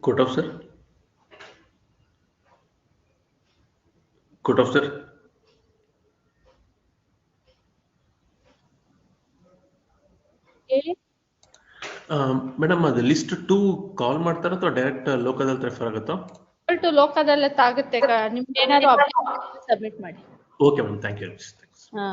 Court of sir. Court of sir. ಹೇಳಿ. Madam ಅದು list 2 ಕಾಲ್ ಮಾಡ್ತಾರ ಅಥವಾ ಡೈರೆಕ್ಟ್ ಲೋಕದಲ್ಲಿ ರೆಫರ್ ಆಗುತ್ತಾ? ಟು ಲೋಕದಲ್ಲೇ ಆಗುತ್ತೆ. ನಿಮ್ಗೆ ಏನಾದ್ರು ಅಪ್ಡೇಟ್ ಸಬ್ಮಿಟ್ ಮಾಡಿ. Okay ma'am, thank you. ಹಾ.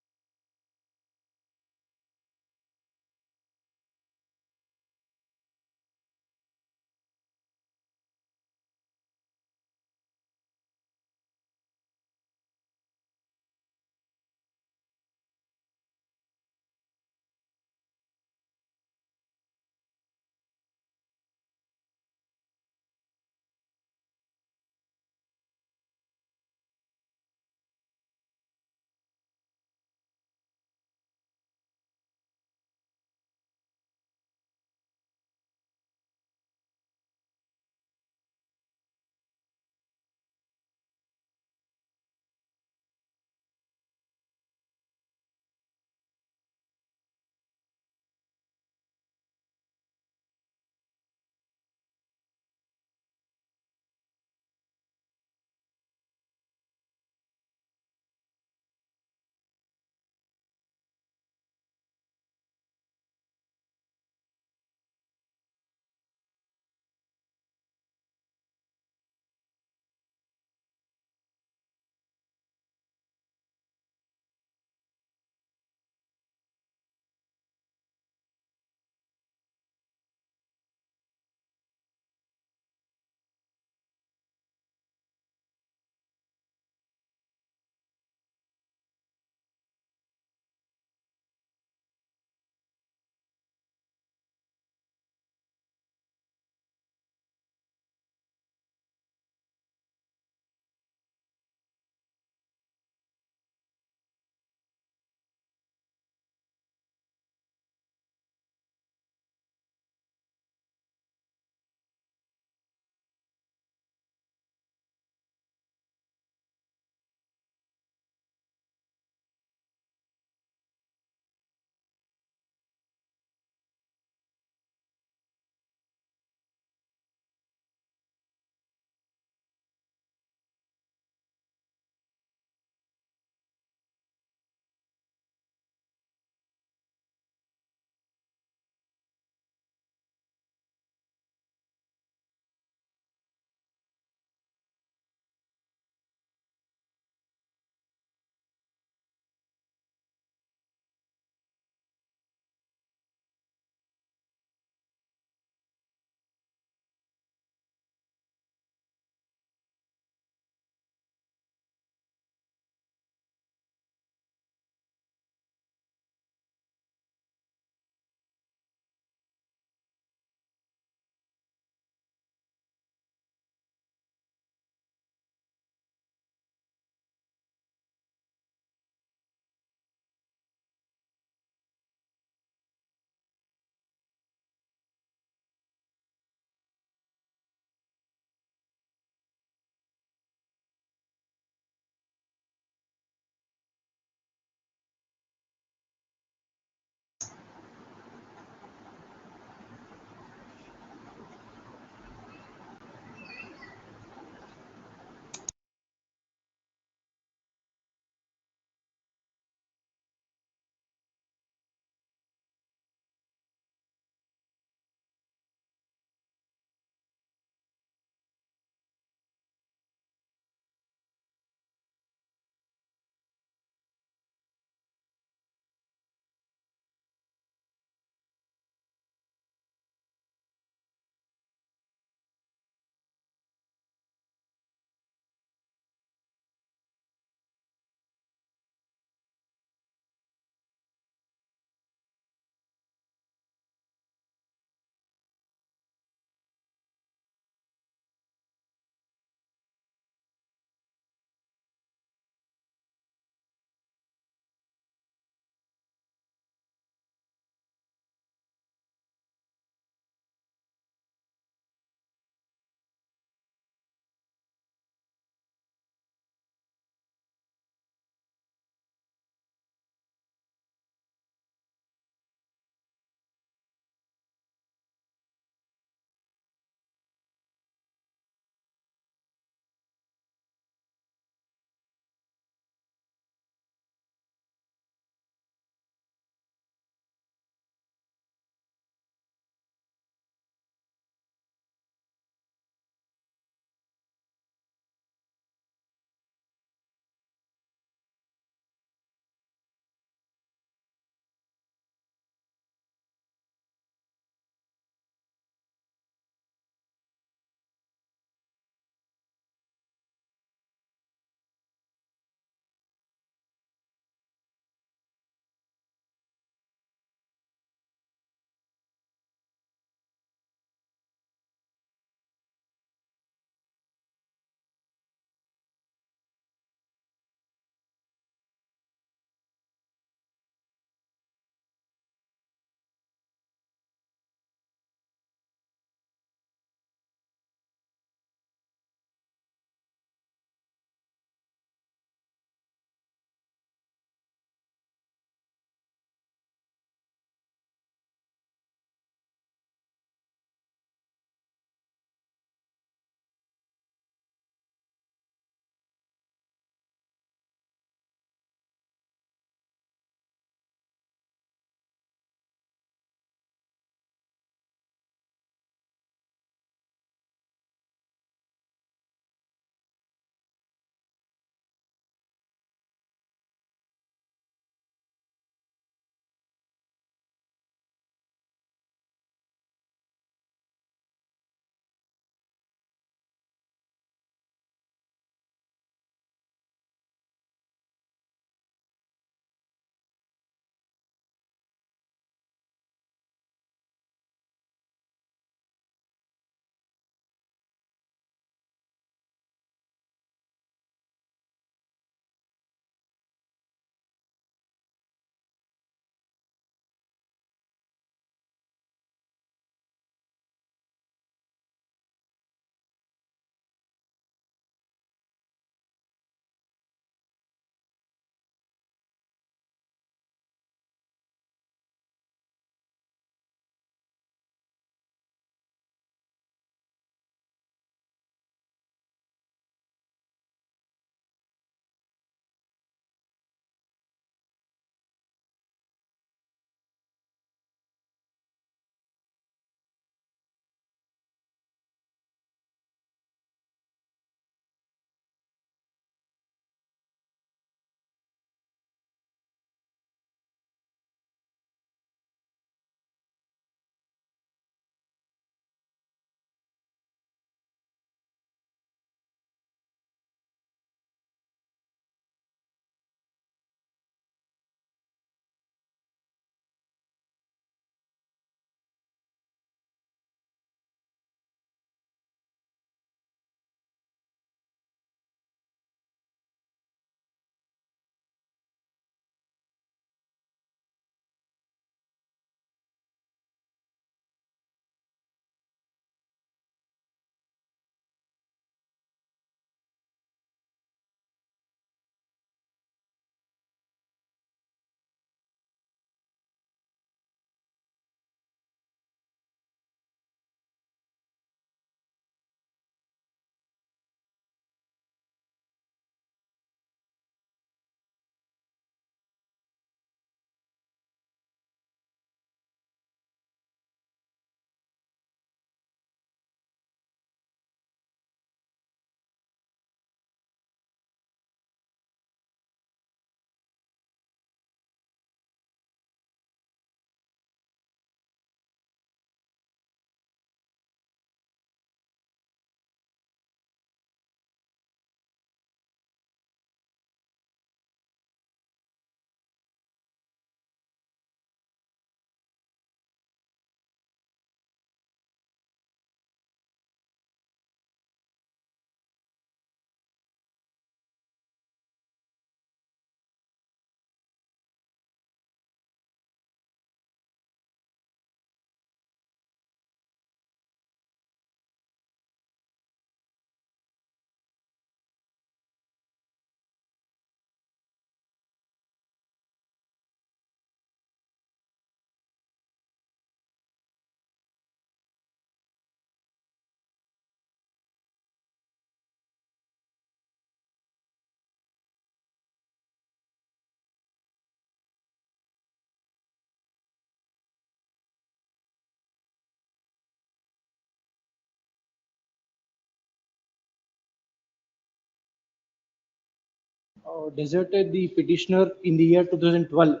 deserted the petitioner in the year 2012.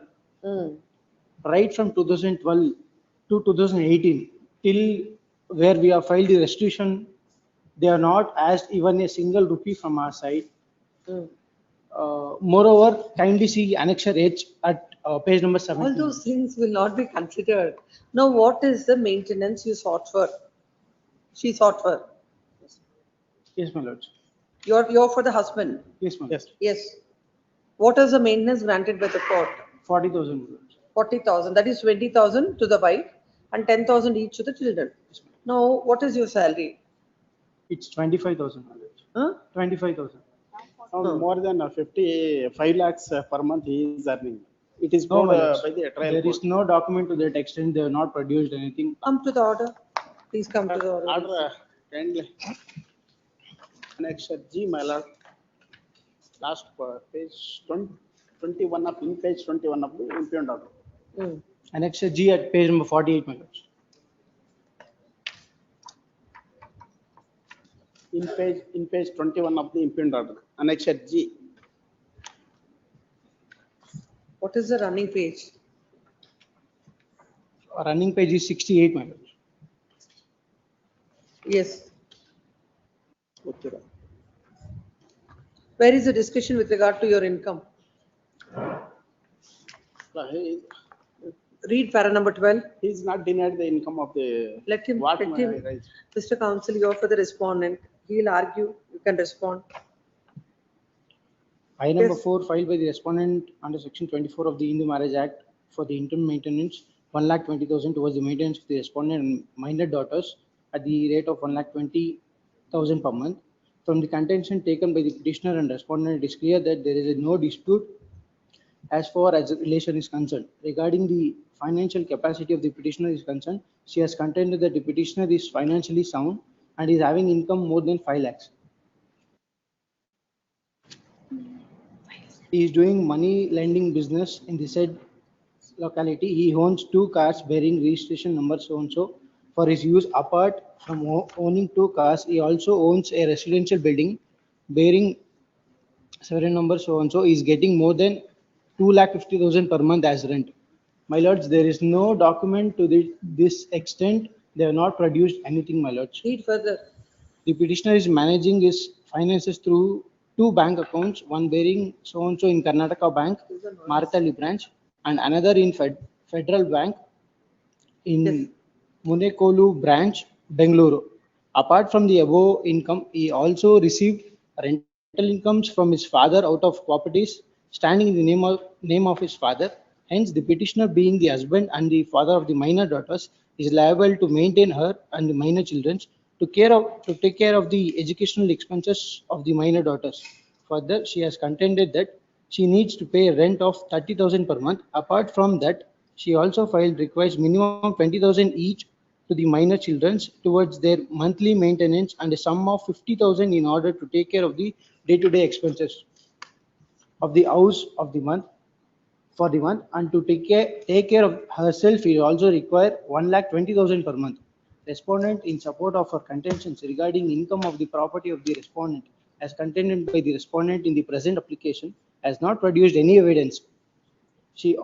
Right from 2012 to 2018 till where we have filed the restitution, they are not asked even a single rupee from our side. Moreover, kindly see annexure H at page number 17. All those things will not be considered. Now, what is the maintenance you sought for? She sought for. Yes, my lord. You're for the husband. Yes, my lord. Yes. What is the maintenance granted by the court? 40,000, my lord. 40,000. That is 20,000 to the wife and 10,000 each to the children. Now, what is your salary? It's 25,000, my lord. Huh? 25,000. More than 55 lakhs per month he is earning. It is No, proved my lord. by the trial There court. is no document to that extent. They have not produced anything. Come to the order. Please come to the order. Order kindly. Annexure G, my lord. Last page 21 of in page 21 of the impugned order. Annexure G at page number 48, my lord. In page 21 of the impugned order. Annexure G. What is the running page? Running page is 68, my lord. Yes. Where is the discussion with regard to your income? Read para number 12. He is not denied the income of the. Let him. What Let may him. I raise? Mr. Counsel, you are for the respondent. He will argue. You can respond. I number Yes. 4 filed by the respondent under section 24 of the Hindu Marriage Act for the interim maintenance 1,20,000 towards the maintenance of the respondent and minor daughters at the rate of 1,20,000 per month. From the contention taken by the petitioner and respondent, it is clear that there is no dispute as far as the relation is concerned. Regarding the financial capacity of the petitioner is concerned, she has contended that the petitioner is financially sound and is having income more than 5 lakhs. He is doing money lending business in the said locality. He owns 2 cars bearing registration number so and so for his use. Apart from owning 2 cars, he also owns a residential building bearing serial number so and so. He is getting more than 2,50,000 per month as rent. My lords, there is no document to this extent. They have not produced anything, my lords. Read further. The petitioner is managing his finances through 2 bank accounts, one bearing so and so in Karnataka Bank, Maratali branch, and another in Federal Bank in Munekolu branch, Bengaluru. Apart from the above income, he also received rental incomes from his father out of properties standing in the name of his father. Hence, the petitioner, being the husband and the father of the minor daughters, is liable to maintain her and the minor children to take care of the educational expenses of the minor daughters. Further, she has contended that she needs to pay a rent of 30,000 per month. Apart from that, she also filed requires minimum 20,000 each to the minor children towards their monthly maintenance and a sum of 50,000 in order to take care of the day-to-day expenses of the house of the month for the month, and to take care of herself. He also require 1,20,000 per month. Respondent, in support of her contentions regarding income of the property of the respondent as contended by the respondent in the present application, has not produced any evidence. She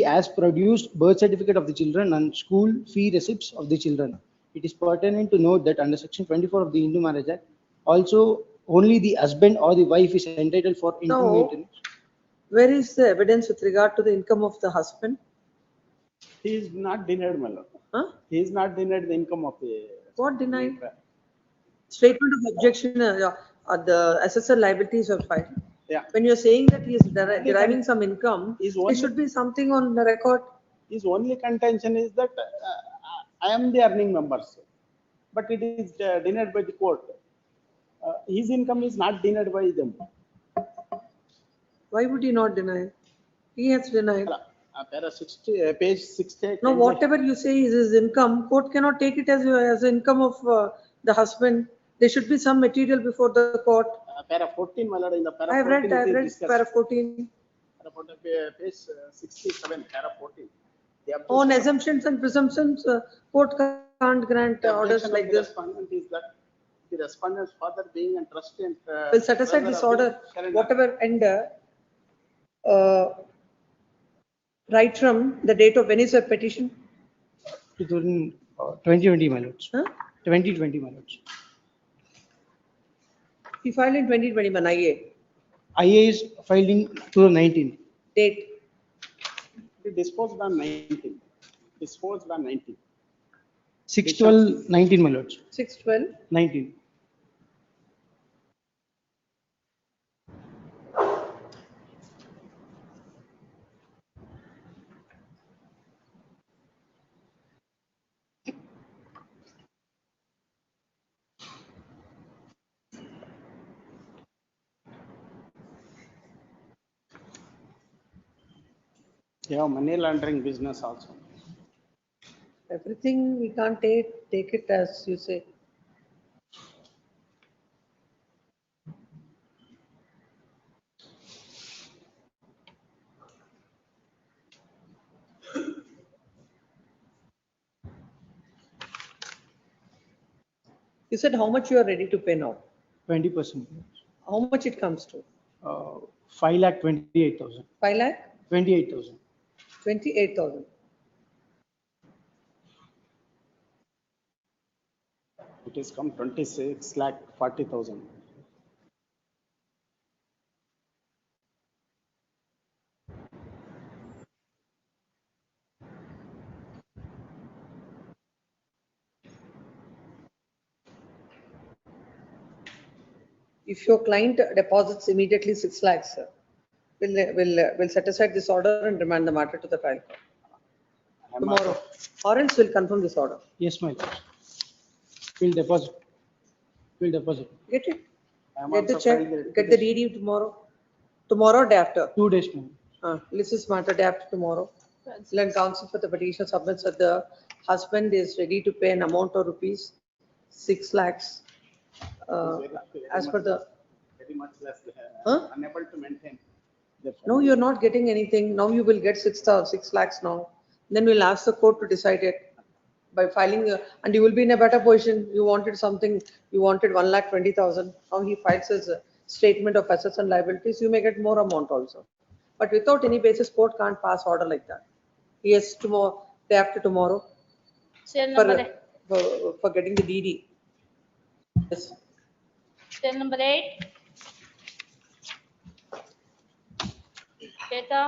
has produced birth certificate of the children and school fee receipts of the children. It is pertinent to note that under section 24 of the Hindu Marriage Act, also only the husband or the wife is entitled for income No. maintenance. Where is the evidence with regard to the income of the husband? He is not denied, my lord. Huh? He is not denied the income of the. What denied? Statement of objection, the assessor liabilities are filed. Yeah. When you're saying that he is deriving some income, Is there only- should be something on the record. His only contention is that I am the earning members, but it is denied by the court. His income is not denied by them. Why would he not deny? He has denied. Para 60, page 68. Now, whatever you say is his income, court cannot take it as income of the husband. There should be some material before the court. Para 14, my lord, in the para I've 14 read it is discussed. para 14. Para 14, page 67, para 14. The On objection- assumptions and presumptions, court can't grant the orders objection of like the this. respondent is that the respondent's father being a trustee and. We'll set aside brother this of the order, surrender. whatever, and right from the date of when is your petition? 2020, my lords. Huh? 2020, my lords. He filed in 2021, IA. IA is filed in 2019. Date, It disposed on 19. Disposed on 19. 6/12/19, my lords. 6/12. 19. You have money laundering business also. Everything we can't take it as you say. You said how much you are ready to pay now? 20%. How much it comes to? 5,28,000. 5 lakh? 28,000. 28,000. It has come 26,40,000. If your client deposits immediately 6 lakhs, we'll set aside this order and remand the matter to the trial court tomorrow. Or else we'll confirm this order. Yes, my lords. We'll deposit. We'll deposit. Get it? I am Get the also check, filed it get the today. DD tomorrow. Tomorrow or day after. 2 days, my lords. This is matter day after tomorrow. Then counsel for the petition submits that the husband is ready to pay an amount of rupees 6 lakhs. As per the, Very much less, Huh? unable to maintain. the no, you're not getting anything. Now you will get 6 lakhs now. Then we'll ask the court to decide it by filing, and you will be in a better position. You wanted something, you wanted 1,20,000. Now he files his statement of assets and liabilities, you may get more amount also. But without any basis, court can't pass order like that. Yes, tomorrow, day after tomorrow, Cell for, number, for getting the DD. Yes. cell number 8. Data,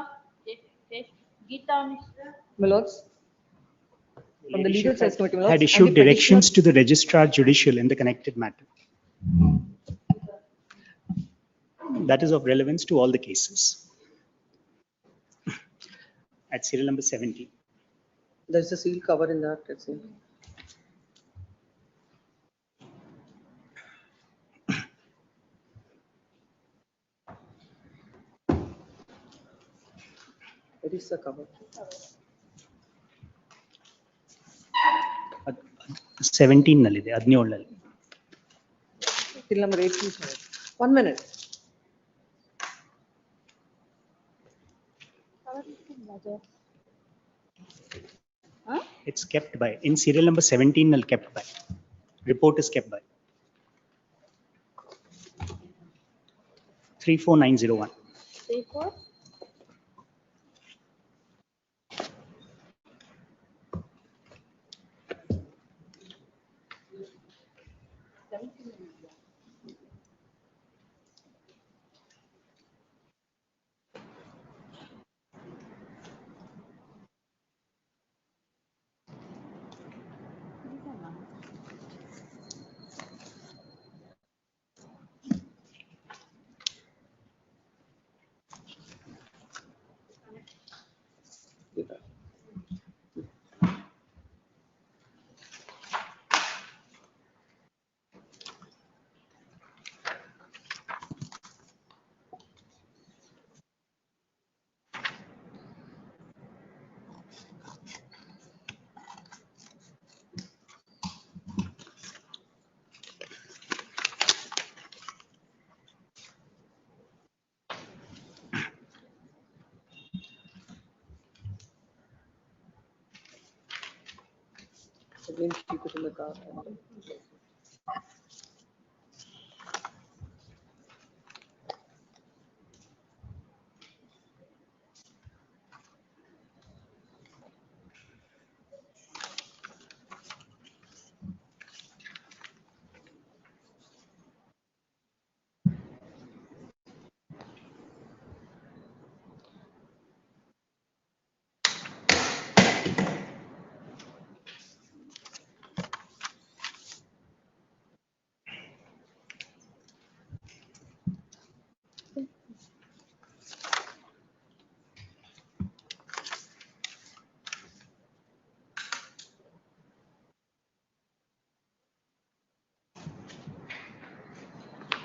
Geeta, Mr. My lords, from the legal sales committee, my lords, Had and issued the petitioner- directions to the registrar judicial in the connected matter. That is of relevance to all the cases. At serial number 17. There's a seal cover in that, let's see. Where is the cover? 17 ನಲ್ಲಿದೆ 17 ನಲ್ಲಿ. Till number 18. 1 minute. It's kept by in serial number 17 ನಲ್ಲಿ kept by. Report is kept by. 34901. 34. Again, keep it in the car.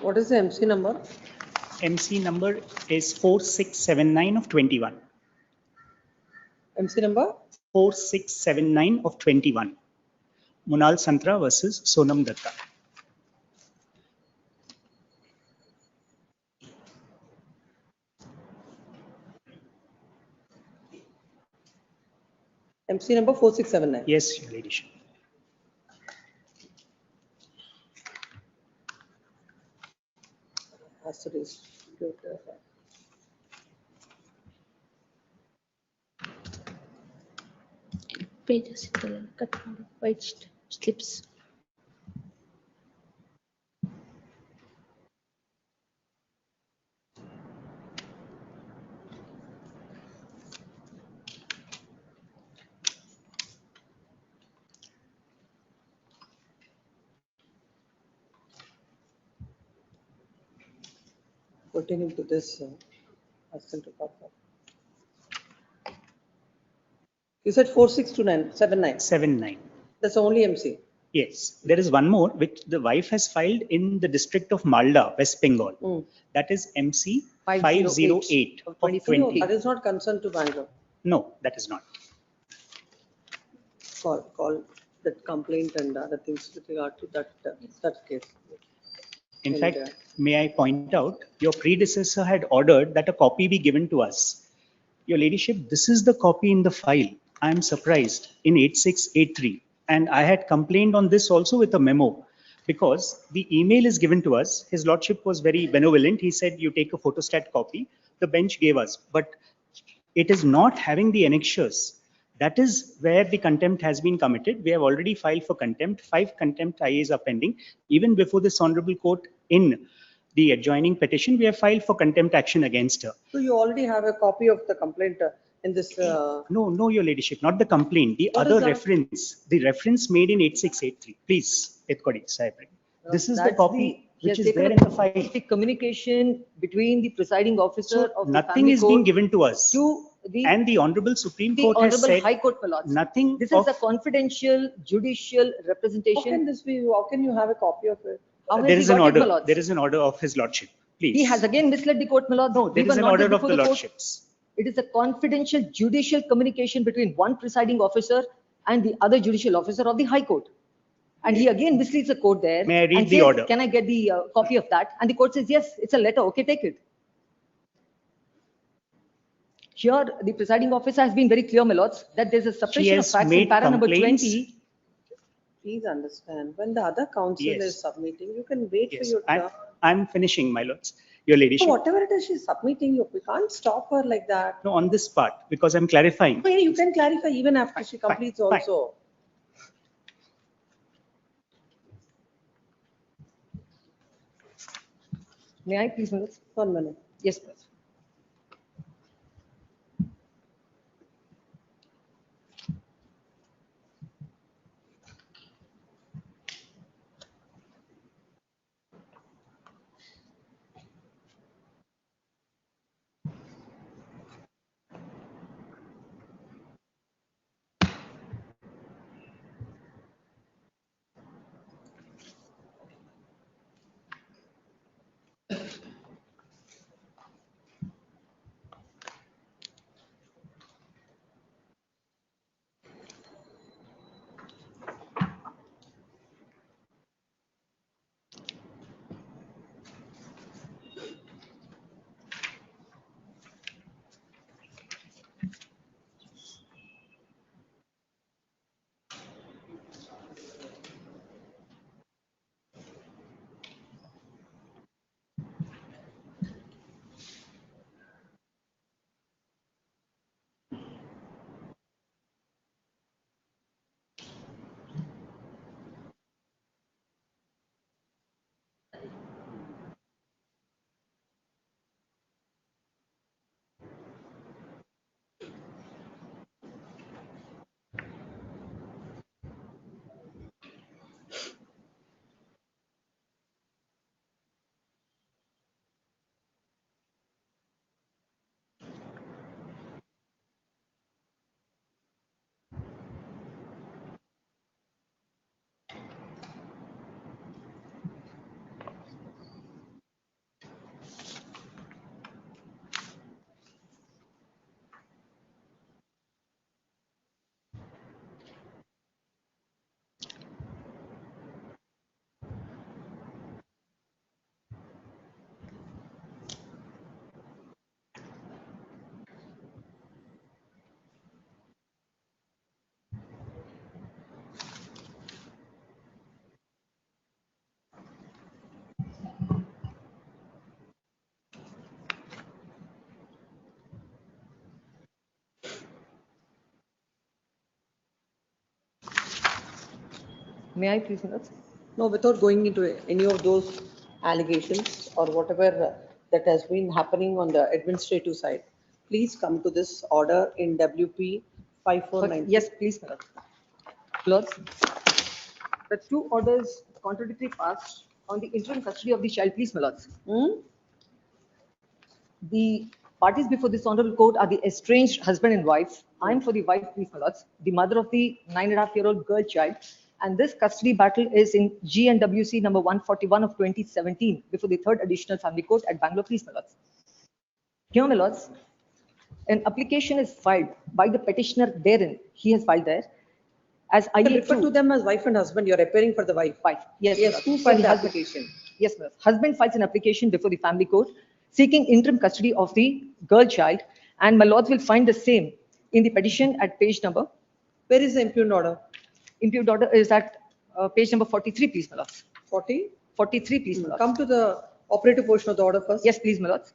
What is the MC number? MC number is 4679 of 21. MC number? 4679 of 21. Munal Santra versus Sonam Datta. MC number 4679. Yes, Your Ladyship. Has to distribute, pages cut ಮಾಡಿ white slips. pertaining to this assistant to perform. You said 462979. 79. That's only MC. Yes, there is one more which the wife has filed in the district of Malda, West Bengal. That is MC 508 of 20. That is not concerned to Bangalore. No, that is not. Call that complaint and other things with regard to that case. In fact, may I point out, your predecessor had ordered that a copy be given to us. Your Ladyship, this is the copy in the file. I am surprised in 8683. And I had complained on this also with a memo because the email is given to us. His Lordship was very benevolent. He said, you take a photostat copy. The bench gave us, but it is not having the annexures. That is where the contempt has been committed. We have already filed for contempt. 5 contempt IAs are pending. Even before this honorable court in the adjoining petition, we have filed for contempt action against her. So you already have a copy of the complaint in this. No, Your Ladyship, not the complaint. The What other is that? reference, the reference made in 8683. Please, Etkodi, Sahib. This is the That's copy he which has is taken there a in the file. the communication between the presiding officer So of the nothing family is being court given to us. to the And the Honorable Supreme the Court has Honorable said High Court, my lords. nothing This of, is a confidential judicial How representation. can this be? How can you have a copy of it? How has there he is an got it, order. my lords? There is an order of His Lordship. Please. He has again misled the court, my lords. No, We there is were an not order there of before the court. Lordships. It is a confidential judicial communication between one presiding officer and the other judicial officer of the High Court. And he again misleads the court there. May I read and the says, order? Can I get the copy of that? And the court says, yes, it's a letter. Okay, take it. Here, the presiding officer has been very clear, my lords, that there's a suppression of has facts in made para number complaints. 20. Please understand, when the other counsel Yes. is submitting, you can wait for Yes, your turn. I'm finishing, my lords. Your So Ladyship. whatever it is she's submitting, we can't stop her like that. No, on this part, because I'm clarifying. No, you can clarify even after she Fine, completes fine. also. May I please, my lords? 1 minute. Yes, please. May I please, my lords? No, without going into any of those allegations or whatever that has been happening on the administrative side, please come to this order in WP 5493. Yes, please, my lord. Lords, the two orders contradictory passed on the interim custody of the child, please, my lords. The parties before this honorable court are the estranged husband and wife. I am for the wife, please, my lords, the mother of the 9.5-year-old girl child. And this custody battle is in GNWC number 141 of 2017 before the third additional family court at Bangalore, please, my lords. Here, my lords, an application is filed by the petitioner therein. He has filed there as You IA2. refer to them as wife and husband, you're appearing for the wife. Wife. Yes, Yes, my who lord. filed So the husband- application? Yes, ma'am. Husband files an application before the family court seeking interim custody of the girl child, and my lords will find the same in the petition at page number. Where is the impugned order? Impugned order is at page number 43, please, my lords. 40? 43, please, my lords. Come to the operative portion of the order first. Yes, please, my lords.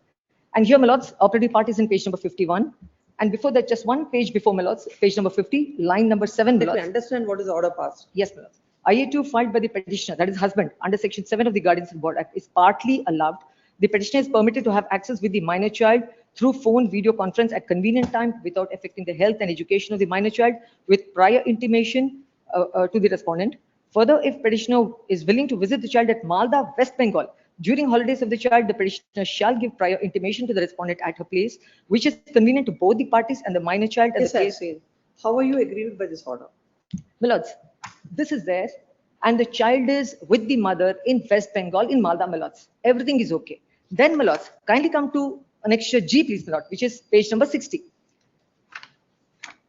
And here, my lords, operative part is in page number 51. And before that, just one page before, my lords, page number 50, line number 7, my Let me lords. understand what is the order passed. Yes, my lords. IA2 filed by the petitioner, that is husband, under section 7 of the Guardians and Board Act is partly allowed. The petitioner is permitted to have access with the minor child through phone video conference at convenient time without affecting the health and education of the minor child with prior intimation to the respondent. Further, if petitioner is willing to visit the child at Malda, West Bengal, during holidays of the child, the petitioner shall give prior intimation to the respondent at her place, which is convenient to both the parties and the minor child at Yes, the I've place. seen. How are you aggrieved by this order? My lords, this is there, and the child is with the mother in West Bengal, in Malda, my lords. Everything is okay. Then, my lords, kindly come to annexure G, please, my lord, which is page number 60.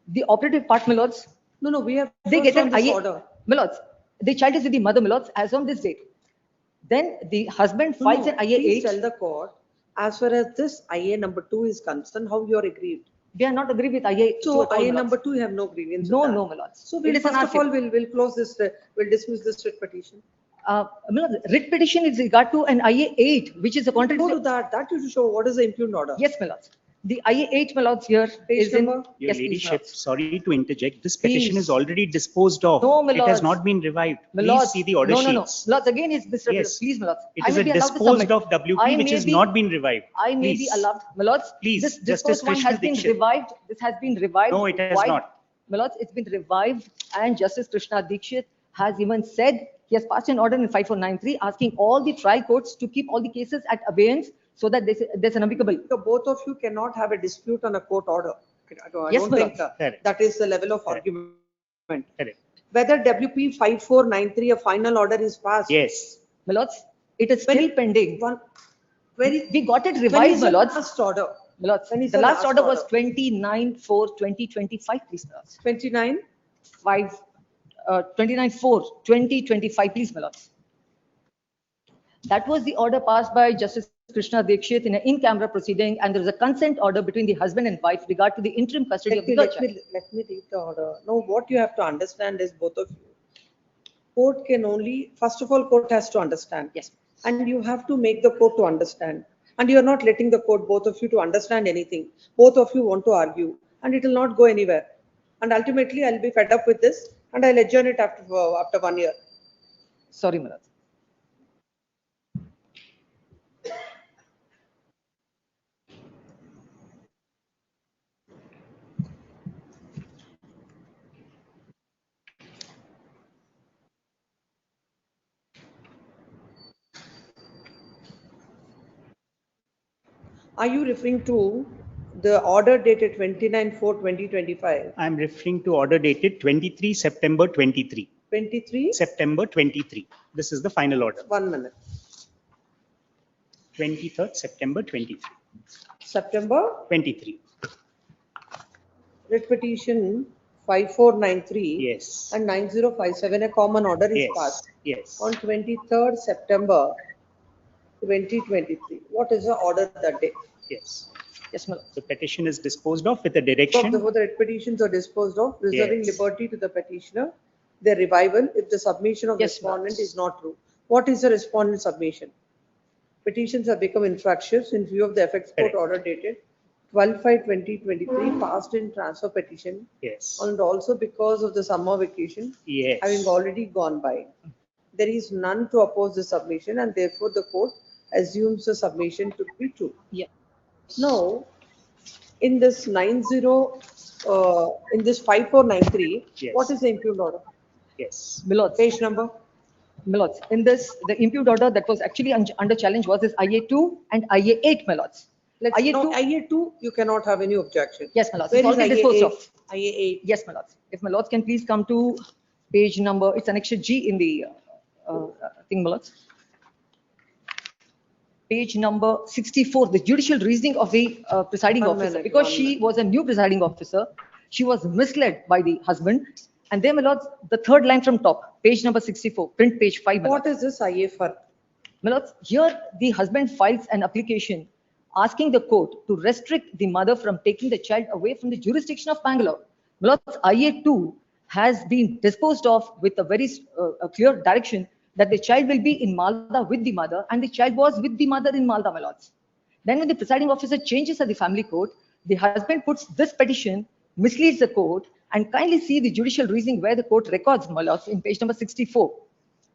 The operative part, my lords, No, we have they first get on an this IA, order. my lords, the child is with the mother, my lords, as on this date. Then the husband No, files no, an please IA8. tell the court, as far as this IA number 2 is concerned, how you are aggrieved. They are not agree with IA2 So at all, my IA lords. number 2, you have no grievance No, with that. no, my lords. So It we'll, is an first of RCP. all, we'll close this, we'll dismiss this writ petition. My lords, writ petition is regard to an IA8, which is a Go to contradiction. that you should show what is the impugned order. Yes, my lords. The IA8, my lords, here Page is in. number? Your Yes, please, my ladyship, lords. sorry to interject, this petition Please. is already disposed of. No, my It has lords. not been revived. My Please lords, see the order no, no, sheets. no. Lords, again is misrepresented. Yes. Please, my lords. It I is may a be allowed to disposed submit. of I WP which may has be- not been revived. I may be Please. allowed, my lords. Please, This Justice disposed one Krishna has been Dixit. revived. This has been revived. No, it has Why? not. My lords, it's been revived, and Justice Krishna Dixit has even said he has passed an order in 5493 asking all the trial courts to keep all the cases at abeyance so that there's an amicable. So both of you cannot have a dispute on a court order. I Yes, don't my think lord. Correct. that is the level of Correct. argument. Correct. Whether WP 5493, a final order is passed. Yes. My lords, it is still pending. One, very, We got it when revived, is my the lords. last order? My lords, when is the the last last order was order? 29/4/2025, please, my lords. 29? 29/4/2025, please, my lords. That was the order passed by Justice Krishna Dixit in an in-camera proceeding, and there was a consent order between the husband and wife regard to the interim custody of the girl child. Let me read the order. No, what you have to understand is both of you. Court can only, first of all, court has to understand. Yes. And you have to make the court to understand. And you are not letting the court, both of you, to understand anything. Both of you want to argue, and it will not go anywhere. And ultimately, I'll be fed up with this, and I'll adjourn it after 1 year. Sorry, my lords. Are you referring to the order dated 29/4/2025? I'm referring to order dated 23 September 23. 23? September 23. This is the final order. 1 minute. 23rd September 23. September, 23. writ petition 5493. Yes. And 9057, a common order is Yes. passed. Yes. On 23rd September 2023. What is the order that day? Yes. Yes, my lords. The petition is disposed of with a So direction. the writ petitions are disposed of, reserving Yes. liberty to the petitioner, their revival if the submission of Yes, respondent ma'am. is not true. What is the respondent's submission? Petitions have become infractious in view of the effects court Correct. order dated 12/5/2023 passed in transfer petition Yes. and also because of the summer vacation Yes. having already gone by. There is none to oppose the submission and therefore the court assumes the submission to be true. Yeah. Now, in this 5493, Yes. what is the impugned order? Yes. Milords. Page number? Milords, in this, the impugned order that was actually under challenge was this IA2 and IA8, Milords. Let's, no, IA2, IA2, you cannot have any objection. yes, Milords, Where it's is already disposed IA8? of. IA8. Yes, Milords. If Milords can please come to page number, it's annexure G in the thing, Milords. Page number 64, the judicial reasoning of the presiding One officer, minute, because one she minute. was a new presiding officer. She was misled by the husband. And there, Milords, the third line from top, page number 64, print page 5, Milords. What is this IA for? Milords, here the husband files an application asking the court to restrict the mother from taking the child away from the jurisdiction of Bangalore. Milords, IA2 has been disposed of with a very clear direction that the child will be in Malda with the mother and the child was with the mother in Malda, Milords. Then when the presiding officer changes at the family court, the husband puts this petition, misleads the court, and kindly see the judicial reasoning where the court records, Milords, in page number 64.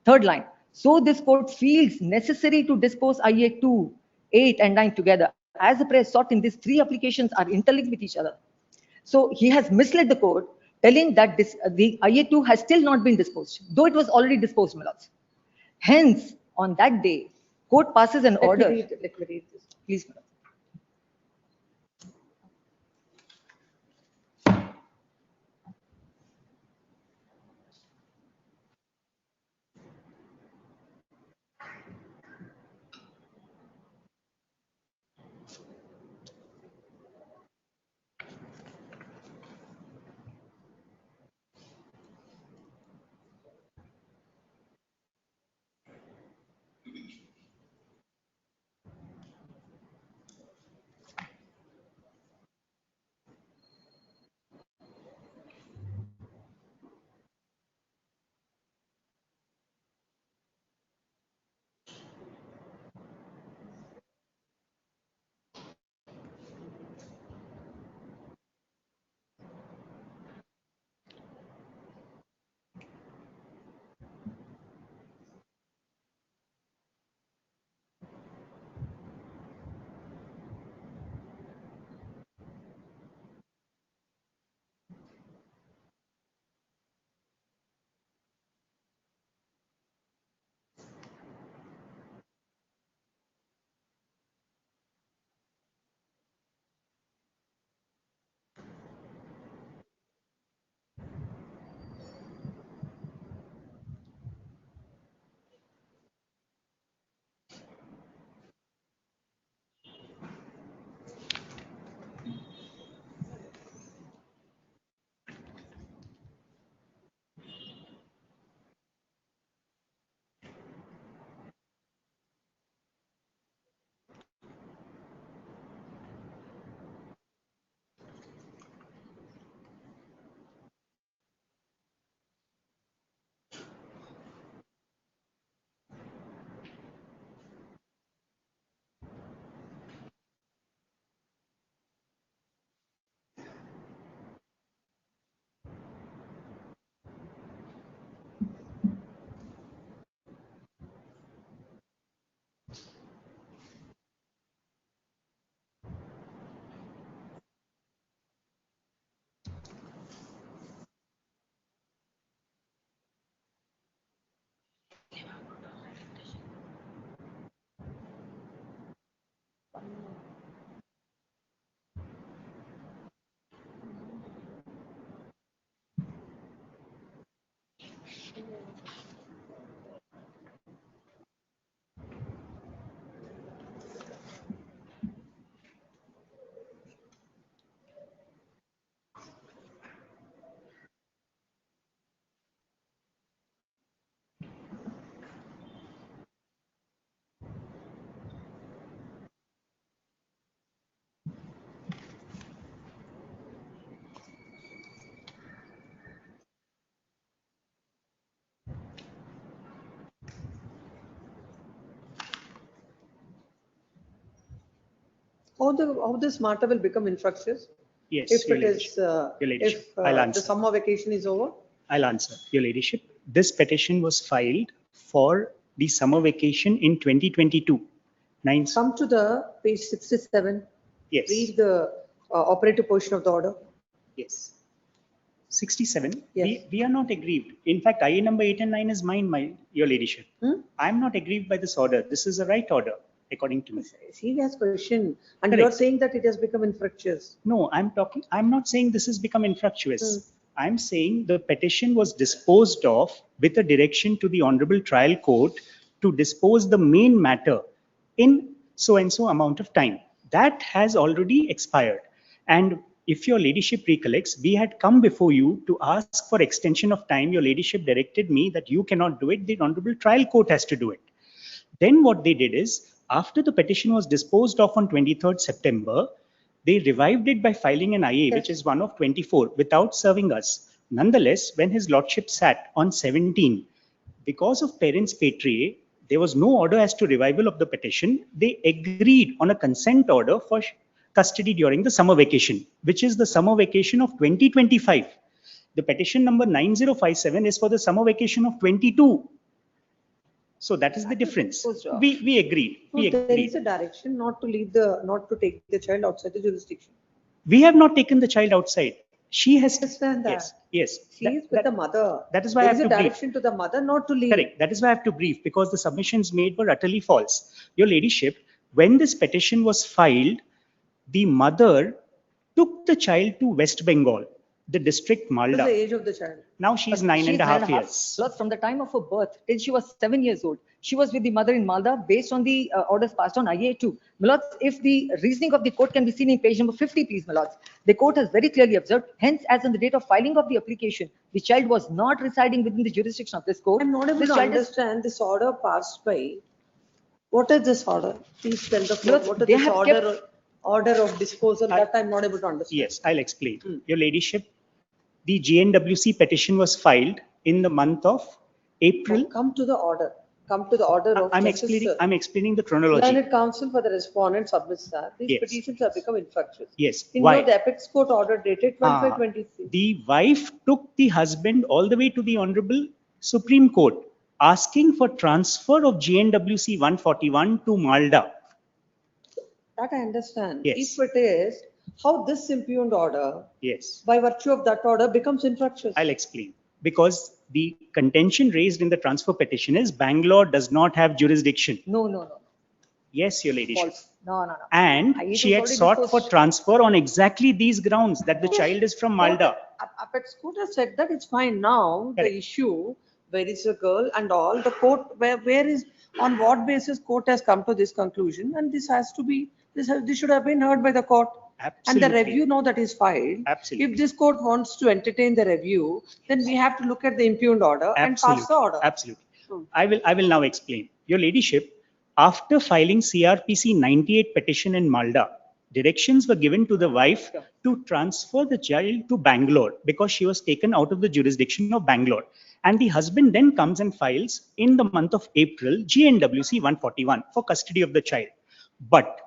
Third line. So this court feels necessary to dispose IA2, 8 and 9 together as the prayer sought in these three applications are interlinked with each other. So he has misled the court telling that the IA2 has still not been disposed, though it was already disposed, Milords. Hence, on that day, court passes an order. Let me read this. Please, Milords. How this matter will become infructuous? Yes, If Your it Ladyship. is, Your Ladyship, if I'll the answer. summer vacation is over? I'll answer, Your Ladyship. This petition was filed for the summer vacation in 2022. Come to the page 67. Yes. Read the operative portion of the order. Yes. 67. Yes. We are not aggrieved. In fact, IA number 8 and 9 is mine, Your Ladyship. Hmm? I'm not aggrieved by this order. This is a right order, according to me. Serious question. And you are Correct. saying that it has become infructuous. No, I'm not saying this has become infructuous. Hmm. I'm saying the petition was disposed of with a direction to the Honorable Trial Court to dispose the main matter in so and so amount of time. That has already expired. And if Your Ladyship recollects, we had come before you to ask for extension of time. Your Ladyship directed me that you cannot do it. The Honorable Trial Court has to do it. Then what they did is, after the petition was disposed of on 23rd September, they revived it by filing an IA, which is one of 24, without serving us. Nonetheless, when His Lordship sat on 17, because of parents patriae, there was no order as to revival of the petition. They agreed on a consent order for custody during the summer vacation, which is the summer vacation of 2025. The petition number 9057 is for the summer vacation of 22. So that is the difference. We agreed. We There agreed. is a direction not to take the child outside the jurisdiction. We have not taken the child outside. She has. Understand that. Yes. Yes. She is with the mother. That is why I There have is a to brief. direction to the mother not to leave. Correct. That is why I have to brief, because the submissions made were utterly false. Your Ladyship, when this petition was filed, the mother took the child to West Bengal, the district What is the Malda. age of the child? Now she's But nine she's and a half years. Plus, from the time of her birth till she was 7 years old, she was with the mother in Malda based on the orders passed on IA2. Milords, if the reasoning of the court can be seen in page number 50, please, Milords. The court has very clearly observed, hence, as on the date of filing of the application, the child was not residing within the jurisdiction of this court. I'm not able This to child is- understand this order passed by. What is this order? Please tell the court, Milords, what is they this have order of disposal? That I'm not able to understand. Yes, I'll explain. Your Ladyship, the GNWC petition was filed in the month of April. Come to the order. Come to the order of I'm Justice, explaining the chronology. Learned counsel for the respondent submits that these Yes. petitions have become infructuous. Yes. In Why? the apex court order dated 25/23. The wife took the husband all the way to the Honorable Supreme Court, asking for transfer of GNWC 141 to Malda. That I understand. Yes. If it is, how this impugned order, Yes, by virtue of that order, becomes infructuous? I'll explain. Because the contention raised in the transfer petition is Bangalore does not have jurisdiction. No. Yes, Your Ladyship. False. No. And IA she had was already sought for disposed. transfer on exactly these grounds, that the child is from Malda. Apex court has said that it's fine now. Correct. The issue, where is the girl and all, the court, where is, on what basis court has come to this conclusion? And this has to be, this should have been heard by the court. And the Absolutely. review now that is filed. Absolutely. If this court wants to entertain the review, then we have to look at the impugned order and pass the order. Absolutely. Hmm. I will now explain. Your Ladyship, after filing CRPC 98 petition in Malda, directions were given to the wife to transfer the child to Bangalore because she was taken out of the jurisdiction of Bangalore. And the husband then comes and files in the month of April GNWC 141 for custody of the child. But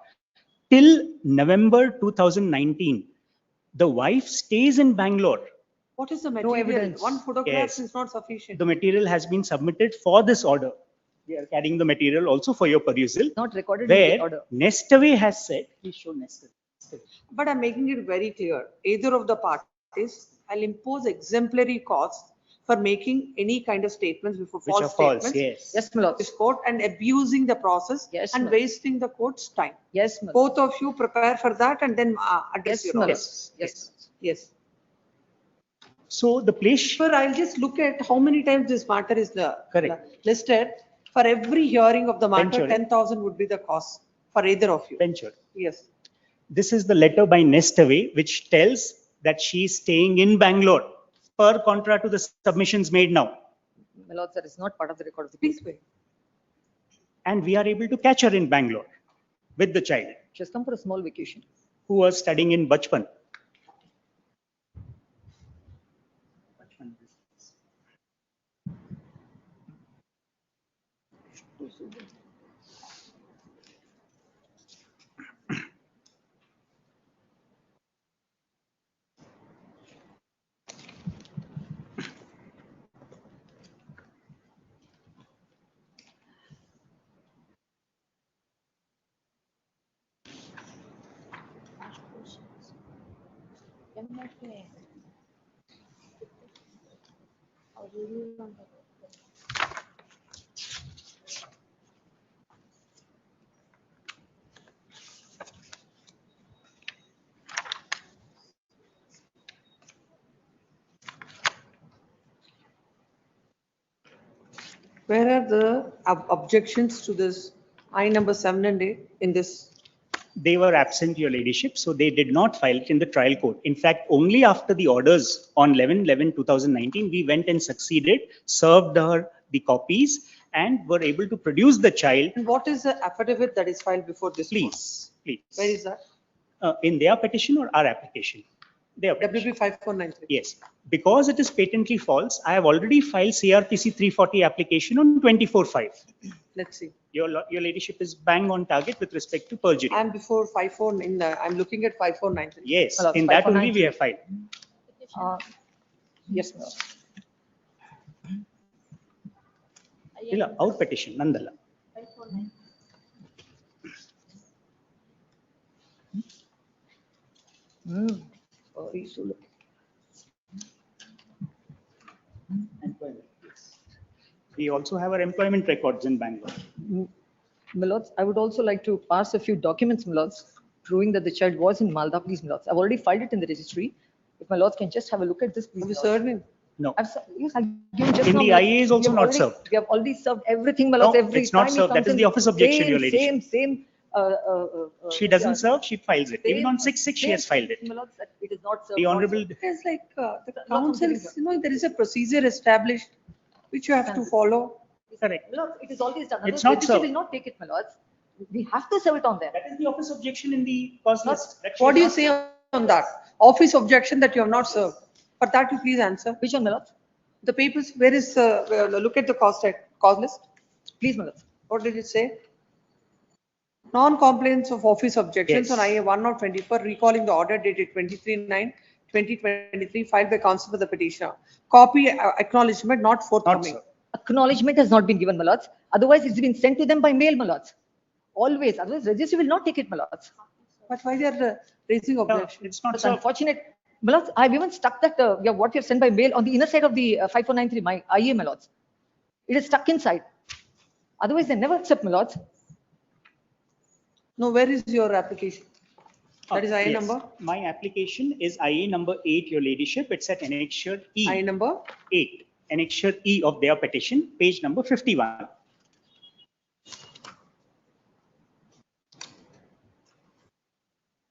till November 2019, the wife stays in Bangalore. What is the material? evidence. One photograph Yes. is not sufficient. The material has been submitted for this order. We are carrying the material also for your perusal. Not recorded in the Where order. Nestaway has said, please show Nestaway. But I'm making it very clear, either of the parties, I'll impose exemplary costs for making any kind of statements before Which are false false, statements. yes. Yes, Milords. This court and abusing the process Yes, and ma'am. wasting the court's time. Yes, Milords. Both of you prepare for that and then address Yes, your order. Milords. Yes. Yes. So the place, Sir, I'll just look at how many times this matter is Correct. listed. For every hearing of the matter, Venture. 10,000 would be the cost for either of you. venture. Yes. This is the letter by Nestaway, which tells that she is staying in Bangalore, per contra to the submissions made now. Milords, that is not part of the record of the Please case. wait. And we are able to catch her in Bangalore with the child, She has come for a small vacation. who was studying in Bachpan. Where are the objections to this I number 7 and 8 in this? They were absent, Your Ladyship, so they did not file it in the trial court. In fact, only after the orders on 11/11/2019, we went and succeeded, served her the copies, and were able to produce the child. And what is the affidavit that is filed before this? court? Please. Where is that? In their petition or our application? Their petition. WP 5493. Yes, because it is patently false, I have already filed CRPC 340 application on 24/5. Let's see. Your Ladyship is bang on target with respect to perjury. I'm before 54 in the, I'm looking at 5493. Yes, Well, in that only 5493. we have filed. Yes, my lord. ಇಲ್ಲ ಅವ್ರ petition ನಂದಲ್ಲ. Sorry, Sulu. We also have our employment records in Bangalore. My lords, I would also like to pass a few documents, my lords, proving that the child was in Malda, please, my lords. I've already filed it in the registry. If my lords can just have a look at this, please. Have you my lords. served him? No, Yes, I given just In now, the my lords. IA is also We have not already- served. We have already served everything, my No, lords, every it's not time he served. That comes is in, the office objection, Your Ladyship. Same. she doesn't serve, she files it. Even on 6/6, she has filed it. My lords, that it is not served. The not Honorable, served. It's like the Lots of councils, things. you know, there is a procedure established which you have to follow. correct. My lords, it is always done. It's Otherwise, not registry served. will not take it, my lords. We have to serve it on there. That is the office objection in the cause list. That she What do you has not say on that? Office objection that you have not served. For that you please answer. Which one, my lords? The papers, where is, look at the cause list. Please, my lords. What did it say? Non-compliance of office objections Yes. on IA 1/24 recalling the order dated 23/9/2023 filed by counsel for the petitioner. Copy acknowledgement not forthcoming. served. Acknowledgement has not been given, my lords. Otherwise, it's been sent to them by mail, my lords. Always. Otherwise, registry will not take it, my lords. But why they are raising No, objection? it's not It's served. unfortunate. My lords, I've even stuck that, what you have sent by mail on the inner side of the 5493, my IA, my lords. It is stuck inside. Otherwise, they never accept, my lords. No, where is your application? That is IA Yes. number? My application is IA number 8, Your Ladyship. It's at annexure E. IA number? 8, annexure E of their petition, page number 51.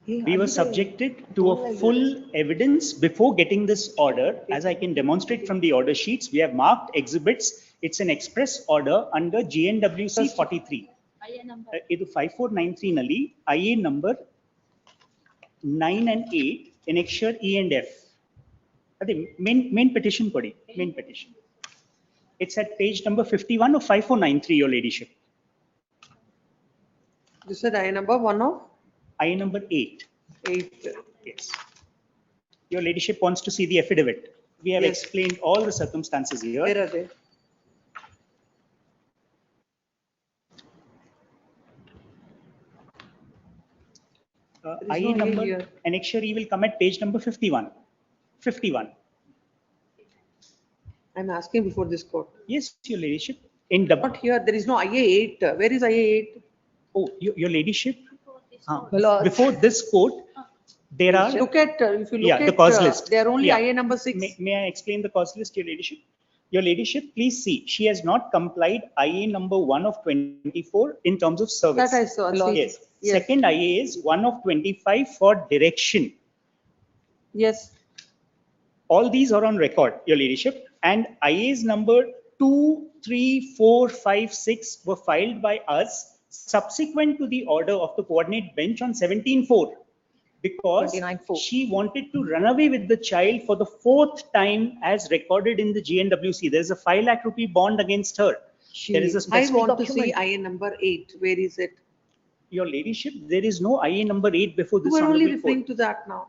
We were subjected to a full evidence before getting this order. As I can demonstrate from the order sheets, we have marked exhibits. It's an express order under GNWC 43. ಇದು 5493 ನಲ್ಲಿ IA number 9 and 8, annexure E and F. ಅದೇ main petition ಕೊಡಿ, main petition. It's at page number 51 of 5493, Your Ladyship. You said IA number 1 of IA number 8. 8. Yes. Your Ladyship wants to see the affidavit. We have Yes. explained all the circumstances here. Where are they? There is IA no number, here. annexure E will come at page number 51. 51. I'm asking before this court. Yes, Your Ladyship. In the, Not here, there is no IA 8. Where is IA 8? oh, Your Ladyship. My lords. Before this court, there are, Look at, if you look Yeah, at. the cause list. They are only Yeah. IA number 6. may I explain the cause list, Your Ladyship? Your Ladyship, please see, she has not complied IA number 1 of 24 in terms of service. That I saw. see. Yes. Yes. Second IA is 1 of 25 for direction. Yes. All these are on record, Your Ladyship, and IAs number 2, 3, 4, 5, 6 were filed by us subsequent to the order of the coordinate bench on 17/4 because 29/4. she wanted to run away with the child for the 4th time as recorded in the GNWC. There is a 5 lakh rupee bond against her. There is a I specific want to see document. IA number 8. Where is it? Your Ladyship, there is no IA number 8 before this You are only honorable referring court. to that now.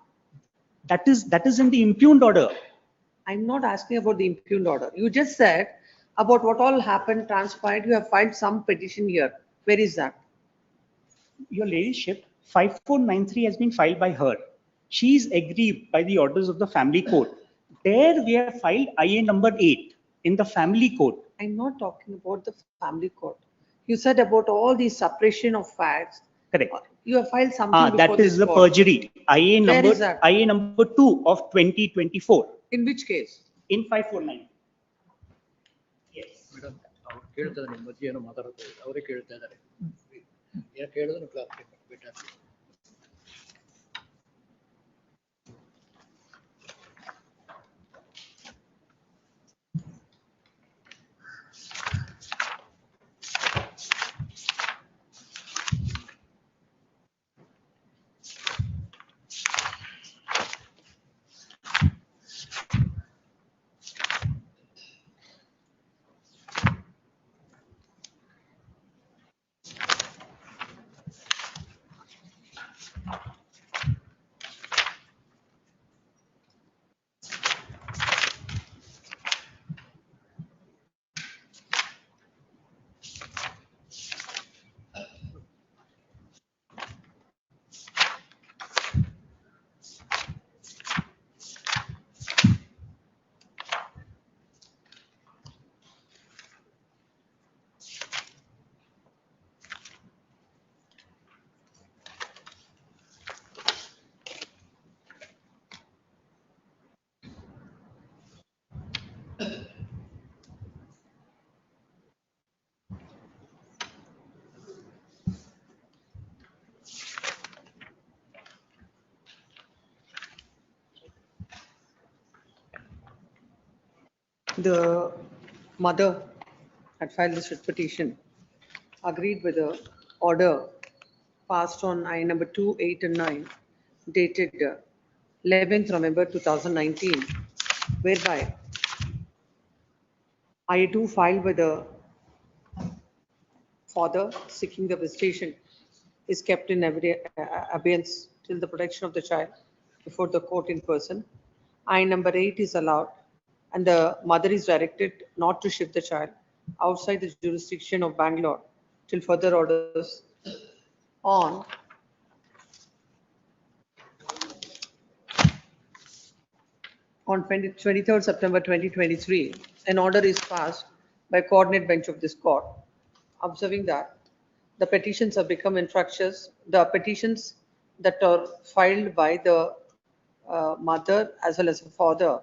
That is in the impugned order. I'm not asking about the impugned order. You just said about what all happened, transpired. You have filed some petition here. Where is that? Your Ladyship, 5493 has been filed by her. She's aggrieved by the orders of the family court. There we have filed IA number 8 in the family court. I'm not talking about the family court. You said about all the suppression of facts. Correct. You have filed something before That is this the court. perjury. IA Where number is that? IA number 2 of 2024 In which case? in 549. Yes. Madam ಅವ್ರು ಕೇಳ್ತಾರೆ ನಿಮ್ಮ ಬಗ್ಗೆ ಏನೋ ಮಾತಾಡ್ತಾರೆ ಅವರೇ ಕೇಳ್ತಾ ಇದ್ದಾರೆ ಯಾಕೆ ಹೇಳಿದ್ರೆ clarify The mother had filed this writ petition, agreed with the order passed on I number 2, 8 and 9 dated 11th November 2019, whereby I2 filed with the father seeking the visitation is kept in abeyance till the protection of the child before the court in person. I number 8 is allowed, and the mother is directed not to shift the child outside the jurisdiction of Bangalore till further orders on on 23rd September 2023. An order is passed by coordinate bench of this court, observing that the petitions have become infractious. The petitions that are filed by the mother as well as the father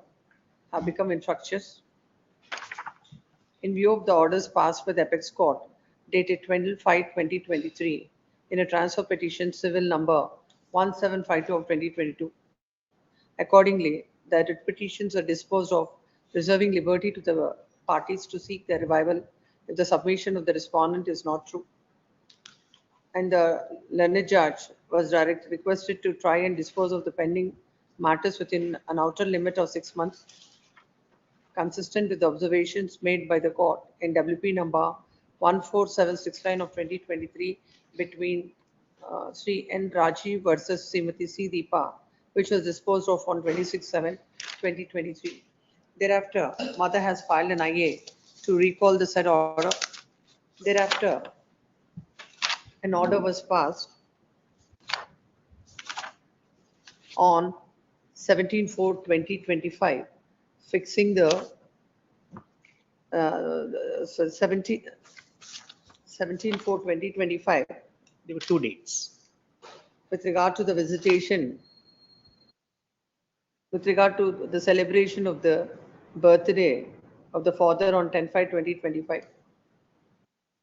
have become infractious. In view of the orders passed by the apex court dated 12/5/2023 in a transfer petition civil number 1752 of 2022. Accordingly, the writ petitions are disposed of, reserving liberty to the parties to seek their revival if the submission of the respondent is not true. And the learned judge was requested to try and dispose of the pending matters within an outer limit of 6 months, consistent with the observations made by the court in WP number 14769 of 2023 between Sri N. Raji versus Srimati C. Deepa, which was disposed of on 26/7/2023. Thereafter, mother has filed an IA to recall the said order. Thereafter, an order was passed on 17/4/2025, fixing the 17/4/2025 There were 2 dates. with regard to the visitation, with regard to the celebration of the birthday of the father on 10/5/2025.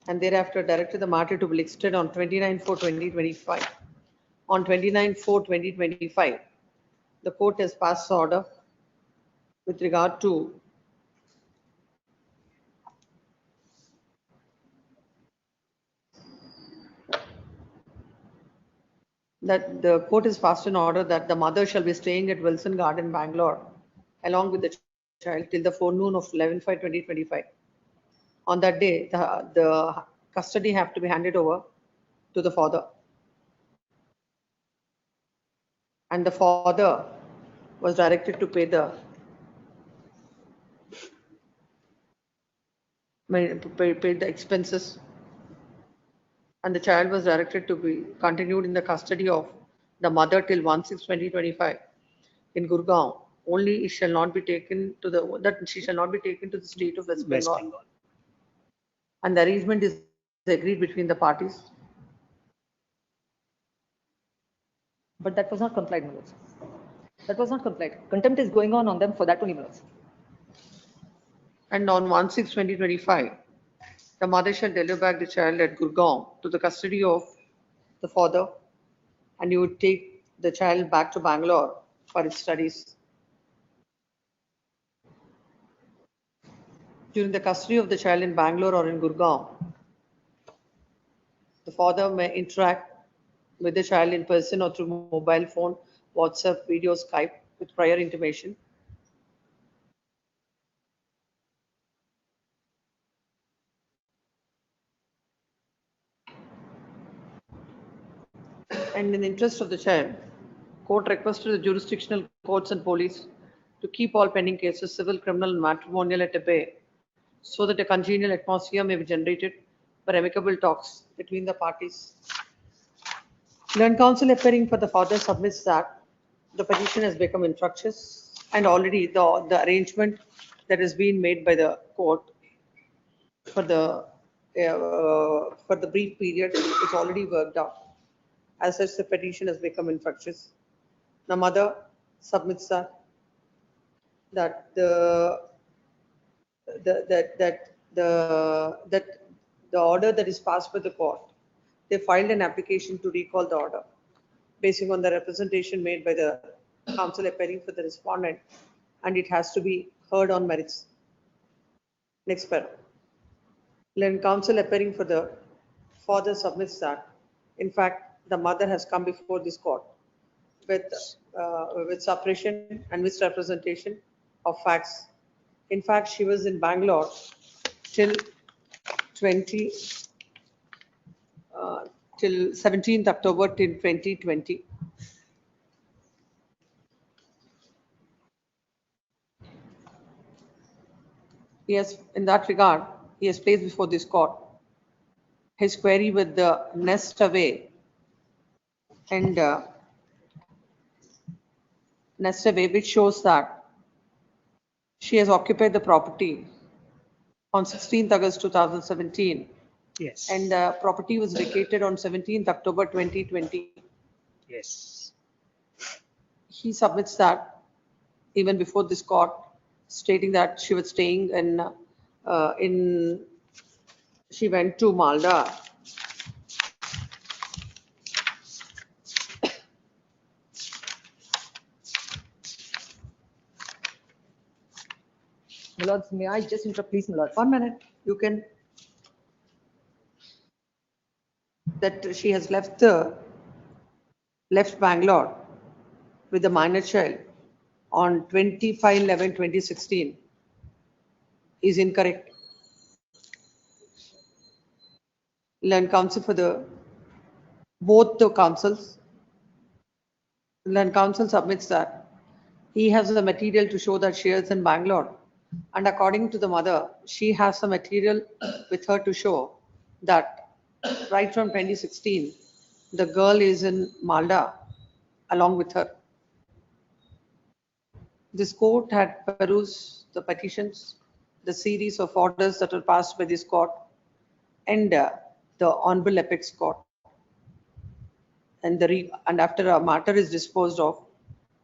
And thereafter directed the matter to be listed on 29/4/2025. On 29/4/2025, the court has passed order with regard to that the court has passed an order that the mother shall be staying at Wilson Garden, Bangalore, along with the child till the forenoon of 11/5/2025. On that day, the custody have to be handed over to the father. And the father was directed to pay the expenses. And the child was directed to be continued in the custody of the mother till 1/6/2025 in Gurgaon, only it shall not be taken to the, that she shall not be taken to the state of West West Bengal. Bengal. And the arrangement is agreed between the parties. But that was not complied, my lords. That was not complied. Contempt is going on them for that only, my lords. And on 1/6/2025, the mother shall deliver back the child at Gurgaon to the custody of the father, and you would take the child back to Bangalore for its studies. During the custody of the child in Bangalore or in Gurgaon, the father may interact with the child in person or through mobile phone, WhatsApp, video, Skype with prior intimation. And in the interest of the child, court requested the jurisdictional courts and police to keep all pending cases, civil, criminal, and matrimonial at bay, so that a congenial atmosphere may be generated for amicable talks between the parties. Learned counsel appearing for the father submits that the petition has become infructuous and already the arrangement that has been made by the court for the brief period is already worked out. As such, the petition has become infructuous. The mother submits that the order that is passed by the court, they filed an application to recall the order, basing on the representation made by the counsel appearing for the respondent, and it has to be heard on merits. Next paragraph. When counsel appearing for the father submits that, in fact, the mother has come before this court with suppression and misrepresentation of facts. In fact, she was in Bangalore till 17th October till 2020. Yes, in that regard, he has placed before this court his query with the nest away and nest away, which shows that she has occupied the property on 16th August 2017, Yes. and the property was vacated on 17th October 2020. Yes. He submits that even before this court, stating that she was staying she went to Malda. My lords, may I just interrupt, please, my lords? 1 minute, you can. That she has left Bangalore with the minor child on 25/11/2016 is incorrect. Learned counsel for both the counsels. Learned counsel submits that he has the material to show that she is in Bangalore, and according to the mother, she has the material with her to show that right from 2016, the girl is in Malda along with her. This court had perused the petitions, the series of orders that were passed by this court and the Honorable Apex Court. And after a matter is disposed of,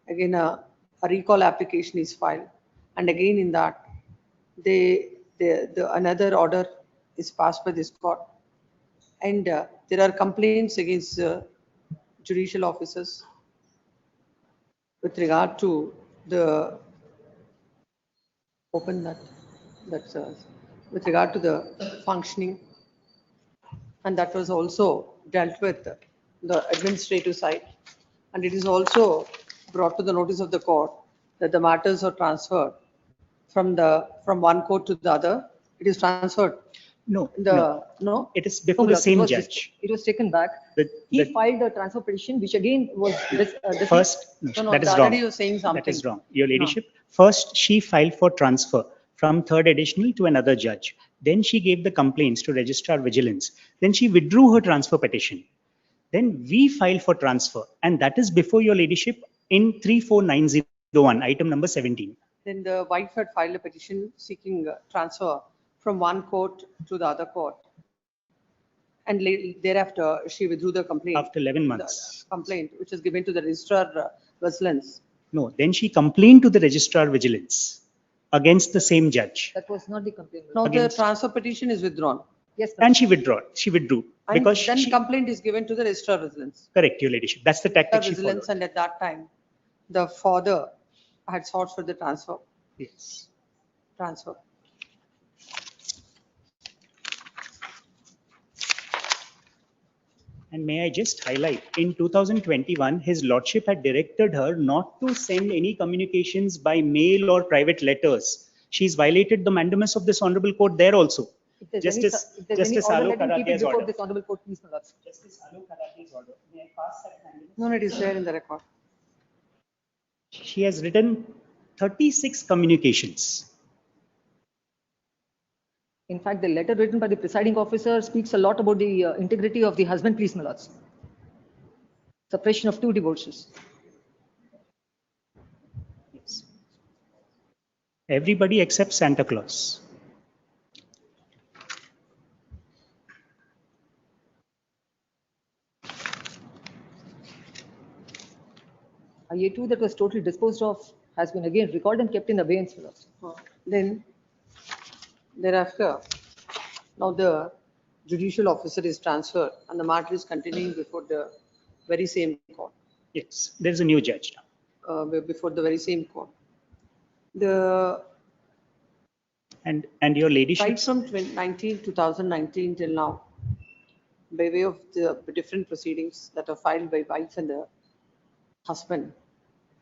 again a recall application is filed, and again in that another order is passed by this court, and there are complaints against judicial officers with regard to the with regard to the functioning, and that was also dealt with the administrative side, and it is also brought to the notice of the court that the matters are transferred from one court to the other. It is transferred. No. No. It is before No, the my lords, same it was judge. It was taken back. He filed a transfer petition, which again was First, No, that is the wrong. other day you were saying something. That is wrong. Your ladyship, first she filed for transfer from third additional to another judge. Then she gave the complaints to Registrar Vigilance. Then she withdrew her transfer petition. Then we filed for transfer, and that is before your ladyship in 34901, item number 17. Then the wife had filed a petition seeking transfer from one court to the other court. And thereafter, she withdrew the complaint. After 11 months. The complaint, which is given to the registrar vigilance. No, then she complained to the registrar vigilance against the same judge. That was not the complaint. Now the Against- transfer petition is withdrawn. Yes, And she withdrew And because then she, complaint is given to the registrar vigilance. correct, your ladyship. That's the tactic she Vigilance, followed. and at that time, the father had sought for the transfer. Yes. And may I just highlight, in 2021, his lordship had directed her not to send any communications by mail or private letters. She's violated the mandamus of this honorable court there also. If there's any Justice order, Alok let me keep it Karate's before order. this honorable court, please, my lords. Justice Alok Karate's order. May I pass that mandamus? No, it is there in the record. She has written 36 communications. In fact, the letter written by the presiding officer speaks a lot about the integrity of the husband, please, my lords. Suppression of 2 divorces. Yes. Everybody except Santa Claus. IA2 that was totally disposed of has been again recalled and kept in abeyance, my lords. Then thereafter, now the judicial officer is transferred and the matter is continuing before the very same court, Yes, there is a new judge now. before the very same court. The And your ladyship, right from 2019 till now, by way of the different proceedings that are filed by wife and the husband,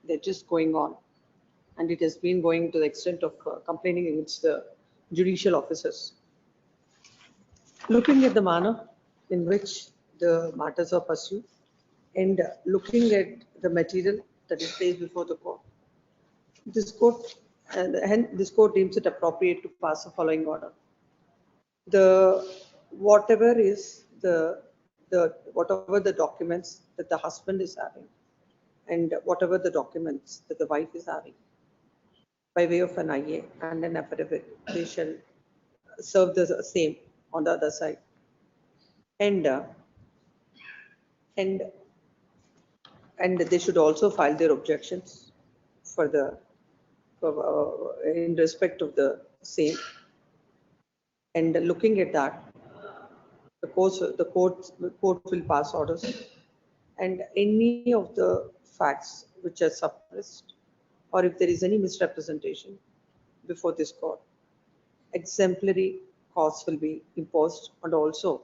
they're just going on. And it has been going to the extent of complaining against the judicial officers. Looking at the manner in which the matters are pursued and looking at the material that is placed before the court, this court, hence this court deems it appropriate to pass the following order. Whatever the documents that the husband is having and whatever the documents that the wife is having, by way of an IA and an affidavit, they shall serve the same on the other side. And they should also file their objections in respect of the same. And looking at that, the court will pass orders, and any of the facts which are suppressed, or if there is any misrepresentation before this court, exemplary costs will be imposed, and also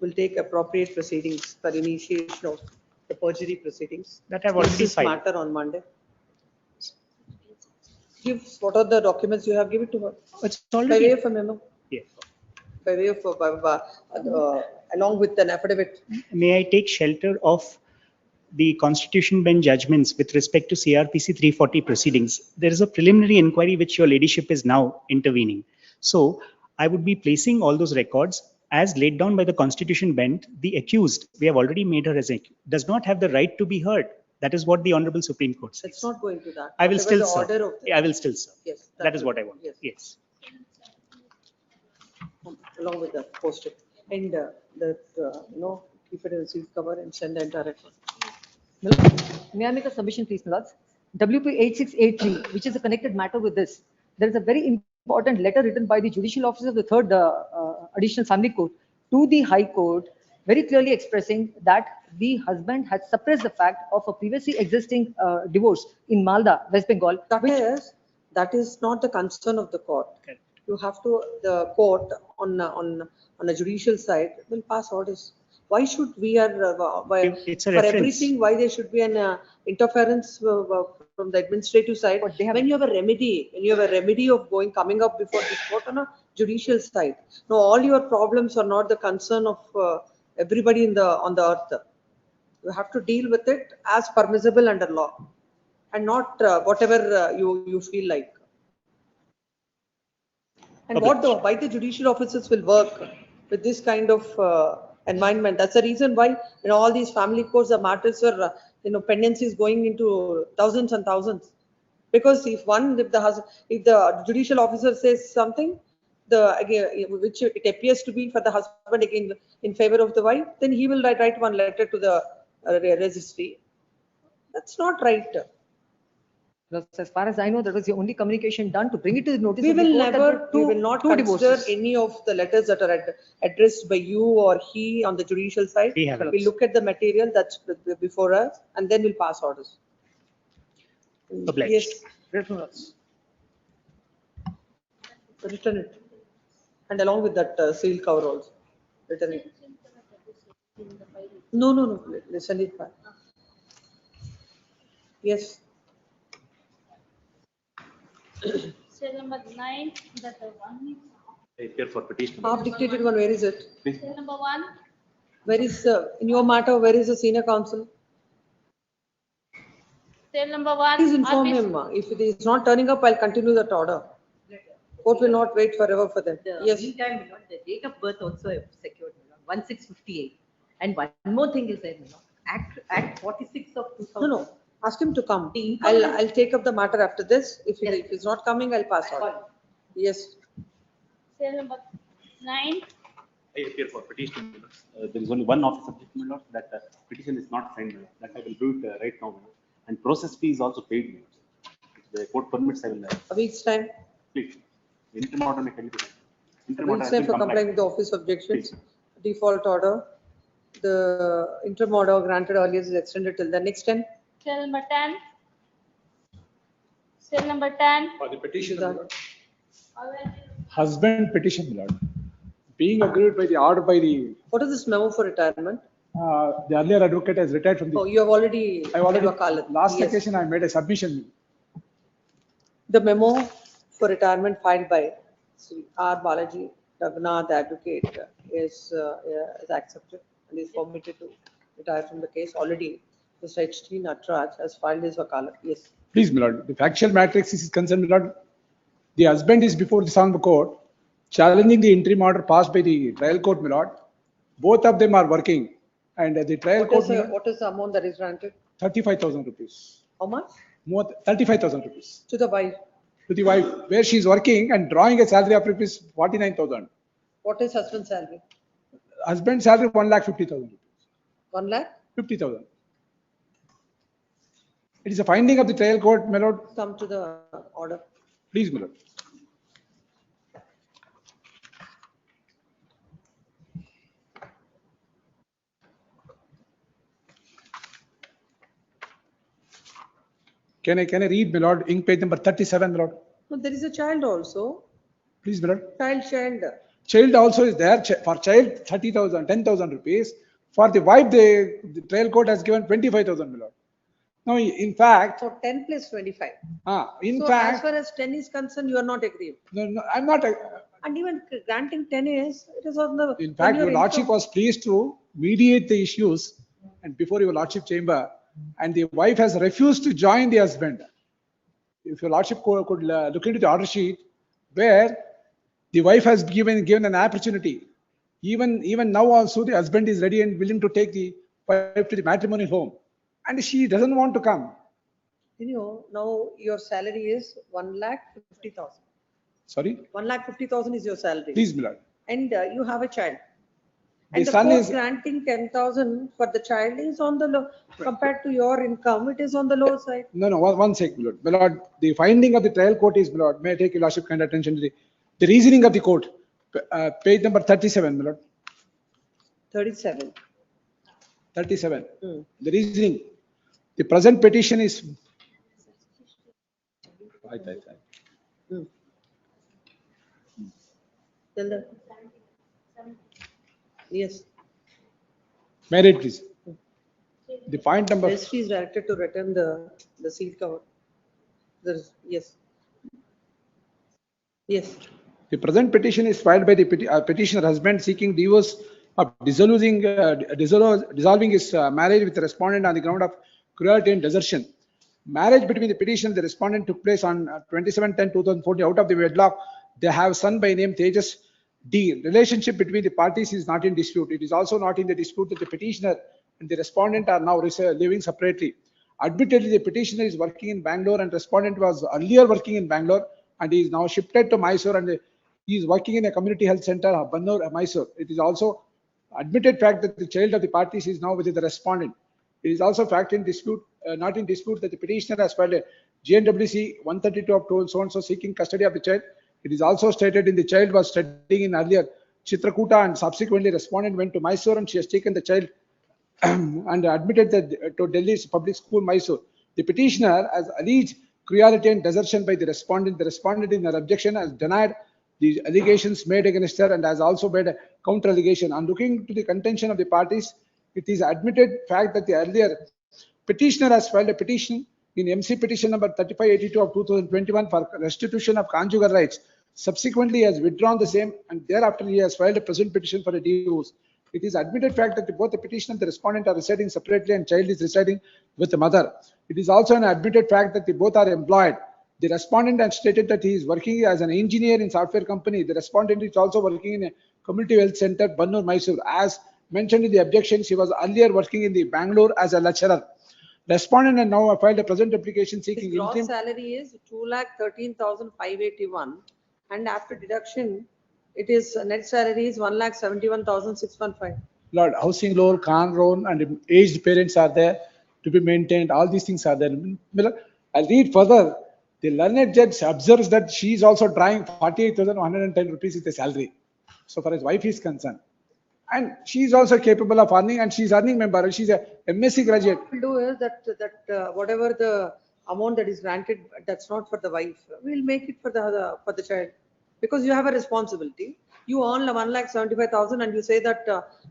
will take appropriate proceedings for initiation of the perjury proceedings. that I've already This filed. matter on Monday. What are the documents you have given to her? It's By way already, of a memo, yeah. by way of, along with an affidavit. May I take shelter of the Constitution Bench judgments with respect to CRPC 340 proceedings? There is a preliminary inquiry which your ladyship is now intervening. So I would be placing all those records as laid down by the Constitution Bench. The accused, we have already made her as an accused, does not have the right to be heard. That is what the Honorable Supreme Court says. It's not going to that. I will Whatever still the serve. order of the- Yeah, I will still serve. Yes. That is what I want. Yes. Yes. Along with the posted. And keep it in a sealed cover and send the entire record. May I make a submission, please, my lords? WP 8683, which is a connected matter with this. There is a very important letter written by the judicial officer of the 3rd Additional Family Court to the High Court, very clearly expressing that the husband had suppressed the fact of a previously existing divorce in Malda, West Bengal. That is not the concern of the court. Okay. You have to, the court on a judicial side will pass orders. Why should we It's a for reference. everything, why there should be an interference from the administrative side? But they have- When you have a remedy of coming up before this court on a judicial side. No, all your problems are not the concern of everybody on the earth. You have to deal with it as permissible under law and not whatever you feel like. And Okay. why the judicial officers will work with this kind of environment. That's the reason why in all these family courts, the matters are, pendency is going into thousands and thousands. Because if the judicial officer says something, which it appears to be for the husband again in favor of the wife, then he will write one letter to the registry. That's not right. Because as far as I know, that was the only communication done to bring it to the notice We of the will court that never, there we were will not two consider divorces. any of the letters that are addressed by you or he on the judicial side. We have it. We look at the material that's before us and then we'll pass orders. Obliged. Yes, return it. And along with that seal cover also, return it. No, send it back. Yes. Cell number 9, that the one. I appear for petition. Half dictated one, where is it? Cell number 1. Where is, in your matter, where is the senior counsel? Cell number 1. Please inform him. If it is not turning up, I'll continue that order. Court will not wait forever for them. The Yes. meantime, the date of birth also I have secured, 1658. And one more thing is that, Act 46 of 2000. No. Ask him to come. The income I'll take up the matter after this. If he's not coming, I'll pass order. Yes. Cell number 9. I appear for petition. There is only one office subject, my lord, that petition is not signed. That I will do it right now. And process fee is also paid. My lord. If the court permits, I will. A week's time. Please. Interim order may come. A week's time for complying with the office objections. Default order. The interim order granted earlier is extended till the next 10. Cell number 10. Cell number 10. For the petition, Done. husband petition, my lord, being agreed by the order by the What is this memo for retirement? the earlier advocate has retired from Oh, the. you have already. I already wakalat. last Yes. occasion I made a submission. The memo for retirement filed by Sri R. Balaji Raghunath, the advocate, is accepted and is permitted to retire from the case. Already, Mr. H.T. Natraj has filed his wakalat. Yes. Please, my lord, the factual matrix is concerned, my lord. The husband is before the Honorable Court challenging the interim order passed by the trial court, my lord. Both of them are working and the trial court, my lord, What is the amount that is granted? 35,000 rupees. How much? More 35,000 rupees To the wife. to the wife, where she is working and drawing a salary of rupees 49,000. What is husband's salary? Husband salary 1,50,000 rupees. 1 lakh? 50,000. It is a finding of the trial court, my lord. Come to the order. Please, my lord. Can I read, my lord, ink page number 37, my lord? No, there is a child also. Please, my lord. Child. Child also is there. For child, 30,000, 10,000 rupees. For the wife, the trial court has given 25,000, my lord. Now, in fact, So 10 plus 25. in So as fact, far as 10 is concerned, you are not agreeable. no, I'm not. And even granting 10 is, it is on the. In fact, on your lordship income. was pleased to mediate the issues and before your lordship chamber, and the wife has refused to join the husband. If your lordship could look into the order sheet where the wife has given an opportunity. Even now also the husband is ready and willing to take the wife to the matrimonial home and she doesn't want to come. Now your salary is 1,50,000. Sorry, 1,50,000 is your salary. please, my lord. And you have a child. The And the son court is- granting 10,000 for the child is on the low, compared to your income, it is on the low side. No, one sec, my lord. My lord, the finding of the trial court is, my lord, may I take your lordship kind attention to the reasoning of the court, page number 37, my lord. 37. 37. Hmm. The reasoning, the present petition is. Hmm. Tell them. Yes. May I read, please? The point number. Registry is directed to return the seal cover. Yes. Yes. The present petition is filed by the petitioner husband seeking divorce of dissolving his marriage with the respondent on the ground of cruelty and desertion. Marriage between the petitioner and the respondent took place on 27/10/2014 out of the wedlock. They have son by name Tejas. D, relationship between the parties is not in dispute. It is also not in the dispute that the petitioner and the respondent are now living separately. Admittedly, the petitioner is working in Bangalore and respondent was earlier working in Bangalore and he is now shifted to Mysore and he is working in a community health center, Bannur, Mysore. It is also admitted fact that the child of the parties is now with the respondent. It is also fact in dispute, not in dispute that the petitioner has filed a GNWC 132 of so-and-so seeking custody of the child. It is also stated in the child was studying in earlier Chitrakuta and subsequently respondent went to Mysore and she has taken the child and admitted that to Delhi's public school Mysore. The petitioner has alleged cruelty and desertion by the respondent. The respondent in her objection has denied the allegations made against her and has also made a counter allegation. On looking to the contention of the parties, it is admitted fact that the earlier petitioner has filed a petition in MC petition number 3582 of 2021 for restitution of conjugal rights. Subsequently, he has withdrawn the same and thereafter he has filed a present petition for a divorce. It is admitted fact that both the petitioner and the respondent are residing separately and child is residing with the mother. It is also an admitted fact that they both are employed. The respondent has stated that he is working as an engineer in software company. The respondent is also working in a community health center, Bannur, Mysore. As mentioned in the objections, he was earlier working in the Bangalore as a lecturer. Respondent and now filed a present application seeking His gross interim. salary is 2,13,581 and after deduction, it is net salary is 1,71,615. Lord, housing loan, car loan, and aged parents are there to be maintained. All these things are there. I'll read further. The learned judge observes that she is also drawing 48,110 rupees with a salary, so far as wife is concerned. And she is also capable of earning, and she is earning member. She's a MSc graduate. What we'll do is that whatever the amount that is granted, that's not for the wife. We'll make it for the child, because you have a responsibility. You earn 1,75,000 and you say that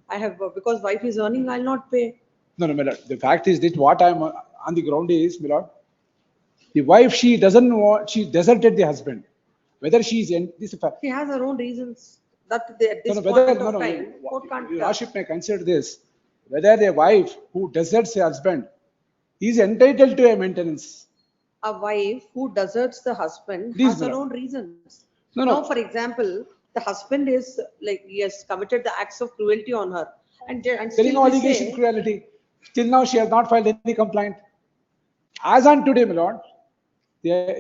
I have because wife is earning, I'll not pay. No, my lord. The fact is that what I'm on the ground is, my lord, the wife, she doesn't want, she deserted the husband. Whether she is in this fact. She has her own reasons that at this point of time, court can't. Your Lordship may consider this. Whether the wife who deserts her husband is entitled to a maintenance. A wife who deserts the husband Please, has her madam. own reasons. No. Now, for example, the husband is like he has committed the acts of cruelty on her, and There is still no we allegation say- of cruelty. Till now, she has not filed any complaint. As on today, my lord,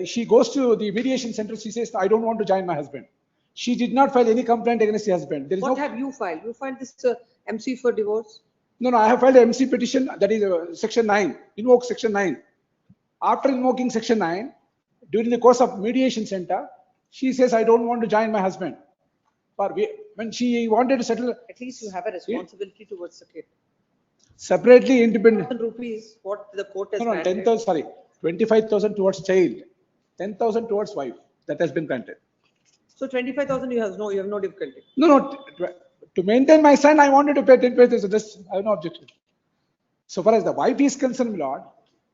she goes to the mediation center. She says, "I don't want to join my husband." She did not file any complaint against the husband. There is What no. have you filed? You filed this MC for divorce? No, I have filed a MC petition. That is section 9. Invoke section 9. After invoking section 9, during the course of mediation center, she says, "I don't want to join my husband." When she wanted to settle At least you have a responsibility towards the kid. separately, independent. Rupees, what the court has No, granted. 10,000, sorry, 25,000 towards child, 10,000 towards wife. That has been granted. So 25,000 you have no difficulty. No, to maintain my son, I wanted to pay 10,000. I have no objection. So far as the wife is concerned, my lord,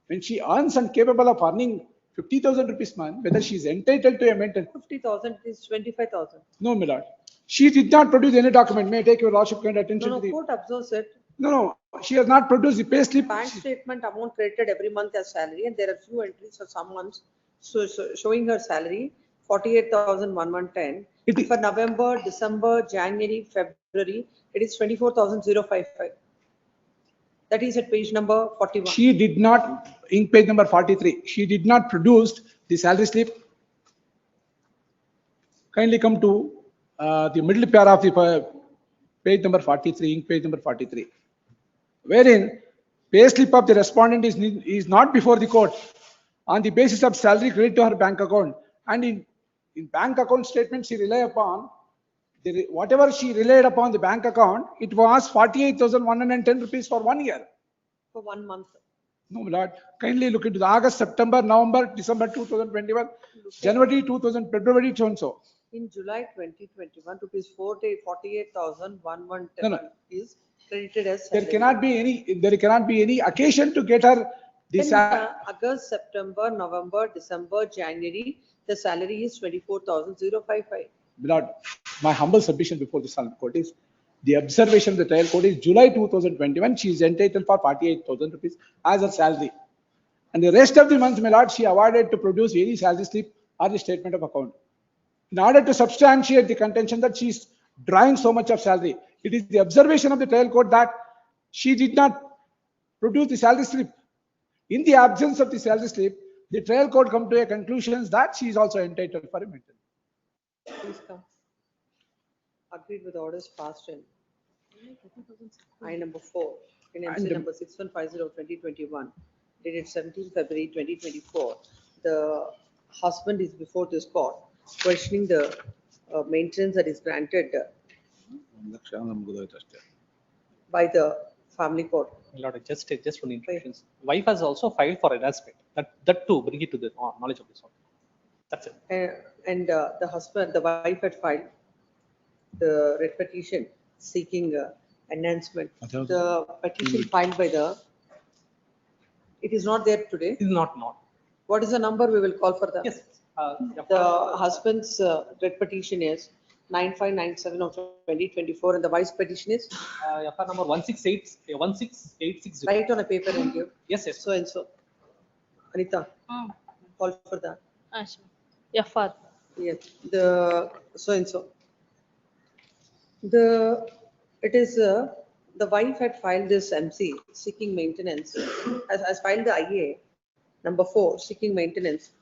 when she earns and capable of earning 50,000 rupees a month, whether she is entitled to a maintenance. 50,000 is 25,000. No, my lord. She did not produce any document. May I take your lordship kind attention No, to the. court observes it. No, she has not produced the pay slip. Bank statement amount credited every month as salary, and there are few entries for some months showing her salary 48,110. It is- For November, December, January, February, it is 24,055. That is at page number 41. She did not, in page number 43, she did not produce the salary slip. Kindly come to the middle paragraph of the page number 43, in page number 43, wherein pay slip of the respondent is not before the court on the basis of salary credit to her bank account, and in bank account statement she rely upon whatever she relied upon the bank account, it was 48,110 rupees for 1 year. For 1 month. No, my lord. Kindly look into the August, September, November, December 2021, January 2000, February so and so. In July 2021, rupees 48,110 No. is credited as There salary. cannot be any occasion to get her the In August, September, November, December, January, the salary is 24,055. Lord, my humble submission before the Supreme Court is the observation of the trial court is July 2021. She is entitled for 48,000 rupees as her salary, and the rest of the month, my lord, she avoided to produce any salary slip or the statement of account in order to substantiate the contention that she is drawing so much of salary. It is the observation of the trial court that she did not produce the salary slip. In the absence of the salary slip, the trial court come to a conclusion that she is also entitled for a maintenance. Please come. Agreed with orders passed in. I number 4, in MC And- number 6150/2021, dated 17 February 2024. The husband is before this court questioning the maintenance that is granted by the family court. My lord, just one interruptions. Wife has also filed for harassment. That too, bring it to the knowledge of this one. That's it. And the wife had filed the writ petition seeking enhancement. The petition filed by it is not there today. It is not. What is the number? We will call for that. Yes. The husband's writ petition is 9597 of 2024 and the wife's petition is FR number 16860. write on a paper and give. Yes. So and so. Anita, call for that. FR. Yes, so and so. The wife had filed this MC seeking maintenance, has filed the IA number 4 seeking maintenance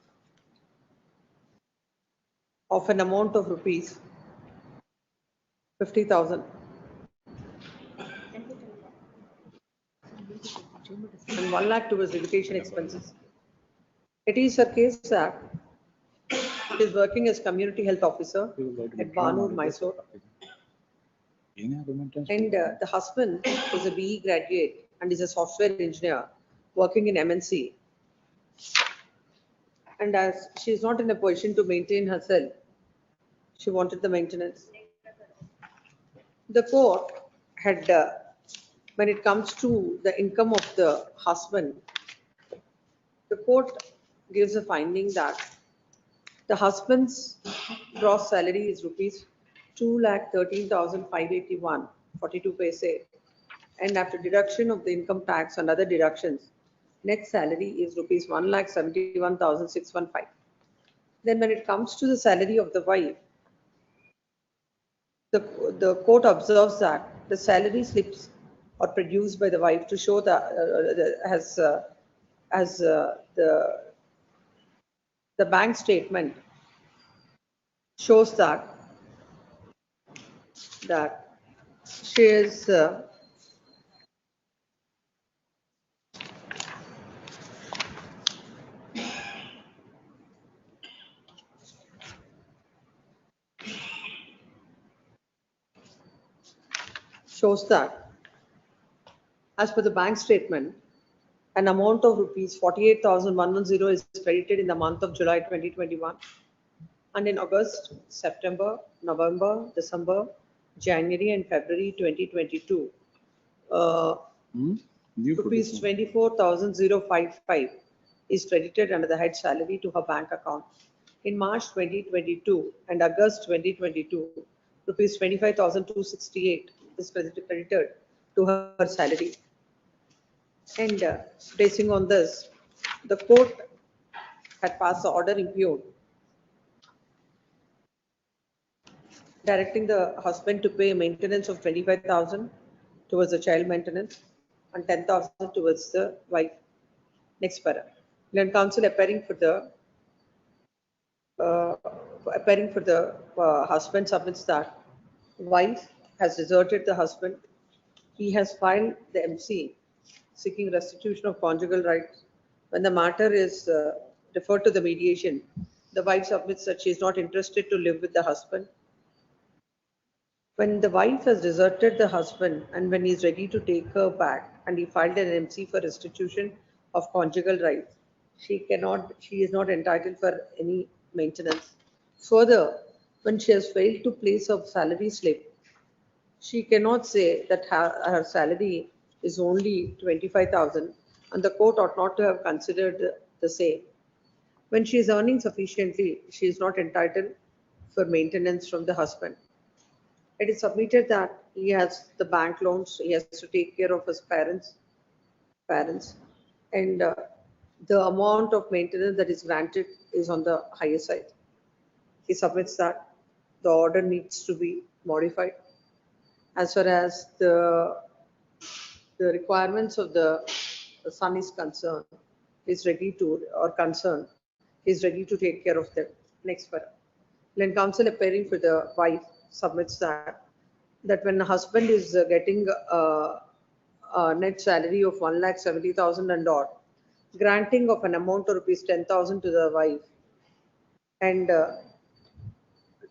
of an amount of rupees 50,000. And 1 lakh towards litigation expenses. It is her case that she is working as community health officer at Banur, Mysore. And the husband is a BE graduate and is a software engineer working in MNC. And as she is not in a position to maintain herself, she wanted the maintenance. The court had, when it comes to the income of the husband, the court gives a finding that the husband's gross salary is rupees 2,13,581.42 paise, and after deduction of the income tax and other deductions, net salary is rupees 1,71,615. Then when it comes to the salary of the wife, the court observes that the salary slips are produced by the wife to show that the bank statement shows that she is as per the bank statement, an amount of rupees 48,110 is credited in the month of July 2021, and in August, September, November, December, January and February 2022, rupees 24,055 is credited under the head salary to her bank account. In March 2022 and August 2022, rupees 25,268 is credited to her salary. And basing on this, the court had passed the order impugned, directing the husband to pay a maintenance of 25,000 towards the child maintenance and 10,000 towards the wife. Next para. Land counsel appearing for the husband submits that wife has deserted the husband. He has filed the MC seeking restitution of conjugal rights. When the matter is deferred to the mediation, the wife submits that she is not interested to live with the husband. When the wife has deserted the husband and when he is ready to take her back and he filed an MC for restitution of conjugal rights, she is not entitled for any maintenance. Further, when she has failed to place a salary slip, she cannot say that her salary is only 25,000 and the court ought not to have considered the same. When she is earning sufficiently, she is not entitled for maintenance from the husband. It is submitted that he has the bank loans, he has to take care of his parents, and the amount of maintenance that is granted is on the higher side. He submits that the order needs to be modified. As far as the requirements of the son is concerned, is ready to, or concerned, is ready to take care of them. Next para. When counsel appearing for the wife submits that when the husband is getting a net salary of 1,70,000 and odd, granting of an amount of rupees 10,000 to the wife and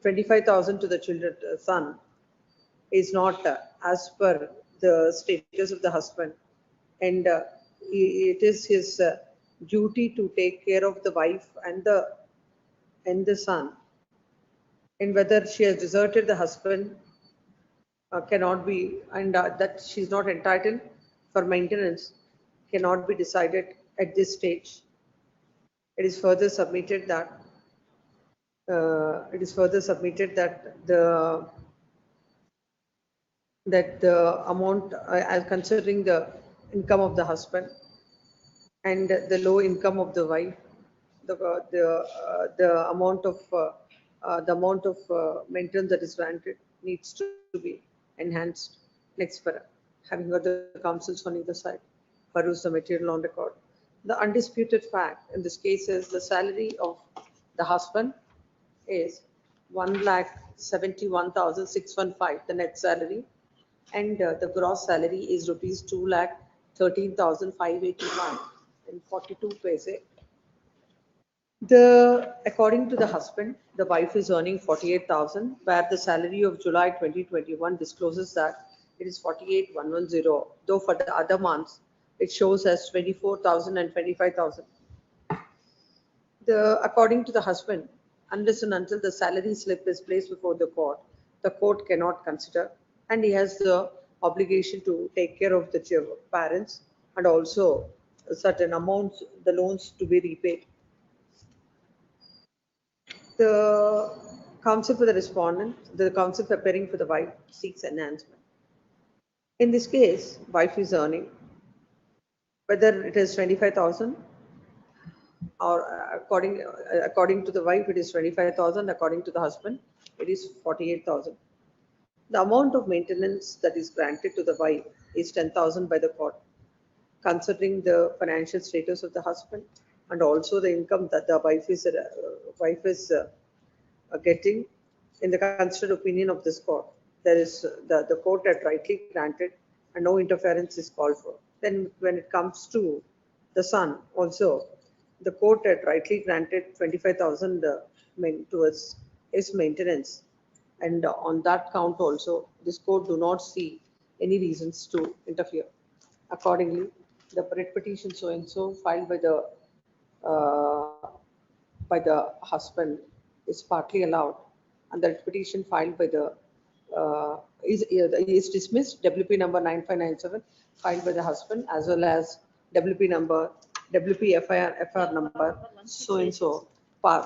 25,000 to the children, son, is not as per the status of the husband, and it is his duty to take care of the wife and the son, and whether she has deserted the husband cannot be, and that she is not entitled for maintenance cannot be decided at this stage. It is further submitted that the amount, as considering the income of the husband and the low income of the wife, the amount of maintenance that is granted needs to be enhanced. Next para. Having got the counsels on either side, peruse the material on record. The undisputed fact in this case is the salary of the husband is 1,71,615, the net salary, and the gross salary is rupees 2,13,581 and 42 paise. According to the husband, the wife is earning 48,000, where the salary of July 2021 discloses that it is 48,110, though for the other months it shows as 24,000 and 25,000. According to the husband, unless and until the salary slip is placed before the court cannot consider, and he has the obligation to take care of the parents and also certain amounts, the loans to be repaid. The counsel for the respondent, the counsel preparing for the wife seeks enhancement. In this case, wife is earning, whether it is 25,000 or according to the wife it is 25,000, according to the husband it is 48,000. The amount of maintenance that is granted to the wife is 10,000 by the court, considering the financial status of the husband and also the income that the wife is getting. In the considered opinion of this court, there is the court had rightly granted and no interference is called for. Then when it comes to the son also, the court had rightly granted 25,000 towards his maintenance, and on that count also this court do not see any reasons to interfere. Accordingly, the writ petition so and so filed by the husband is partly allowed, and the writ petition filed by the is dismissed. WP number 9597 filed by the husband, as well as WP FR number so and so by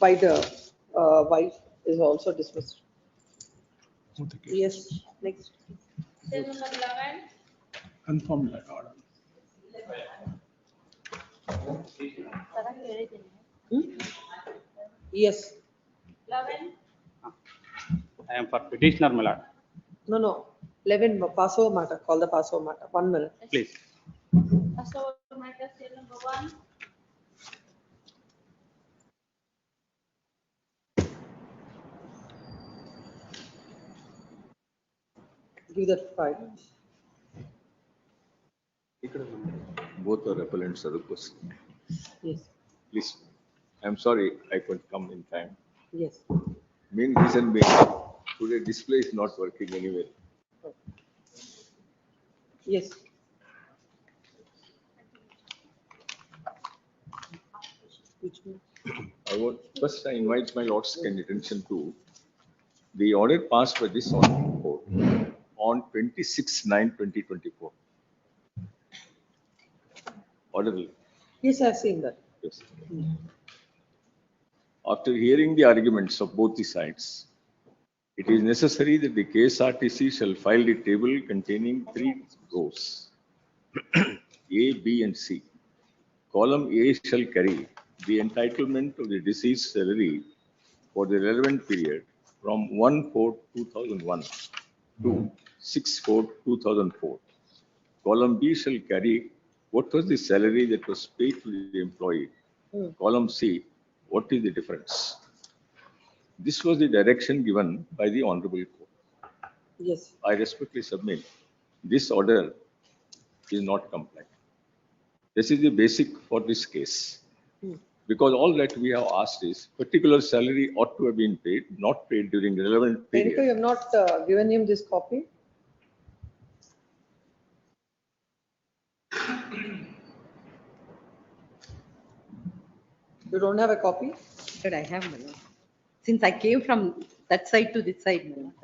the wife is also dismissed. Yes, next. Case number 11. Confirmed order. Yes. 11. I am for petitioner, my lord. No. 11 Passover matter. Call the Passover matter. 1 minute. Please. Passover matter, case number 1. Give that file. Both are appellants are requested. Yes. Please, I'm sorry I couldn't come in time. Yes. Main reason being today display is not working anywhere. Yes. Which one? First I invite my lord's kind attention to the order passed by this honorable court on 26/9/2024. Order. Yes, I've seen that. Yes. After hearing the arguments of both the sides, it is necessary that the KSRTC shall file the table containing 3 rows, A, B, and C. Column A shall carry the entitlement of the deceased salary for the relevant period from 1/4/2001 to 6/4/2004. Column B shall carry what was the salary that was paid to the employee. Column C, what is the difference? This was the direction given by the Honorable Court. Yes. I respectfully submit this order is not compliant. This is the basic for this case. Because all that we have asked is particular salary ought to have been paid, not paid during the relevant Renuka, you period. have not given him this copy? You don't have a copy? But I have, my lord. Since I came from that side to this side, my lord,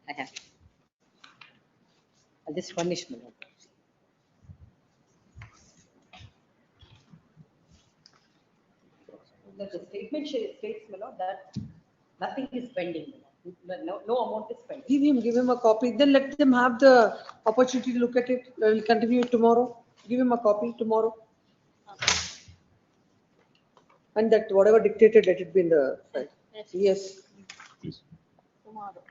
I have. I'll just furnish, my lord. The statement states, my lord, that nothing is pending. No amount is pending. Give him a copy. Then let them have the opportunity to look at it. We'll continue it tomorrow. Give him a copy tomorrow. And that whatever dictated, let it be in the file. Yes. Tomorrow.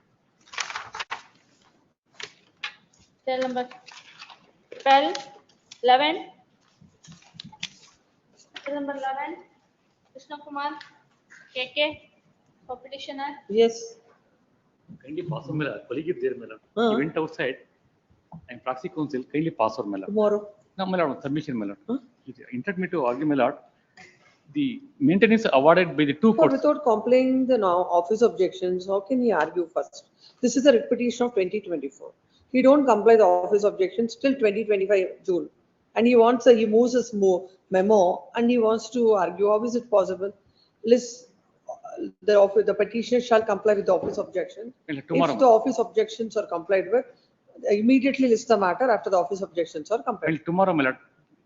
Cell number 12, 11. Cell number 11, Krishna Kumar, KK, co-petitioner. Yes. Kindly pass on, my lord. Colleague is there, my lord. Huh? He went outside and proxy counsel kindly pass on, my lord. Tomorrow. No, my lord, submission, my lord. Huh? Interest me to argue, my lord. The maintenance awarded by the two But courts. without complying the now office objections, how can he argue first? This is a petition of 2024. He don't comply the office objections till 2025 June. And he wants, he moves his memo and he wants to argue. How is it possible? List, the petitioner shall comply with the office objection. Tomorrow. If the office objections are complied with, immediately list the matter after the office objections are complied. Well, tomorrow, my lord.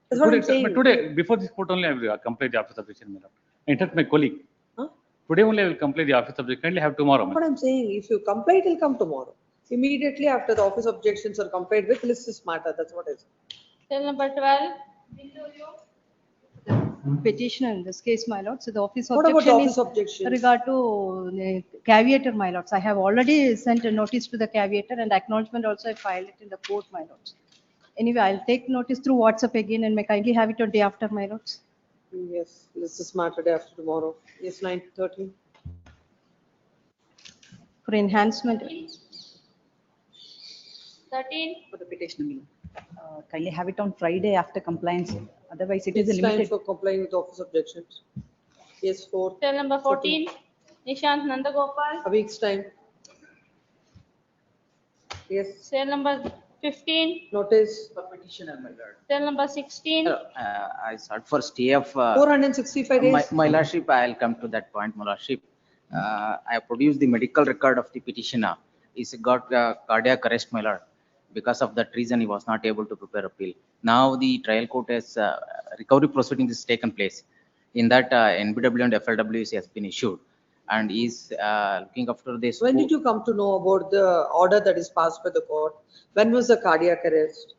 That's what I'm Today, saying. today, before this court only, I will complete the office objection, my lord. I interrupt my colleague. Huh? Today only I will complete the office objection. Kindly have tomorrow, my What lord. I'm saying, if you comply, it will come tomorrow. Immediately after the office objections are complied with, list this matter. That's what is. Cell number 12, Petitioner in this case, my lord. So the office What about the objection office is objections? regard to caveator, my lords. I have already sent a notice to the caveator and acknowledgement also I filed it in the court, my lords. Anyway, I'll take notice through WhatsApp again and may kindly have it on day after, my lords. Yes, list this matter day after tomorrow. Yes, 9:13. For enhancement, 13, For the petitioner, kindly have it on Friday after compliance. Otherwise, it is a It's time limited. for complying with office objections. Yes, 4. cell number 14, Nishant Nandagopal, A week's time. Yes, cell number 15, notice. Petitioner, my lord. cell number 16, I sought for stay of 465 days. my lordship. I'll come to that point, my lordship. I have produced the medical record of the petitioner. He's got cardiac arrest, my lord. Because of that reason, he was not able to prepare appeal. Now the trial court has recovery proceedings has taken place. In that, NBW and FLWC has been issued, and is looking after this. When did you come to know about the order that is passed by the court? When was the cardiac arrest?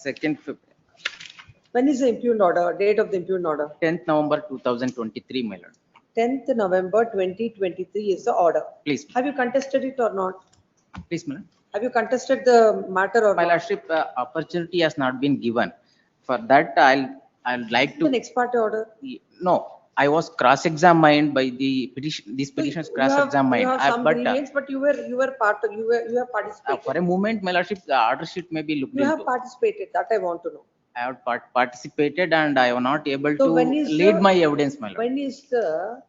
Second, When is the impugned order, date of the impugned order? 10th November 2023, my lord. 10th November 2023 is the order. Please, Have you contested it or not? please, my lord. Have you contested the matter or My not? lordship, opportunity has not been given. For that, I'd like The to, next part order. no, I was cross-examined by the petition, these petitions You have cross-examined. some But grievance, but you have participated. for a moment, my lordship, the order sheet may be looked You have into. participated, that I want to know. I have participated and I am not able So to when is lead the- my evidence, my lord. When is the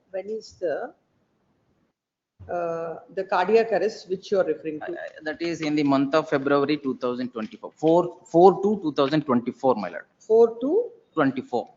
cardiac arrest which you are referring to? That is in the month of February 2024, 4/2/2024, my lord, 4 to 24.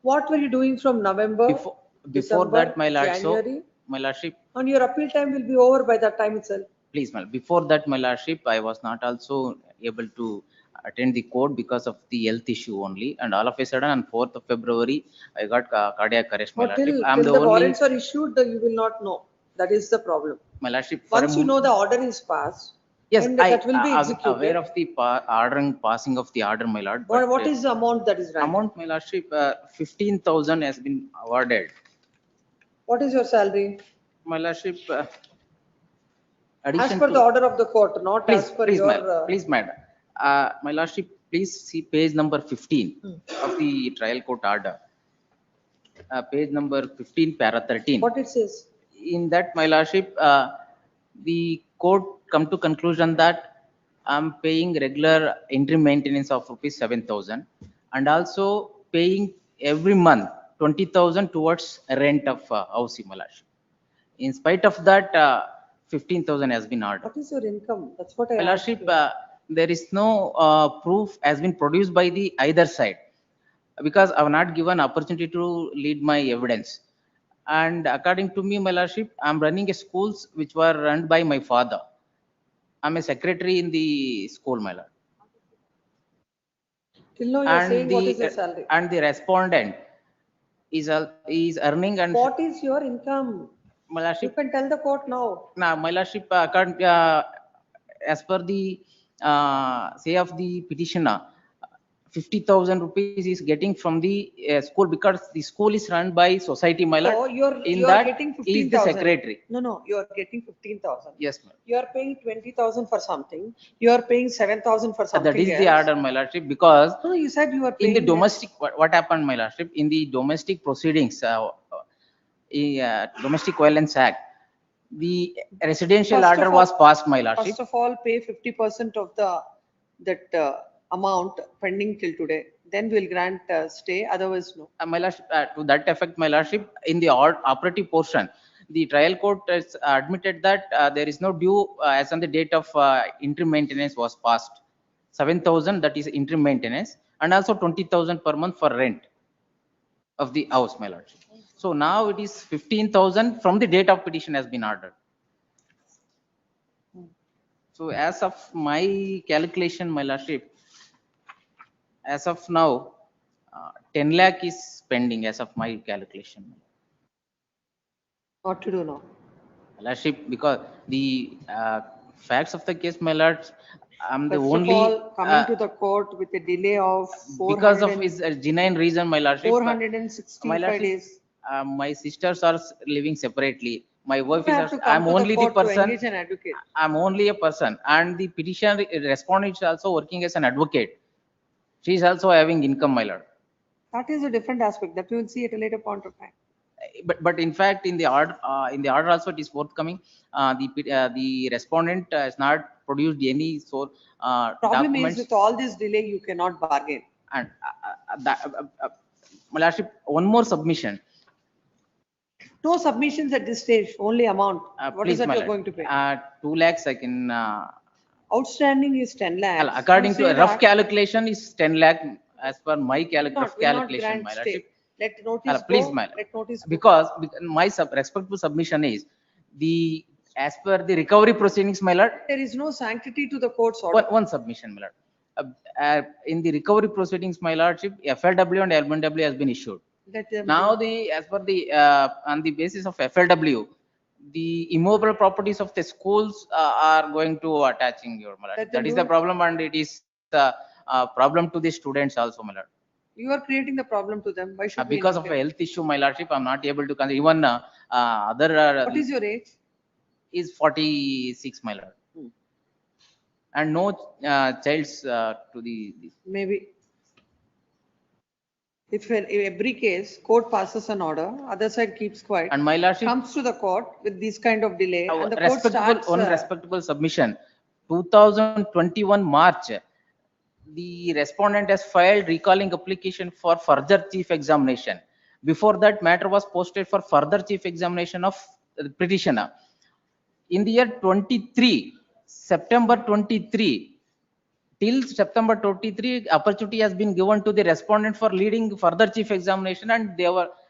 what were you doing from November? Before December, that, my lord, so, January? my lordship, And your appeal time will be over by that time itself. please, my lord, before that, my lordship, I was not also able to attend the court because of the health issue only. And all of a sudden, on 4th of February, I got cardiac arrest, my Or lordship. till I'm the the only, warrants are issued, you will not know. That is the problem. my lordship. for a Once you know moment- the order is passed, Yes, and I that will be am executed. aware of the order and passing of the order, my lord. What but, is the amount that is right? amount, my lordship, 15,000 has been awarded. What is your salary? My lordship, As addition per to. the order of the court, not Please, as per please, your. madam, please, madam. My lordship, please see page number 15 of the trial court order. Page number 15, para 13. What it says? In that, my lordship, the court come to conclusion that I'm paying regular interim maintenance of rupees 7,000 and also paying every month 20,000 towards rent of house, my lordship. In spite of that, 15,000 has been ordered. What is your income? That's what I My asked lordship, you. there is no proof has been produced by the either side because I have not given opportunity to lead my evidence. And according to me, my lordship, I'm running a schools which were run by my father. I'm a secretary in the school, my lord. Till now you're saying what is your salary? And the respondent is earning and. What is your income? My You lordship, can tell the court now. now, my lordship, as per the say of the petitioner, 50,000 rupees is getting from the school because the school is run by society, my lord. So you're that getting is the 15,000. secretary. No, you are getting 15,000. Yes, ma'am. You are paying 20,000 for something. You are paying 7,000 for something That is else. the order, my lordship, because No, you said you are in paying. the domestic, what happened, my lordship, in the domestic proceedings, Domestic Violence Act, the residential First of order all- was passed, my lordship. First of all, pay 50% of that amount pending till today. Then we'll grant stay, otherwise no. My lordship, to that effect, my lordship, in the operative portion, the trial court has admitted that there is no due as on the date of interim maintenance was passed. 7,000, that is interim maintenance, and also 20,000 per month for rent of the house, my lordship. So now it is 15,000 from the date of petition has been ordered. So as of my calculation, my lordship, as of now, 10 lakh is pending as of my calculation. What to do now? My lordship, because the facts of the case, my lord, I'm the First only. of all, coming to the court with a delay of Because of his genuine reason, my lordship. 465 days. My sisters are living separately. My wife You is. have to come I'm to the only the court to person. engage an advocate. I'm only a person, and the petitioner respondent is also working as an advocate. She is also having income, my lord. That is a different aspect that we will see at a later point of time. But in fact, in the order also it is forthcoming. The respondent has not produced any Problem documents. is with all this delay, you cannot bargain. And my lordship, one more submission. No submissions at this stage, only amount. What Please, is that my you're lord. going to pay? 2 lakhs I can. Outstanding is 10 lakhs. According You to say a rough that calculation is 10 lakh as per my rough will not calculation, grant my stay. lordship. Let notice Please, go. my lord. Let notice go. Because my respectful submission is as per the recovery proceedings, my lord. There is no sanctity to the court's order. One submission, my lord. In the recovery proceedings, my lordship, FLW and LBW has been issued. Let them Now do. as per the on the basis of FLW, the immovable properties of the schools are going to attaching your, my lord. Let them That is do the it. problem, and it is problem to the students also, my lord. You are creating the problem to them. Why should we Because of a interfere? health issue, my lordship, I'm not able to consider even other. What is your age? Is 46, my lord. And no child's to the. Maybe. If in every case, court passes an order, other side keeps quiet, And my lordship, comes to the court with this kind of delay, and the court starts. one respectable submission. 2021 March, the respondent has filed recalling application for further chief examination. Before that, matter was posted for further chief examination of the petitioner. In the year 23, September 23, till September 23, opportunity has been given to the respondent for leading further chief examination, and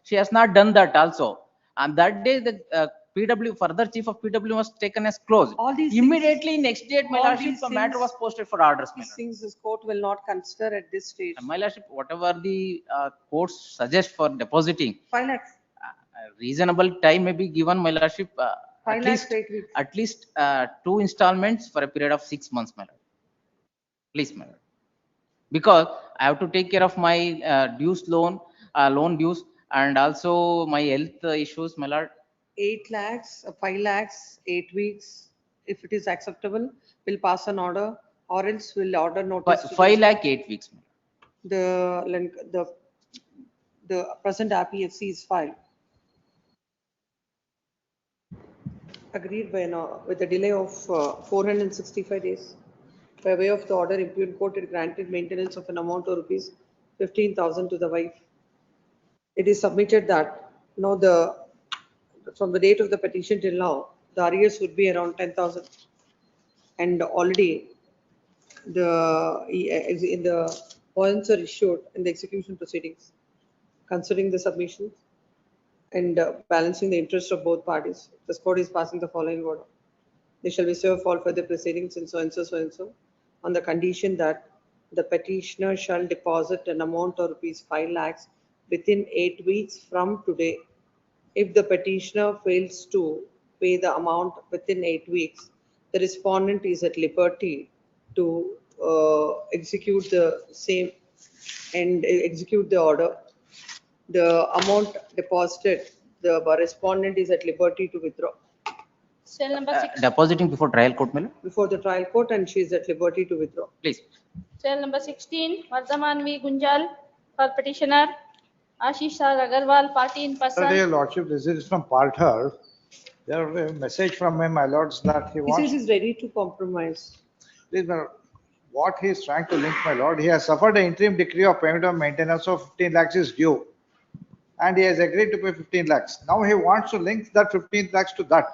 she has not done that also. And that day, the further chief of PW was taken as closed. All these Immediately next date, my all lordship, these the matter things- was posted for orders. My These lord. things this court will not consider at this stage. And my lordship, whatever the courts suggest for depositing, 5 lakhs. reasonable time may be given, my lordship. 5 lakhs, 8 weeks. At least 2 installments for a period of 6 months, my lord. Please, my lord. Because I have to take care of my dues loan dues, and also my health issues, my lord. 8 lakhs, 5 lakhs, 8 weeks. If it is acceptable, we'll pass an order or else we'll order notice. to 5 lakh 8 weeks. The present RPFC is filed. Agreed by now with a delay of 465 days. By way of the order, impugn court had granted maintenance of an amount of rupees 15,000 to the wife. It is submitted that now from the date of the petition till now, the arrears would be around 10,000. And already in the warrants are issued in the execution proceedings, considering the submissions and balancing the interest of both parties. This court is passing the following order. They shall be served for further proceedings and so and so, so and so, on the condition that the petitioner shall deposit an amount of rupees 5 lakhs within 8 weeks from today. If the petitioner fails to pay the amount within 8 weeks, the respondent is at liberty to execute the same and execute the order. The amount deposited, the respondent is at liberty to withdraw Cell number 6. Depositing before trial court, Miller? before the trial court, and she is at liberty to withdraw. Please. Cell number 16, Vardhaman V. Gunjal for petitioner. Ashish Sar Agarwal, party in person. Your Lordship, this is from Parthar. There is a message from him, my lords, that he He wants. says he's ready to compromise. Please, my lord, what he is trying to link, my lord, he has suffered an interim decree of payment of maintenance of 15 lakhs is due. And he has agreed to pay 15 lakhs. Now he wants to link that 15 lakhs to that.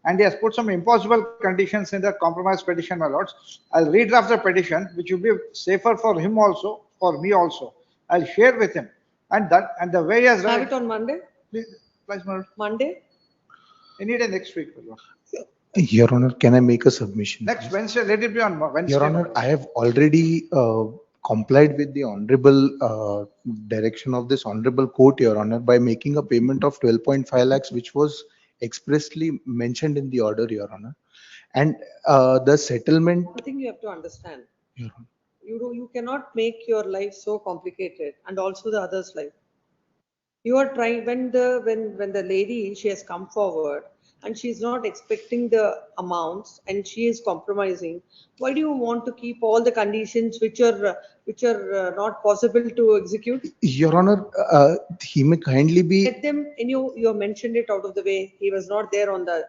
And he has put some impossible conditions in the compromise petition, my lords. I'll redraft the petition, which will be safer for him also, for me also. I'll share with him. And the way he has Have it on Monday? Please, my lord. Monday? Any day next week, my lord. Your Honor, can I make a submission? Next Wednesday, let it be on Wednesday. Your Honor, I have already complied with the honorable direction of this honorable court, Your Honor, by making a payment of 12.5 lakhs, which was expressly mentioned in the order, Your Honor. And the settlement. One thing you have to understand. Your Honor. You cannot make your life so complicated and also the other's life. You are trying, when the lady, she has come forward and she is not expecting the amounts and she is compromising, why do you want to keep all the conditions which are not possible to execute? Your Honor, he may kindly be. Let them, and you mentioned it out of the way. He was not there on the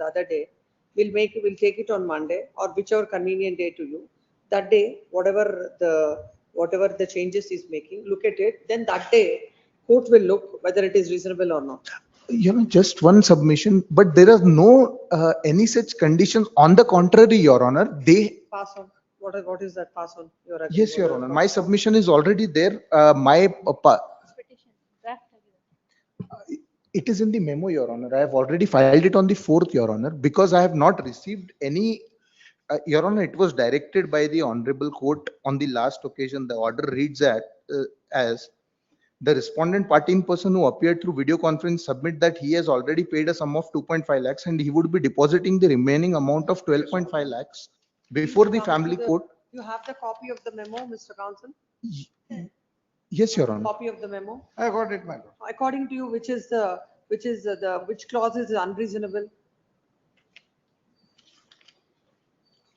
other day. We'll take it on Monday or whichever convenient day to you. That day, whatever the changes he's making, look at it. Then that day, court will look whether it is reasonable or not. You know, just one submission, but there are no any such conditions. On the contrary, Your Honor, they. Pass on. What is that? Pass on. Yes, Your Honor. My submission is already there. It is in the memo, Your Honor. I have already filed it on the 4th, Your Honor, because I have not received any. Your Honor, it was directed by the honorable court on the last occasion. The order reads as the respondent party in person who appeared through video conference submit that he has already paid a sum of 2.5 lakhs and he would be depositing the remaining amount of 12.5 lakhs before the family court. You have the copy of the memo, Mr. Counsel? Yes, Your Honor. Copy of the memo? I got it, my lord. According to you, which clause is unreasonable?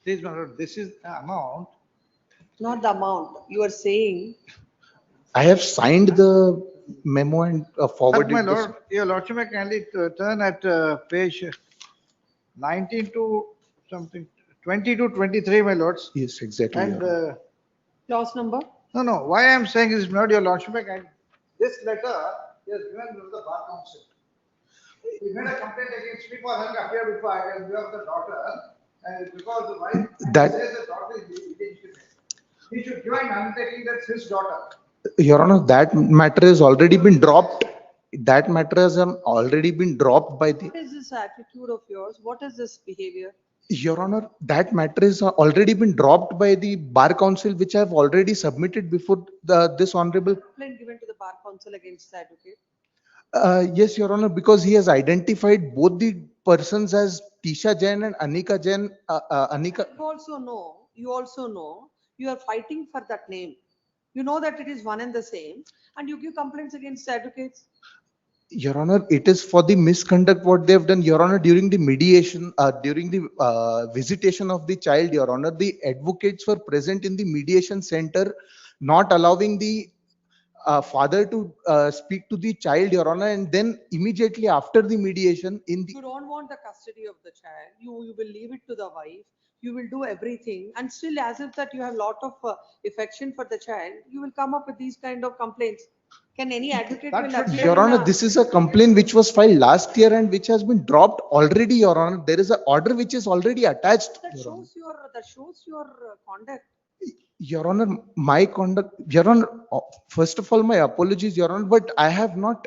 Please, my lord, this is the amount. Not the amount. You are saying. I have signed the memo and forwarded. My lord, your lordship may kindly turn at page 19 to something, 20 to 23, my lords. Yes, exactly. And clause number? No. Why I am saying is, not your lordship may kindly. This letter is given to the bar council. He made a complaint against me for having appeared before I can of the daughter, and because the wife says the daughter is illegitimate. He should join undertaking that's his daughter. Your Honor, that matter has already been dropped. That matter has already been dropped by the. What is this attitude of yours? What is this behavior? Your Honor, that matter is already been dropped by the bar council, which I have already submitted before this honorable. Complaint given to the bar council against the advocate? Yes, Your Honor, because he has identified both the persons as Tisha Jain and Anika Jain. You also know you are fighting for that name. You know that it is one and the same, and you give complaints against the advocates. Your Honor, it is for the misconduct what they have done, Your Honor, during the mediation, during the visitation of the child, Your Honor, the advocates were present in the mediation center, not allowing the father to speak to the child, Your Honor, and then immediately after the mediation in the You don't want the custody of the child. You will leave it to the wife. You will do everything, and still as if that you have lot of affection for the child, you will come up with these kind of complaints. Can any advocate will appear Your in Honor, a- this is a complaint which was filed last year and which has been dropped already, Your Honor. There is an order which is already attached. That Your Honor. shows your conduct. Your Honor, my conduct, Your Honor, first of all, my apologies, Your Honor, but I have not.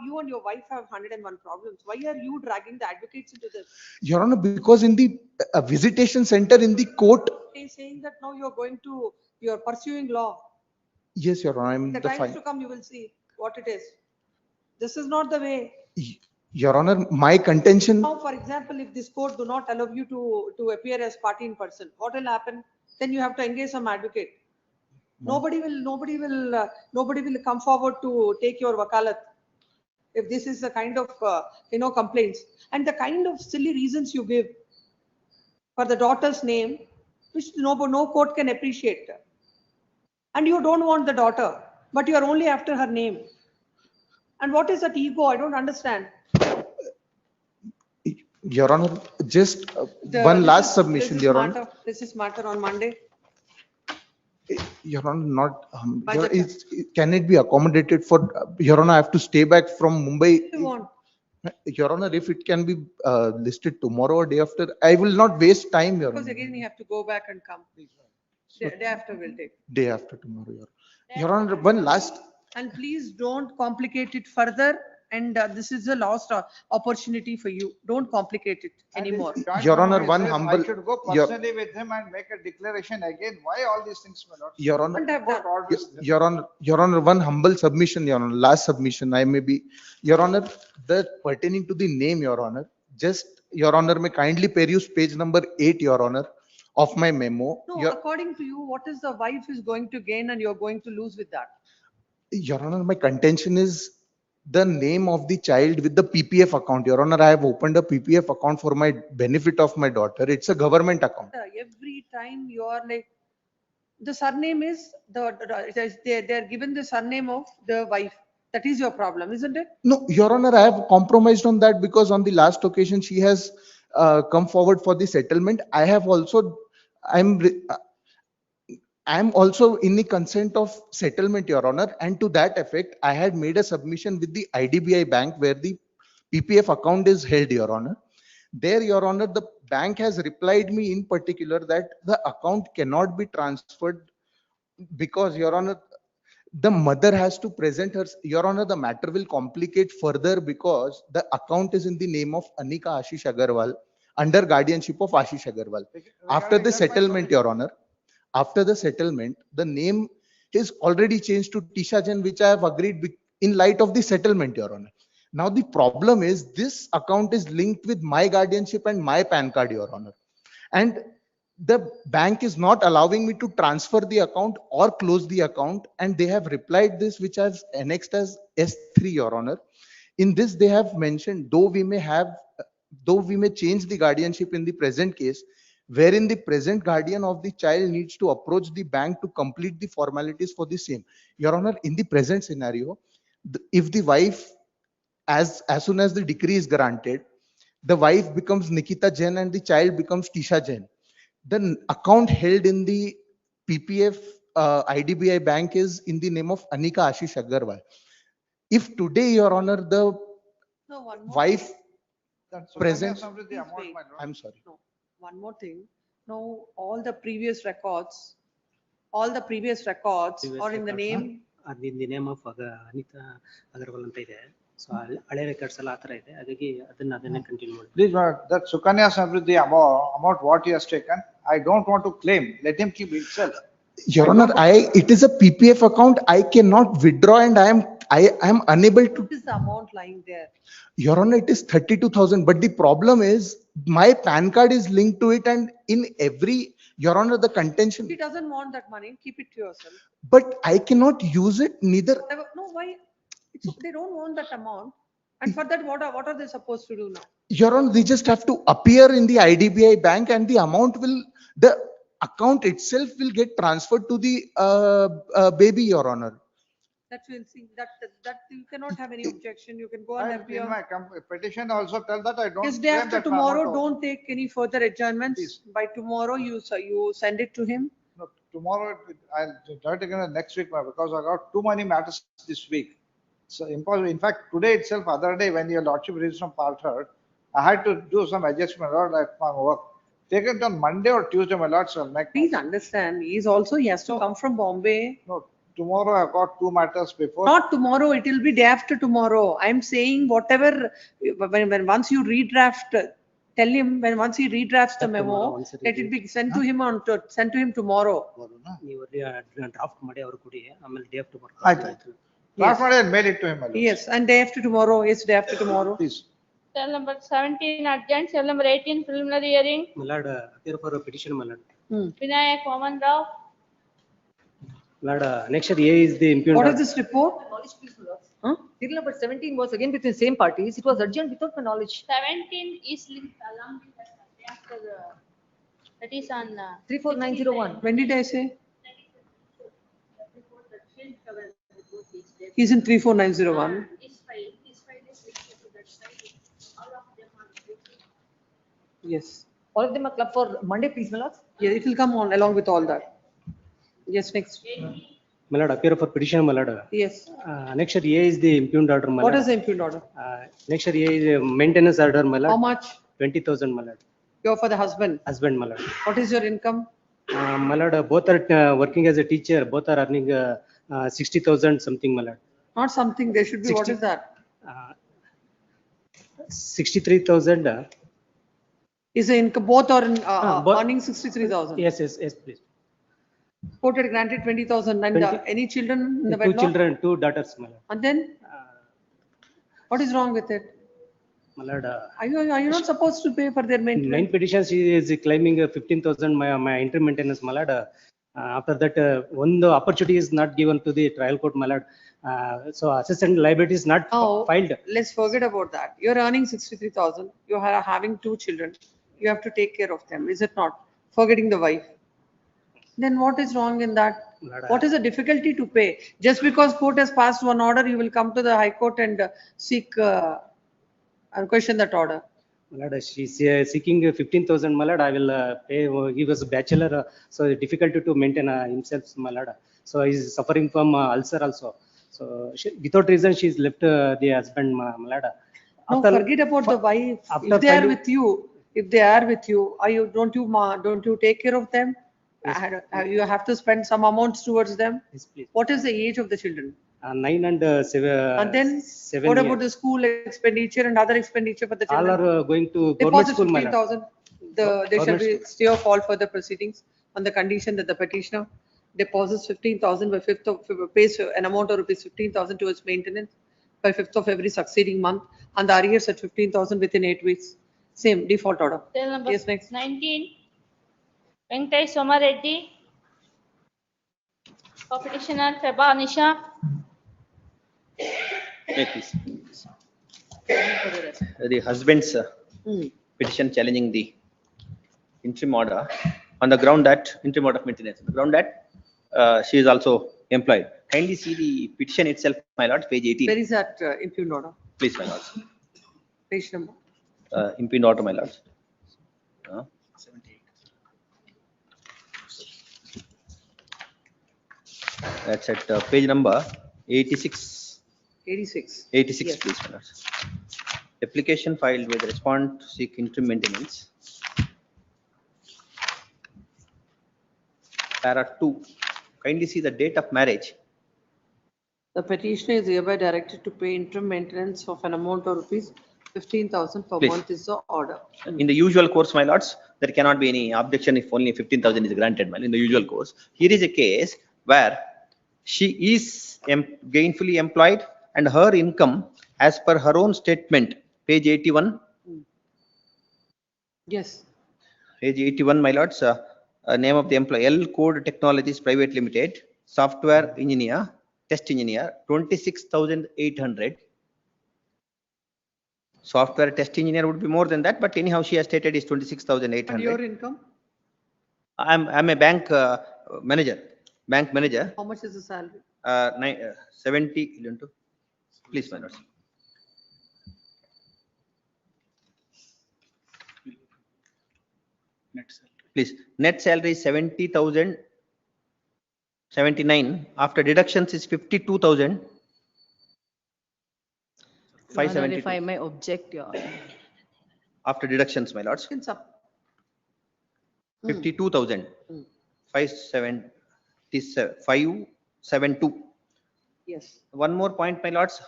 You and your wife have 101 problems. Why are you dragging the advocates into this? Your Honor, because in the visitation center in the court. He's saying that now you're pursuing law. Yes, Your Honor, I'm The the times fine. to come, you will see what it is. This is not the way. Your Honor, my contention. Now, for example, if this court do not allow you to appear as party in person, what will happen? Then you have to engage some advocate. Nobody will come forward to take your wakalat. If this is the kind of, complaints and the kind of silly reasons you give for the daughter's name, which no court can appreciate. And you don't want the daughter, but you are only after her name. And what is that ego? I don't understand. Your Honor, just one last submission, Your Honor. This is matter on Monday. Your Honor, not, By Your, the can it be accommodated for, Your Honor, I have to stay back from Mumbai. You want? Your Honor, if it can be listed tomorrow or day after, I will not waste time, Your Because Honor. again, you have to go back and come. Day after we'll take. Day after tomorrow, Your Honor. Your Honor, one last. And please don't complicate it further. And this is a lost opportunity for you. Don't complicate it anymore. Your Honor, He one says, humble. I should go personally with him and make a declaration again. Why all these things, my lord? Your Honor, Wouldn't have done. Your Honor, one humble submission, Your Honor, last submission, I may be, Your Honor, that pertaining to the name, Your Honor, just, Your Honor, may kindly peruse page number 8, Your Honor, of my memo. No, according to you, what is the wife is going to gain and you're going to lose with that? Your Honor, my contention is the name of the child with the PPF account. Your Honor, I have opened a PPF account for my benefit of my daughter. It's a government account. Every time you are like, the surname is, they're given the surname of the wife. That is your problem, isn't it? No, Your Honor, I have compromised on that because on the last occasion she has come forward for the settlement. I have also, I'm also in the consent of settlement, Your Honor, and to that effect, I had made a submission with the IDBI bank where the PPF account is held, Your Honor. There, Your Honor, the bank has replied me in particular that the account cannot be transferred because, Your Honor, the mother has to present her. Your Honor, the matter will complicate further because the account is in the name of Anika Ashish Agarwal under guardianship of Ashish Agarwal. After the settlement, Your Honor, after the settlement, the name is already changed to Tisha Jain, which I have agreed in light of the settlement, Your Honor. Now the problem is this account is linked with my guardianship and my PAN card, Your Honor. And the bank is not allowing me to transfer the account or close the account. And they have replied this, which has annexed as S3, Your Honor. In this, they have mentioned, though we may change the guardianship in the present case, wherein the present guardian of the child needs to approach the bank to complete the formalities for the same. Your Honor, in the present scenario, if the wife, as soon as the decree is granted, the wife becomes Nikita Jain and the child becomes Tisha Jain, the account held in the PPF IDBI bank is in the name of Anika Ashish Agarwal. If today, Your Honor, the wife presents, I'm sorry. No, one more thing. Now, all the previous records are in the name. in the name of Anita Agarwal ಅಂತ ಇದೆ. So ಹಳೆ records ಎಲ್ಲ ಆತರ ಇದೆ. ಹಾಗಾಗಿ ಅದನ್ನೇ continue ಮಾಡಿ. Please, that Sukanya Samriddhi amount what he has taken, I don't want to claim. Let him keep himself. Your Honor, it is a PPF account. I cannot withdraw and I am unable to. What is the amount lying there? Your Honor, it is 32,000. But the problem is my PAN card is linked to it, and in every, Your Honor, the contention. He doesn't want that money. Keep it to yourself. But I cannot use it neither. No, why? They don't want that amount. And for that, what are they supposed to do now? Your Honor, they just have to appear in the IDBI bank and the amount will, the account itself will get transferred to the baby, Your Honor. That will see, that you cannot have any objection. You can go and In appear. my petition also tell that I don't. Yes, day claim after that tomorrow, amount also. don't take any further adjournments. By tomorrow, you send it to him. No, tomorrow, I'll try to get it next week because I got too many matters this week. So impossible. In fact, today itself, other day, when your lordship reached from Parthard, I had to do some adjustment at my work. Take it on Monday or Tuesday, my lord, so Please understand, he has to come from Bombay. No, tomorrow I got 2 matters before. Not tomorrow, it will be day after tomorrow. I'm saying whatever, when once you redraft, tell him, once he redrafts the memo, let it be sent to him tomorrow. Draft ಮಾಡಿ ಅವ್ರು ಕೊಡಿ ಆಮೇಲೆ day after ಆಯ್ತು. Draft ಮಾಡಿ and mail it to him, my lord. Yes, and day after tomorrow, yes, day after tomorrow. Please. Cell number 17 urgent, cell number 18 preliminary hearing. ಮಲಾಡ್ appear for a petition ಮಲಾಡ್. Vinayak Vaman Rao. Malaad, annexure A is the impugned. What is this report? Knowledge, please, my lords. Serial number 17 was again between same parties. It was urgent without my knowledge. 17 is linked along with that day after that is on 34901. When did I say? He's in 34901. This file is linked to that file. All of them are linked. Yes. All of them are clubbed for Monday, please, my lords. Yeah, it will come on along with all that. Yes, next. Malaad, appear for petition Malaad. Yes. Annexure A is the impugned order Malaad. What is the impugned order? Annexure A is a maintenance order Malaad. How much? 20,000 Malaad. You're for the husband. Husband Malaad. What is your income? Malaad, both are working as a teacher. Both are earning 60,000 something Malaad. Not something, there should be, what is that? 63,000. Is the income, both are both- earning 63,000? Yes, please. Court had granted 20,000 and 20 any children in the Two wedlock? children, 2 daughters Malaad. And then? What is wrong with it? Malaad, Are you not supposed to pay for their maintenance? main petition she is claiming 15,000 my interim maintenance Malaad. After that, one the opportunity is not given to the trial court Malaad. So assessment liability is not filed. Let's forget about that. You're earning 63,000. You are having 2 children. You have to take care of them, is it not? Forgetting the wife. Then what is wrong in that? What is the difficulty to pay? Just because court has passed one order, you will come to the High Court and seek and question that order. Malaad, she's seeking 15,000 Malaad. I will pay. He was a bachelor, so difficult to maintain himself Malaad. So he's suffering from ulcer also. So without reason, she's left the husband Malaad. No, forget about the wife. after If they are filing- with you, don't you take care of them? You have to spend some amounts towards them. Yes, please. What is the age of the children? 9 and 7. And then 7 what about years. the school expenditure and other expenditure for the All children? are going to government Deposit school Malaad. 15,000. There shall Government be stay of all further proceedings on the condition that the petitioner deposits 15,000 by 5th of, pays an amount of rupees 15,000 towards maintenance by 5th of every succeeding month, and the arrears at 15,000 within 8 weeks. Same default order. Cell number Yes, next. 19. Venkatesh Somareddy. For petitioner Feba Anisha. The husband's petition challenging the interim order on the ground that interim order of maintenance, on the ground that she is also employed. Kindly see the petition itself, my lord, page 18. Where is that impugned order? Please, my lord. Page number. Impugned order, my lord. 78. That's at page number 86. 86. 86, Yes. please, my lord. Application filed with respond to seek interim maintenance. Para 2. Kindly see the date of marriage. The petitioner is hereby directed to pay interim maintenance of an amount of rupees 15,000 per Please. month is the order. In the usual course, my lords, there cannot be any objection if only 15,000 is granted, in the usual course. Here is a case where she is gainfully employed and her income as per her own statement, page 81. Yes. Page 81, my lords, name of the employee, L Code Technologies Private Limited, software engineer, test engineer, 26,800. Software test engineer would be more than that, but anyhow, she has stated is And your 26,800. income? I'm a bank manager. Bank manager. How much is the salary? 70 into. Please, my lords. Please, net salary is 70,079. After deductions is 52,000. Your Honor, if I may object, Your Honor. After deductions, my lords. 52,000. 572. Yes. One more point, my lords.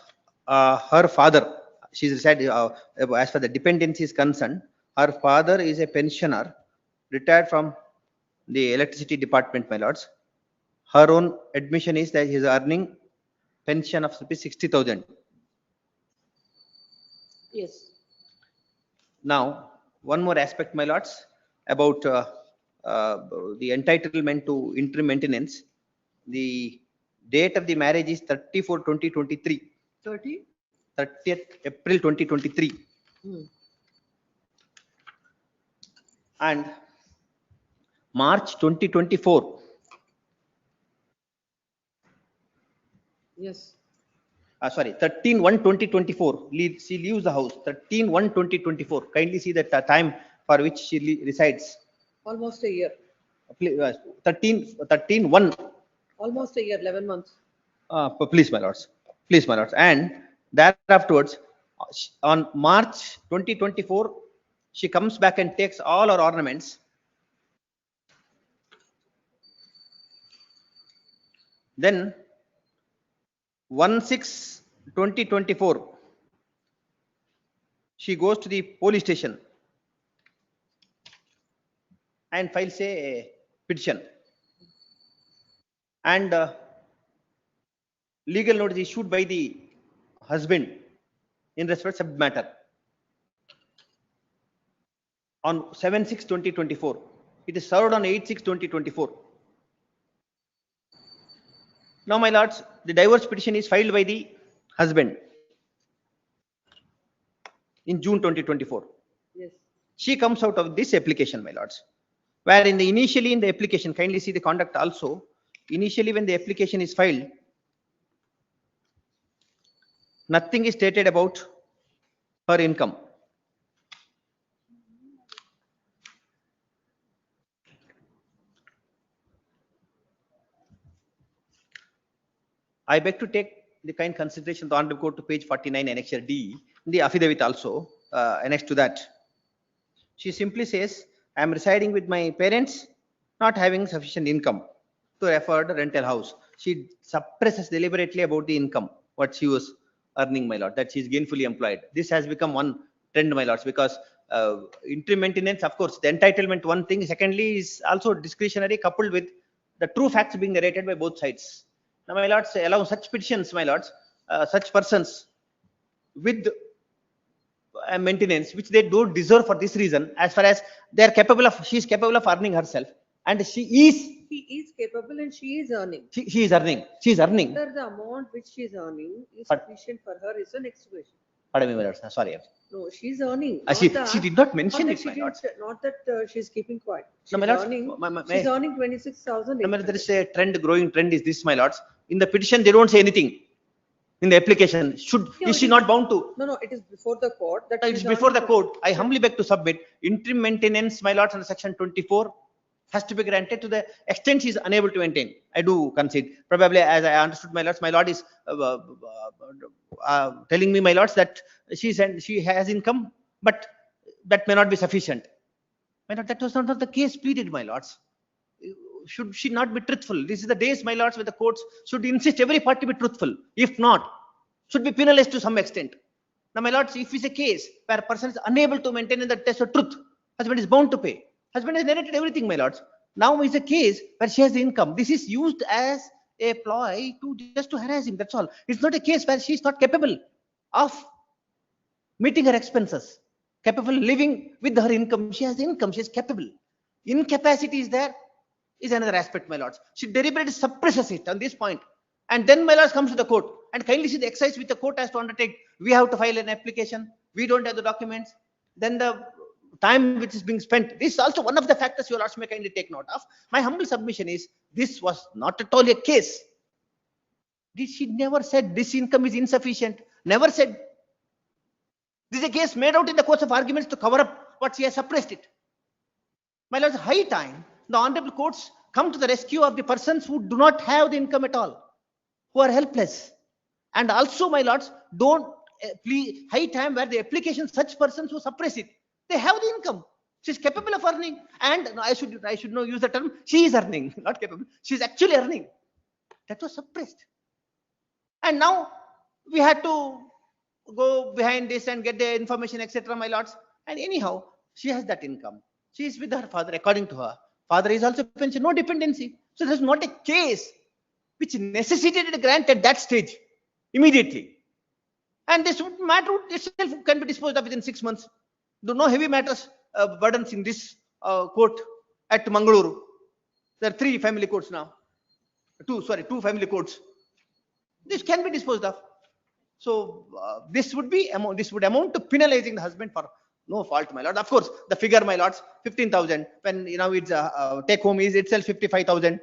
Her father, she said, as far the dependency is concerned, her father is a pensioner, retired from the electricity department, my lords. Her own admission is that he is earning pension of 60,000. Yes. Now, one more aspect, my lords, about the entitlement to interim maintenance. The date of the marriage is 30/4/2023. 30th April 2023. And March 2024. Yes. Sorry, 13/1/2024. She leaves the house. 13/1/2024. Kindly see the time for which she resides. Almost a year. 13/1. Almost a year, 11 months. Please, my lords. Please, my lords. And thereafterwards, on March 2024, she comes back and takes all her ornaments. Then 1/6/2024, she goes to the police station and files a petition. And legal notice issued by the husband in respect of matter on 7/6/2024. It is served on 8/6/2024. Now, my lords, the divorce petition is filed by the husband in June 2024. Yes. She comes out of this application, my lords, where initially in the application, kindly see the conduct also. Initially, when the application is filed, nothing is stated about her income. I beg to take the kind consideration of the Honorable Court to page 49, annexure D, in the affidavit also, annexed to that. She simply says, I am residing with my parents, not having sufficient income to afford a rental house. She suppresses deliberately about the income, what she was earning, my lord, that she is gainfully employed. This has become one trend, my lords, because interim maintenance, of course, the entitlement, one thing. Secondly, is also discretionary, coupled with the true facts being narrated by both sides. Now, my lords, allow such petitions, my lords, such persons with maintenance, which they don't deserve for this reason, as far as they are capable of, she is capable of earning herself, and He is capable and she is earning. She is earning. She is earning. Whether the amount which she is earning is sufficient for her is the next question. Pardon me, my lords. Sorry. No, she is earning. She did not mention it, She my lords. not that she is keeping quiet. No, my lords, She's earning 26,000. No, there is a trend, growing trend is this, my lords. In the petition, they don't say anything. In the application, is she not bound to? No, it is before the court. That It's before the court. I humbly beg to submit interim maintenance, my lords, under section 24 has to be granted to the extent she is unable to maintain. I do concede. Probably, as I understood, my lord is telling me, my lords, that she has income, but that may not be sufficient. My lord, that was not the case pleaded, my lords. Should she not be truthful? This is the days, my lords, where the courts should insist every party be truthful. If not, should be penalized to some extent. Now, my lords, if it's a case where a person is unable to maintain in the test of truth, husband is bound to pay. Husband has narrated everything, my lords. Now is a case where she has the income. This is used as a ploy to just to harass him. That's all. It's not a case where she is not capable of meeting her expenses, capable living with her income. She has the income. She is capable. Incapacity is there. Is another aspect, my lords. She deliberately suppresses it on this point. And then my lords comes to the court, and kindly see the exercise which the court has to undertake. We have to file an application. We don't have the documents. Then the time which is being spent. This is also one of the factors your lords may kindly take note of. My humble submission is this was not at all a case. She never said this income is insufficient. Never said. This is a case made out in the course of arguments to cover up what she has suppressed it. My lords, high time the honorable courts come to the rescue of the persons who do not have the income at all, who are helpless. And also, my lords, don't please, high time where the application, such persons who suppress it, they have the income. She is capable of earning, and I should not use the term, she is earning, not capable. She is actually earning. That was suppressed. And now we had to go behind this and get the information, etc., my lords. And anyhow, she has that income. She is with her father, according to her. Father is also pension, no dependency. So there's not a case which necessitated a grant at that stage immediately. And this matter itself can be disposed of within 6 months. There are no heavy matters, burdens in this court at Mangaluru. There are 3 family courts now. 2 family courts. This can be disposed of. So this would amount to penalizing the husband for no fault, my lord. Of course, the figure, my lords, 15,000. When it's take home is itself 55,000.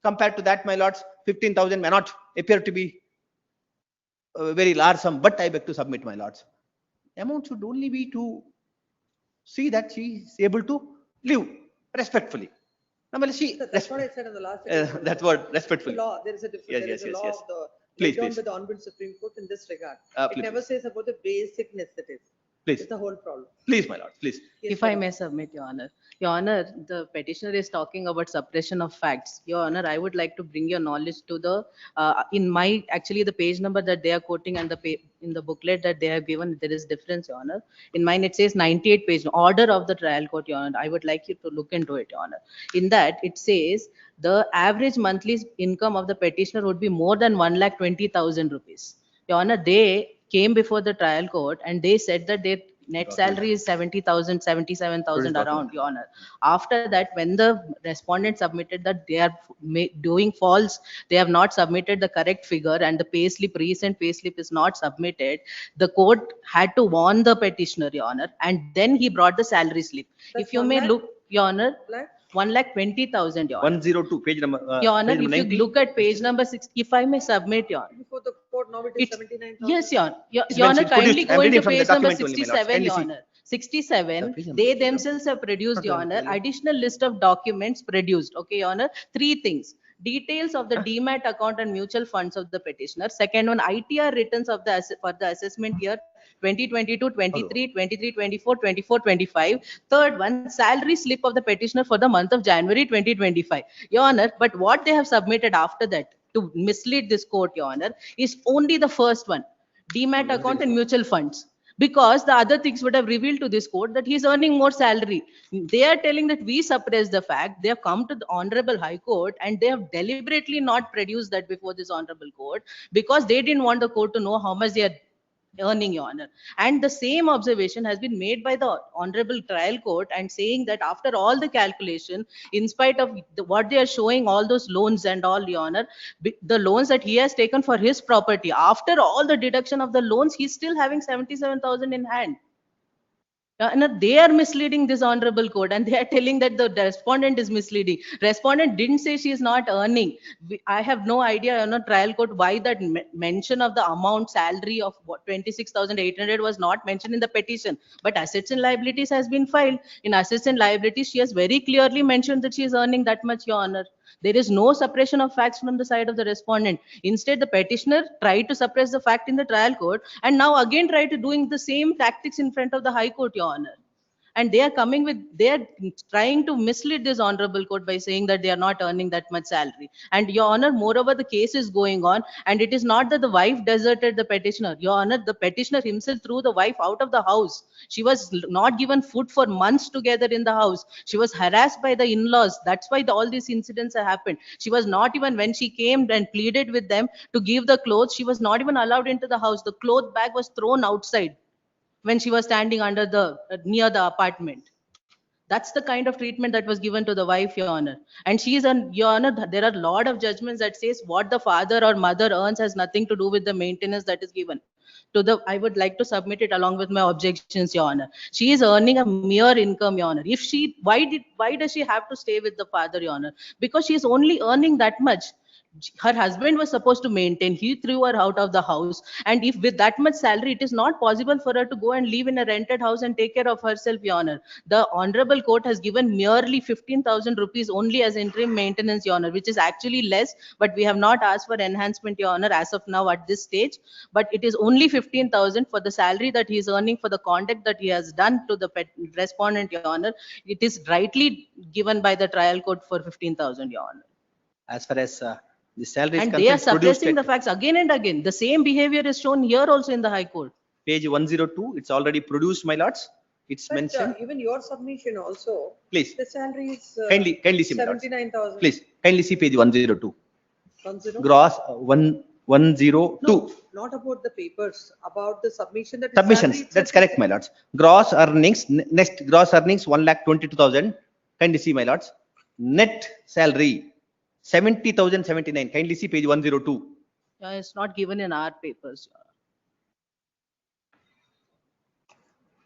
Compared to that, my lords, 15,000 may not appear to be a very large sum, but I beg to submit, my lords. The amount should only be to see that she is able to live respectfully. Now, that's what I said in the last. That word, respectfully. The law, there is a difference. There is a law of the Please, laid down please. by the Honorable Supreme Court in this regard. It Please, never says about the basic necessities. Please. It's the whole problem. Please, my lord, please. Yes, If I madam. may submit, Your Honor. Your Honor, the petitioner is talking about suppression of facts. Your Honor, I would like to bring your knowledge to the, actually the page number that they are quoting and in the booklet that they have given, there is difference, Your Honor. In mine, it says 98 page, order of the trial court, Your Honor. I would like you to look into it, Your Honor. In that, it says the average monthly income of the petitioner would be more than 1,20,000 rupees. Your Honor, they came before the trial court and they said that their net salary is 70,000, 77,000 around, Your Honor. After that, when the respondent submitted that they are doing false, they have not submitted the correct figure and the payslip, recent payslip is not submitted, the court had to warn the petitioner, Your Honor, and then he brought the salary slip. That's If you 1 may lakh? look, Your Honor, Lakh? 1,20,000, Your Honor. 102, page number. Your Honor, page number if 90. you look at page number 6, if I may submit, Your Honor. Before the court, now it is 79,000. Yes, Your Honor. Your It's Honor, mentioned, kindly produced. I'm go reading into from the page number document only, my lord. 67, Kindly Your see. Honor. 67, please, they themselves have produced, Your Honor, additional list of documents produced. Okay, Your Honor. 3 things. Details of the demat account and mutual funds of the petitioner. Second one, ITR returns of the for the assessment year 2022, 23, 23, 24, 24, 25. Third one, salary slip of the petitioner for the month of January 2025. Your Honor, but what they have submitted after that to mislead this court, Your Honor, is only the first one, demat account and mutual funds. Because the other things would have revealed to this court that he's earning more salary. They are telling that we suppress the fact. They have come to the Honorable High Court and they have deliberately not produced that before this Honorable Court because they didn't want the court to know how much they are earning, Your Honor. And the same observation has been made by the Honorable Trial Court and saying that after all the calculation, in spite of what they are showing, all those loans and all, Your Honor, the loans that he has taken for his property, after all the deduction of the loans, he's still having 77,000 in hand. And they are misleading this Honorable Court and they are telling that the respondent is misleading. Respondent didn't say she is not earning. I have no idea, trial court, why that mention of the amount salary of 26,800 was not mentioned in the petition. But assets and liabilities has been filed. In assets and liabilities, she has very clearly mentioned that she is earning that much, Your Honor. There is no suppression of facts from the side of the respondent. Instead, the petitioner tried to suppress the fact in the trial court and now again tried to doing the same tactics in front of the High Court, Your Honor. And they are trying to mislead this Honorable Court by saying that they are not earning that much salary. And Your Honor, moreover, the case is going on and it is not that the wife deserted the petitioner. Your Honor, the petitioner himself threw the wife out of the house. She was not given food for months together in the house. She was harassed by the in-laws. That's why all these incidents have happened. She was not even, when she came and pleaded with them to give the clothes, she was not even allowed into the house. The cloth bag was thrown outside when she was standing under near the apartment. That's the kind of treatment that was given to the wife, Your Honor. And she is Your Honor, there are a lot of judgments that says what the father or mother earns has nothing to do with the maintenance that is given. I would like to submit it along with my objections, Your Honor. She is earning a mere income, Your Honor. Why does she have to stay with the father, Your Honor? Because she is only earning that much. Her husband was supposed to maintain, he threw her out of the house, and if with that much salary it is not possible for her to go and live in a rented house and take care of herself, Your Honor. The honorable court has given merely 15,000 rupees only as interim maintenance, Your Honor, which is actually less, but we have not asked for enhancement, Your Honor, as of now at this stage. But it is only 15,000 for the salary that he is earning for the conduct that he has done to the respondent, Your Honor. It is rightly given by the trial court for 15,000, Your Honor. As far as the salary is And they are concerned, produced suppressing the at facts again and again. The same behavior is shown here also in the High Court. page 102, it's already produced, my lords. It's But mentioned. even your submission also. Please. The salary is. Kindly see, my lords. 79,000. Please, kindly see page 102. 10? Gross 102. No, not about the papers, about the submission that. Submissions, that's correct, my lords. Gross earnings, next gross earnings 1,22,000. Kindly see, my lords. Net salary 70,079. Kindly see page 102. Yeah, it's not given in our papers, Your Honor.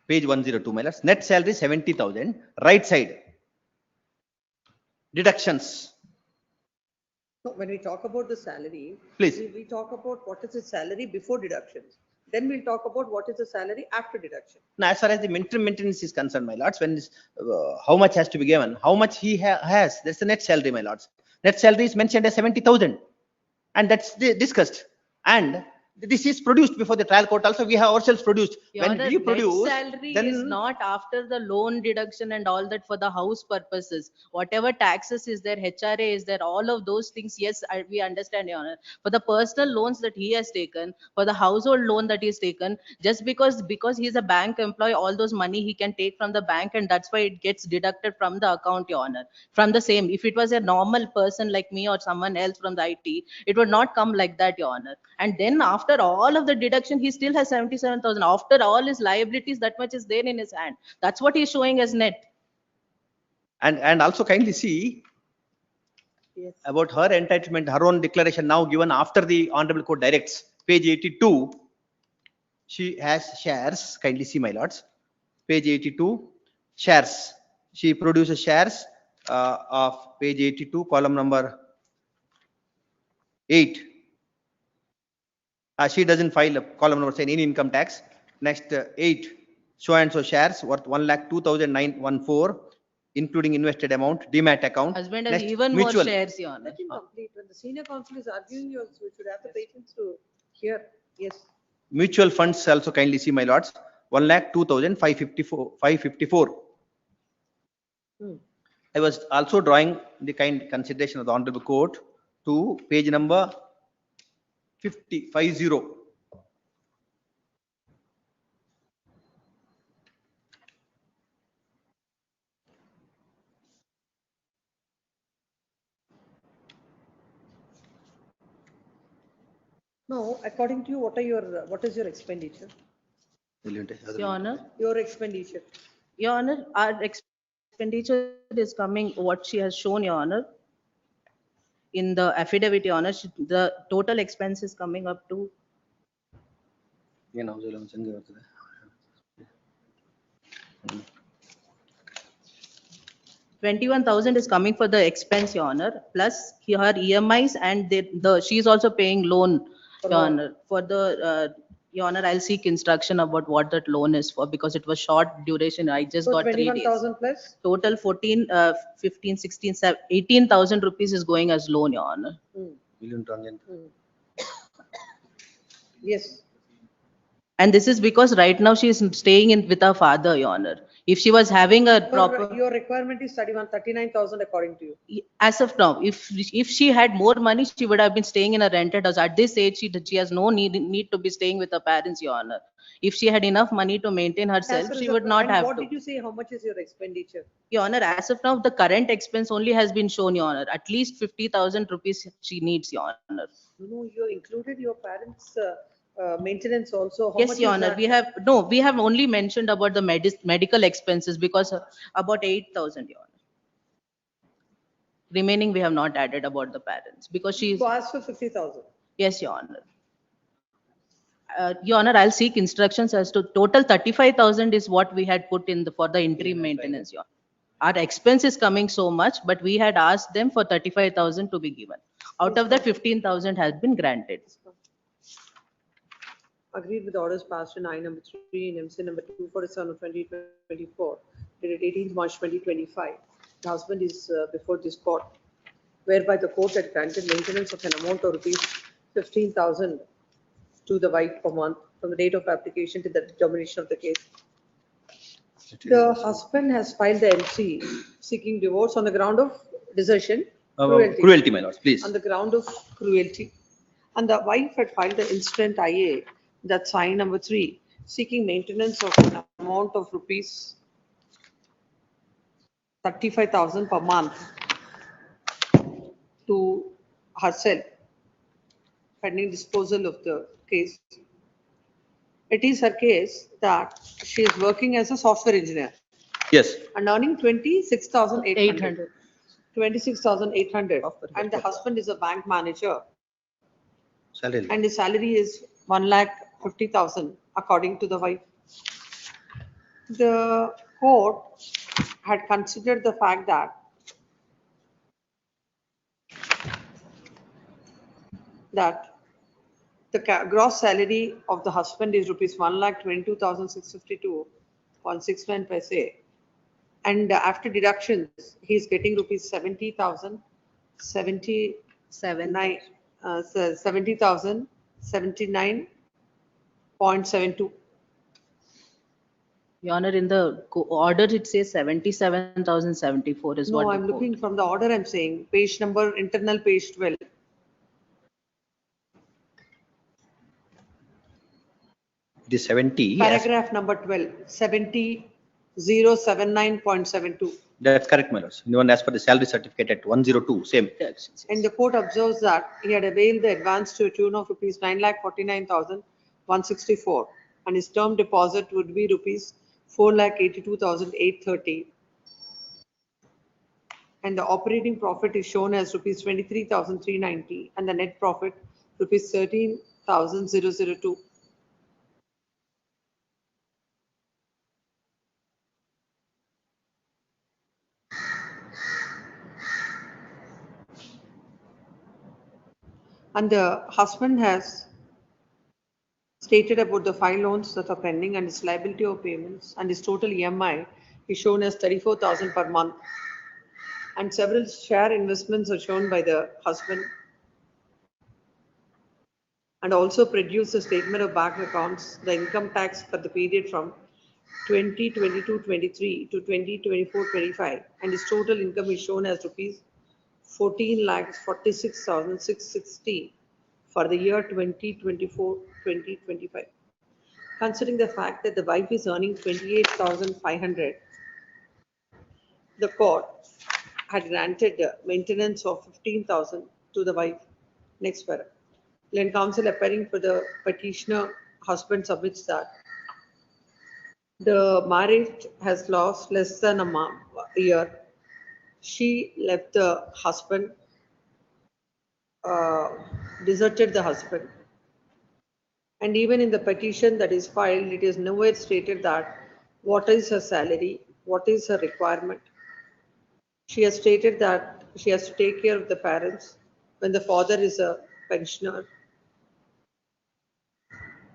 Page 102, my lords. Net salary 70,000. Right side. Deductions. No, when we talk about the salary. Please. We talk about what is the salary before deductions. Then we'll talk about what is the salary after deduction. Now, as far as the maintenance is concerned, my lords, when how much has to be given, how much he has, that's the net salary, my lords. Net salary is mentioned as 70,000, and that's discussed. And this is produced before the trial court. Also, we have ourselves produced. Your When Honor, we net produce, salary then is not after the loan deduction and all that for the house purposes. Whatever taxes is there, HRA is there, all of those things, yes, we understand, Your Honor. For the personal loans that he has taken, for the household loan that he has taken, just because he's a bank employee, all those money he can take from the bank, and that's why it gets deducted from the account, Your Honor. From the same, if it was a normal person like me or someone else from the IT, it would not come like that, Your Honor. And then after all of the deduction, he still has 77,000. After all his liabilities, that much is there in his hand. That's what he's showing as net. and also kindly see about her entitlement, her own declaration now given after the Honorable Court directs. Page 82, she has shares. Kindly see, my lords. Page 82, shares. She produces shares of page 82, column number 8. She doesn't file a column number saying any income tax. Next 8, so and so shares worth 1,02,914, including invested amount, demat account. Husband has Next, even mutual. more shares, Your Honor. Let him complete. When the senior counsel is arguing, you should have the patience to hear. Yes. Mutual funds also kindly see, my lords. 1,02,554. I was also drawing the kind consideration of the Honorable Court to page number 50. No, according to you, what is your expenditure? Your Honor. Your expenditure. Your Honor, our expenditure is coming, what she has shown, Your Honor. In the affidavit, Your Honor, the total expense is coming up to 21,000 is coming for the expense, Your Honor, plus her EMIs, and she is also paying loan, Your Honor, for the Your Honor, I'll seek instruction about what that loan is for, because it was short duration. I just got 3 days. 21,000 plus? Total 14, 15, 16, 18,000 rupees is going as loan, Your Honor. Yes. And this is because right now she is staying with her father, Your Honor. If she was having a proper. Your requirement is 39,000 according to you. As of now, if she had more money, she would have been staying in a rented house. At this age, she has no need to be staying with her parents, Your Honor. If she had enough money to maintain herself, she would not have to. What did you say? How much is your expenditure? Your Honor, as of now, the current expense only has been shown, Your Honor. At least 50,000 rupees she needs, Your Honor. No, you included your parents' maintenance also. How Yes, much Your is Honor, that? we have only mentioned about the medical expenses because about 8,000, Your Honor. Remaining, we have not added about the parents because she's, So ask for 50,000. yes, Your Honor. Your Honor, I'll seek instructions as to total 35,000 is what we had put in for the interim maintenance, Your Honor. Our expense is coming so much, but we had asked them for 35,000 to be given. Out of that, 15,000 has been granted. Agreed with orders passed in I number 3 in MC number 247 of 2024, dated 18th March 2025. The husband is before this court, whereby the court had granted maintenance of an amount of rupees 15,000 to the wife per month from the date of application to the determination of the case. The husband has filed the MC seeking divorce on the ground of desertion, Cruelty, my lords, please. on the ground of cruelty. And the wife had filed the incident IA, that's I number 3, seeking maintenance of an amount of rupees 35,000 per month to herself, pending disposal of the case. It is her case that she is working as a software engineer Yes. and earning 26,800. 800. 26,800. And the husband is a bank manager Salary. and his salary is 1,50,000 according to the wife. The court had considered the fact that the gross salary of the husband is rupees 1,22,652.69 paise, and after deductions he is getting rupees 70,79.72. Your Honor, in the order, it says 77,074 is what No, the I'm court. looking from the order, I'm saying page number, internal page 12. It is 70. Yes. Paragraph number 12, 70,079.72. That's correct, my lords. Even as per the salary certificate at 102, same. And the court observes that he had availed the advance to a tune of rupees 9,49,164 and his term deposit would be rupees 4,82,830. And the operating profit is shown as rupees 23,390 and the net profit rupees 13,002. And the husband has stated about the 5 loans that are pending and his liability of payments and his total EMI is shown as 34,000 per month. And several share investments are shown by the husband. And also produce a statement of bank accounts, the income tax for the period from 2022-23 to 2024-25, and his total income is shown as rupees 14,46,660 for the year 2024-2025. Considering the fact that the wife is earning 28,500, the court had granted maintenance of 15,000 to the wife. Next paragraph. Land counsel appearing for the petitioner husband submits that the marriage has lost less than a year. She left the husband, deserted the husband. And even in the petition that is filed, it is nowhere stated that what is her salary, what is her requirement. She has stated that she has to take care of the parents when the father is a pensioner.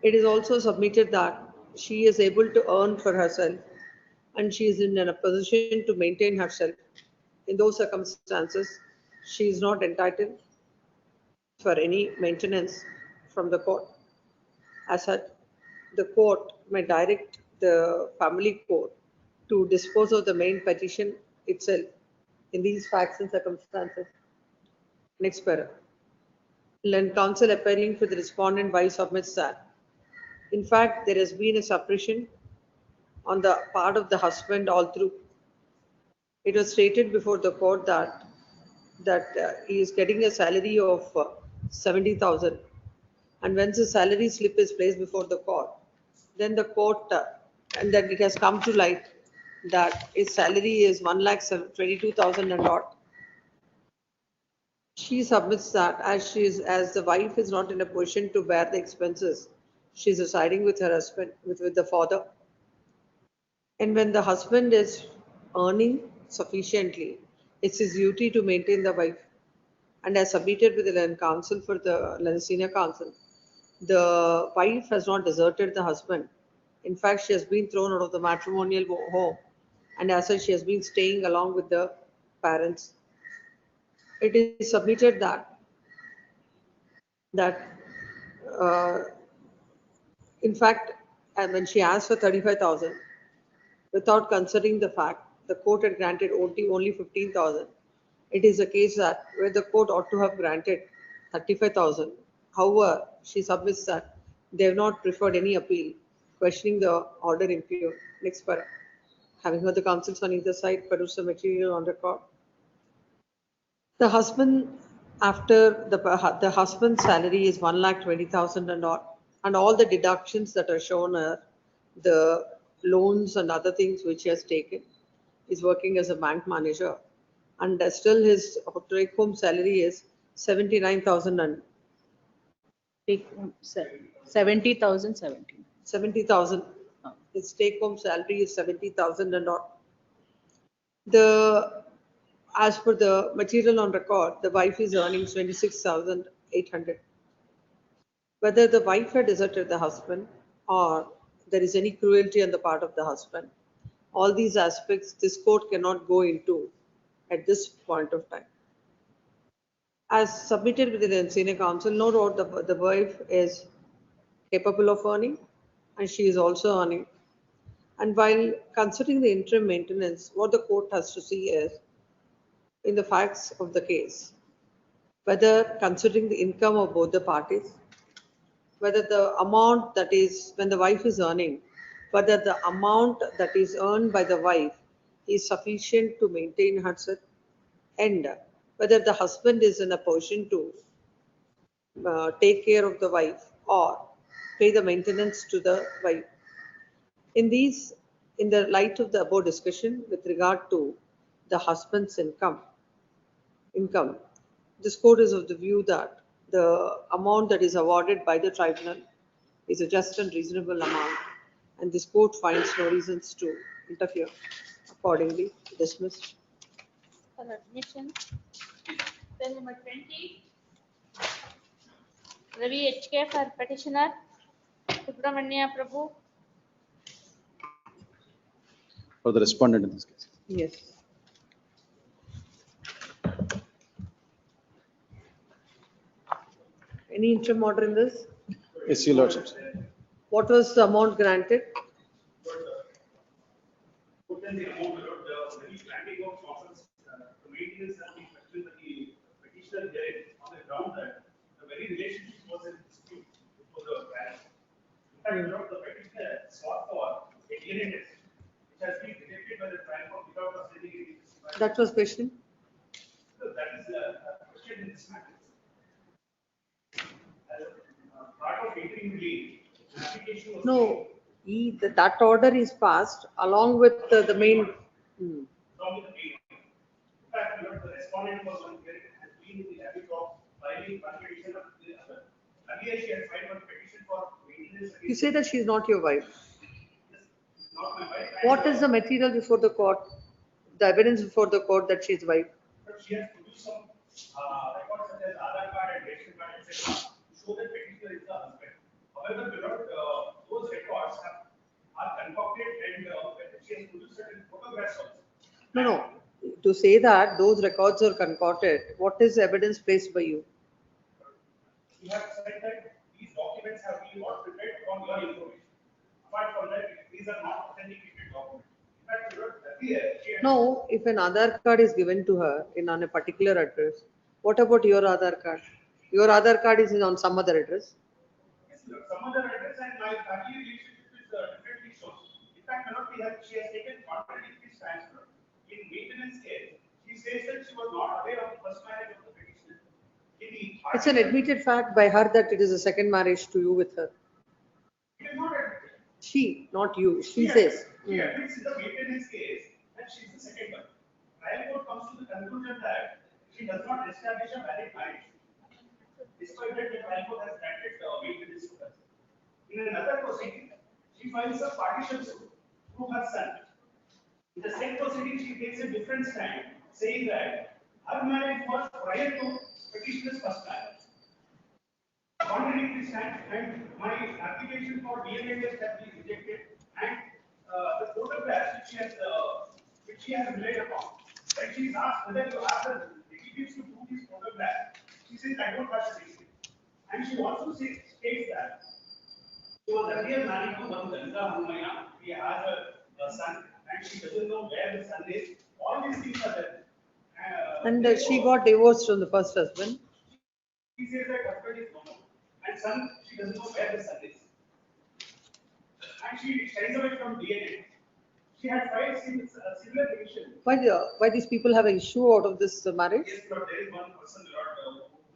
It is also submitted that she is able to earn for herself and she is in a position to maintain herself. In those circumstances, she is not entitled for any maintenance from the court. As such, the court may direct the family court to dispose of the main petition itself in these facts and circumstances. Next paragraph. Land counsel appearing for the respondent wife submits that in fact, there has been a suppression on the part of the husband all through. It was stated before the court that he is getting a salary of 70,000 And once the salary slip is placed before the court, then the court, and then it has come to light that his salary is 1,22,000 and odd. She submits that as the wife is not in a position to bear the expenses, she is residing with her husband, with the father. And when the husband is earning sufficiently, it's his duty to maintain the wife. And as submitted with the land counsel for the senior counsel, the wife has not deserted the husband. In fact, she has been thrown out of the matrimonial home, and as such, she has been staying along with the parents. It is submitted that uh, in fact, and when she asked for 35,000, without considering the fact the court had granted only 15,000, it is a case that where the court ought to have granted 35,000. However, she submits that they have not preferred any appeal, questioning the order impugned. Next para. Having heard the counsels on either side, produce the material on record. The husband, after the husband's salary is 1,20,000 and all the deductions that are shown are the loans and other things which he has taken. He's working as a bank manager, and still his take home salary is 79,000 and Take home 70,000, 17. 70,000. His take home salary is 70,000 and odd. As per the material on record, the wife is earning 26,800. Whether the wife had deserted the husband or there is any cruelty on the part of the husband, all these aspects this court cannot go into at this point of time. As submitted within the senior counsel, no doubt the wife is capable of earning and she is also earning. And while considering the interim maintenance, what the court has to see is in the facts of the case, whether considering the income of both the parties, whether the amount that is when the wife is earning, whether the amount that is earned by the wife is sufficient to maintain herself, and whether the husband is in a position to take care of the wife or pay the maintenance to the wife. In the light of the above discussion with regard to the husband's income, this court is of the view that the amount that is awarded by the tribunal is a just and reasonable amount, and this court finds no reasons to interfere. Accordingly, dismissed. For admission, cell number 20. Ravi HK for petitioner. Subramanya Prabhu. For the respondent in this case. Yes. Any interim order in this? Yes, your lordship. What was the amount granted? That was questioned. No, that order is passed along with the main. You say that she is not your wife. What is the material before the court? The evidence before the court that she is wife. She has produced some records such as Aadhaar card and ration card, etc. to show that petitioner is the husband. However, those records are concocted and she has produced certain photographs also. No. To say that those records are concocted, what is the evidence placed by you? You have said that these documents have been not prepared on your information. Apart from that, these are not authenticated documents. In fact, you wrote earlier. No, if an Aadhaar card is given to her on a particular address, what about your Aadhaar card? Your Aadhaar card is on some other address. Yes, some other address and my family relationship is differently shown. In fact, she has taken contradictory transfer. In maintenance case, she says that she was not aware of the first marriage of the petitioner. In the It's an admitted fact by her that it is a second marriage to you with her. She, not you. She says. She admits in the maintenance case that she is the second one. Trial court comes to the conclusion that she does not establish a valid marriage. Despite that, the trial court has granted maintenance to her. In another proceeding, she files a partition suit to her son. In the same proceeding, she takes a different stand, saying that her marriage was prior to petitioner's first marriage. Contradictory stand, and my application for DNA test has been rejected, and the photographs which she has relied upon. When she is asked whether you have the negatives to prove these photographs, she says, I don't have the negative. And she also states that she was earlier married to one Ganga Humaya. He has a son, and she doesn't know where the son is. All these things are there. And she got divorced from the first husband. He says that husband is normal, and son, she doesn't know where the son is. And she shies away from DNA. She had filed similar petition. Why these people have an issue out of this marriage? Yes, but there is one person,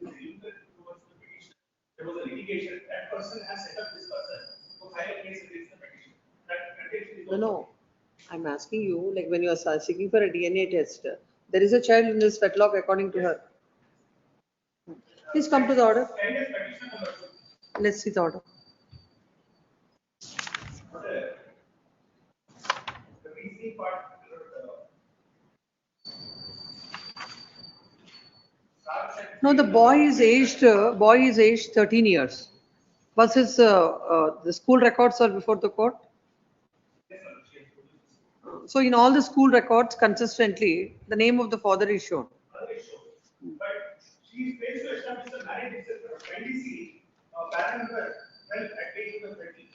who is linked towards the petition. There was a litigation. That person has set up this person to file a case against the petition. That petition is No. I'm asking you, like when you are seeking for a DNA test, there is a child in this wedlock according to her. Please come to the order. Let's see the order. The reasoning part. No, the boy is aged 13 years. Was his the school records are before the court? So in all the school records, consistently, the name of the father is shown. But she fails to establish the marriage itself. NDC, parent number 12 at page number 30.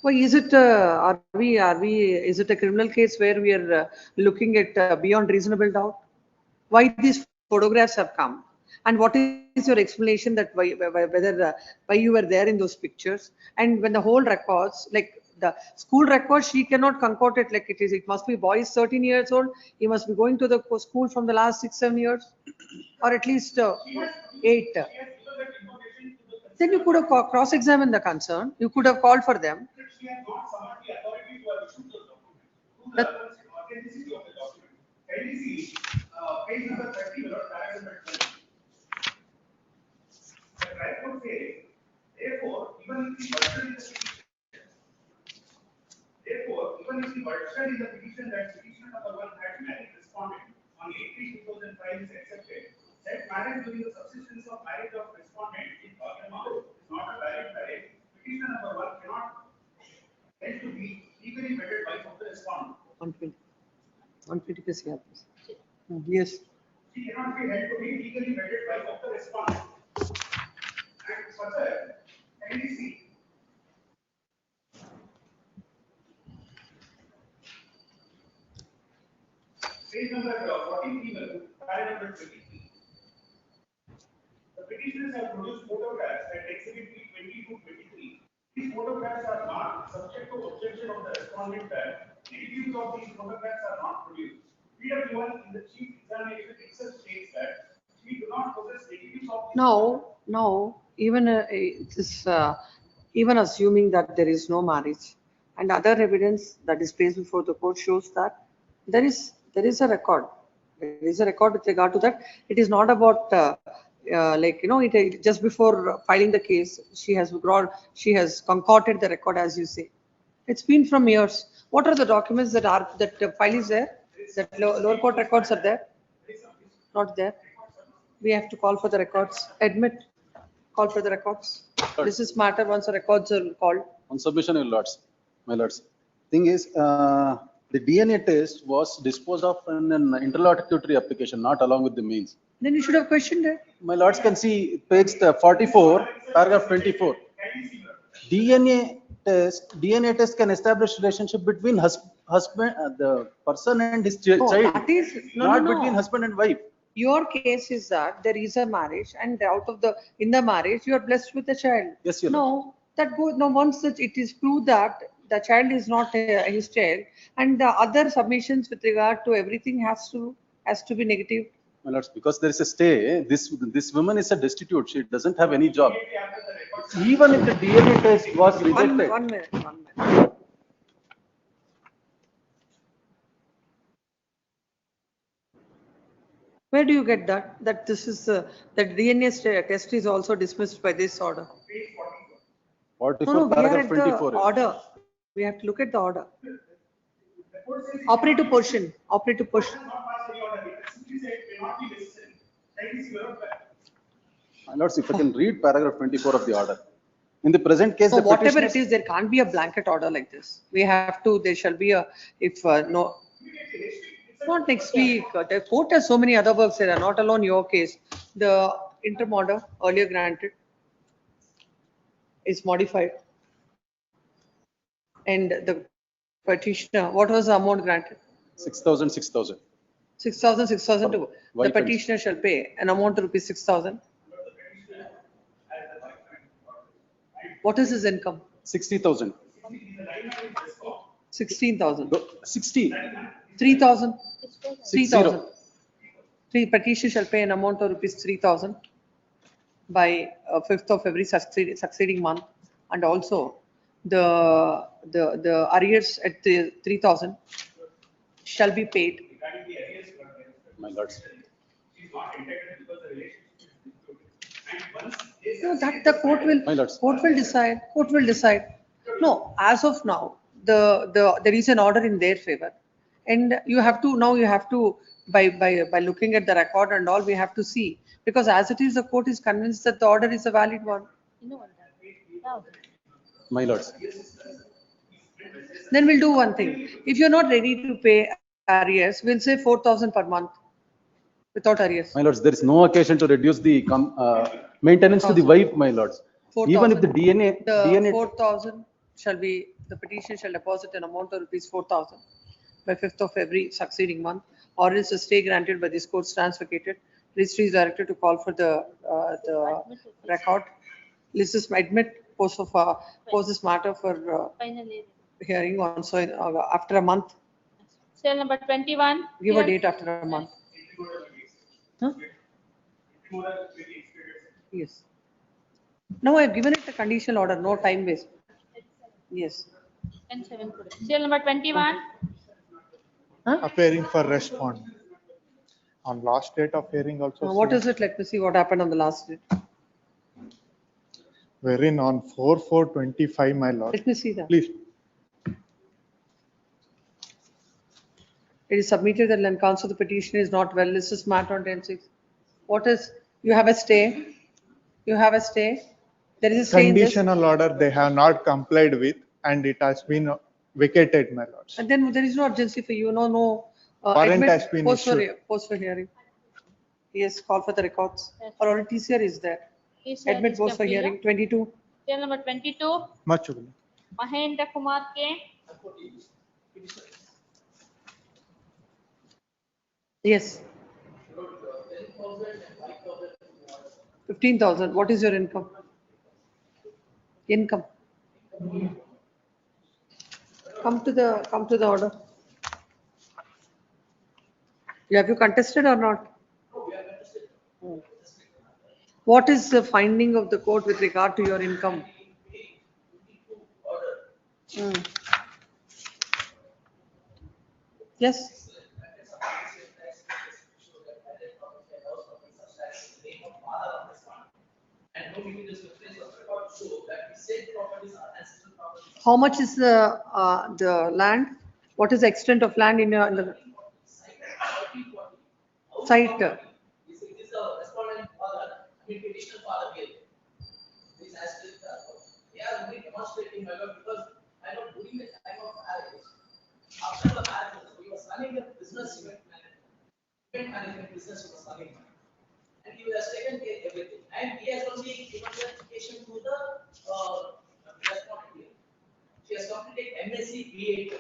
Why is it? Is it a criminal case where we are looking at beyond reasonable doubt? Why these photographs have come, and what is your explanation that why you were there in those pictures? And when the whole records, like the school records, she cannot concoct it like it is. It must be boy is 13 years old. He must be going to the school from the last 6-7 years, or at least 8. Then you could have cross-examined the concern. You could have called for them. She has not summoned the authority to issue those documents. To the authenticity of the document. NDC, page number 30, paragraph number 20. The trial court says, therefore, even if the version in the petition that petitioner number 1 had married respondent on 8/3/2005 is accepted, that marriage during the subsistence of marriage of respondent in Bhagrama is not a valid marriage. Petitioner number 1 cannot tend to be legally wedded wife of the respondent. 120 पे से आप yes. She cannot be held to be legally wedded wife of the respondent. And further, NDC. Page number 43, paragraph number 23. The petitioners have produced photographs at exhibit 20-23. These photographs are marked subject to objection of the respondent that negatives of these photographs are not produced. PW1 in the chief examination itself states that we do not possess negatives of these. Now, even assuming that there is no marriage, and other evidence that is placed before the court shows that there is a record. There is a record with regard to that. It is not about just before filing the case, she has concocted the record, as you say. It's been from years. What are the documents that the file is there? That lower court records are there? Not there. We have to call for the records. Admit. Call for the records. This is matter once the records are called. On submission, my lords. Thing is, the DNA test was disposed of in an interlocutory application, not along with the means. Then you should have questioned it. My lords can see page 44, paragraph 24. DNA test can establish relationship between husband, the person and his child, that is, not between husband and wife. Your case is that there is a marriage, and in the marriage you are blessed with a child. Yes, Your No, that goes. No, once that it is proved that the child is not his child, and the other submissions with regard to everything has to be negative. My lords, because there is a stay, this woman is a destitute. She doesn't have any job. Even if the DNA test was rejected. One minute. Where do you get that? That this is, that DNA test is also dismissed by this order? 44, No, we are paragraph at the 24. order. We have to look at the order. Operative portion. My lords, if I can read paragraph 24 of the order. In the present case, So the whatever it petitioners- is, there can't be a blanket order like this. We have to, there shall be a, if no, not next week. The court has so many other works there, not alone your case. The interim order earlier granted is modified. And the petitioner, what was the amount granted? 6,000, 6,000. 6,000, 6,002. The wife and- petitioner shall pay an amount of rupees 6,000. What is his income? 60,000. 16,000. 60. 3,000. 3,000. 60. Three petition shall pay an amount of rupees 3,000 by 5th of every succeeding month, and also the arrears at the 3,000 shall be paid. My lords. No, that the court will decide. No, as of now, there is an order in their favor, and you have to by looking at the record and all, we have to see, because as it is, the court is convinced that the order is a valid one. My lords. Then we'll do one thing. If you're not ready to pay arrears, we'll say 4,000 per month without arrears. My lords, there is no occasion to reduce the maintenance to the wife, my lords. 4,000. Even if the DNA 4,000 shall be, the petition shall deposit an amount of rupees 4,000 by 5th of every succeeding month, or else a stay granted by this court stands vacated. Registry is directed to call for the record. List is admit post this matter for Finally. hearing on, so after a month. Cell number 21. Give a date after a month. Huh? Yes. No, I have given it a conditional order, no time waste. Yes. And 7. Cell number 21. Appearing for respond. On last date of hearing also. What is it? Let me see what happened on the last day. Wherein on 4/4/25, my lord. Let me see that. Please. It is submitted that land counsel the petition is not well. This is matter on 10/6. What is, you have a stay? You have a stay? There is a stay in this? Conditional order they have not complied with, and it has been vacated, my lords. And then there is no urgency for you, no. Warrant admit, has been issued. post for hearing. Yes, call for the records. Or already TCR is there. TCR Admit is post for hearing, 22. Cell number 22. Much. Mahendra Kumar K. Yes. 15,000. What is your income? Income. Come to the order. Have you contested or not? What is the finding of the court with regard to your income? Yes. How much is the land? What is the extent of land in the site? After the marriage, he was running a business, event management business he was running. And he has taken care of everything. And he has only given the application to the respondent. She has completed MSc BA.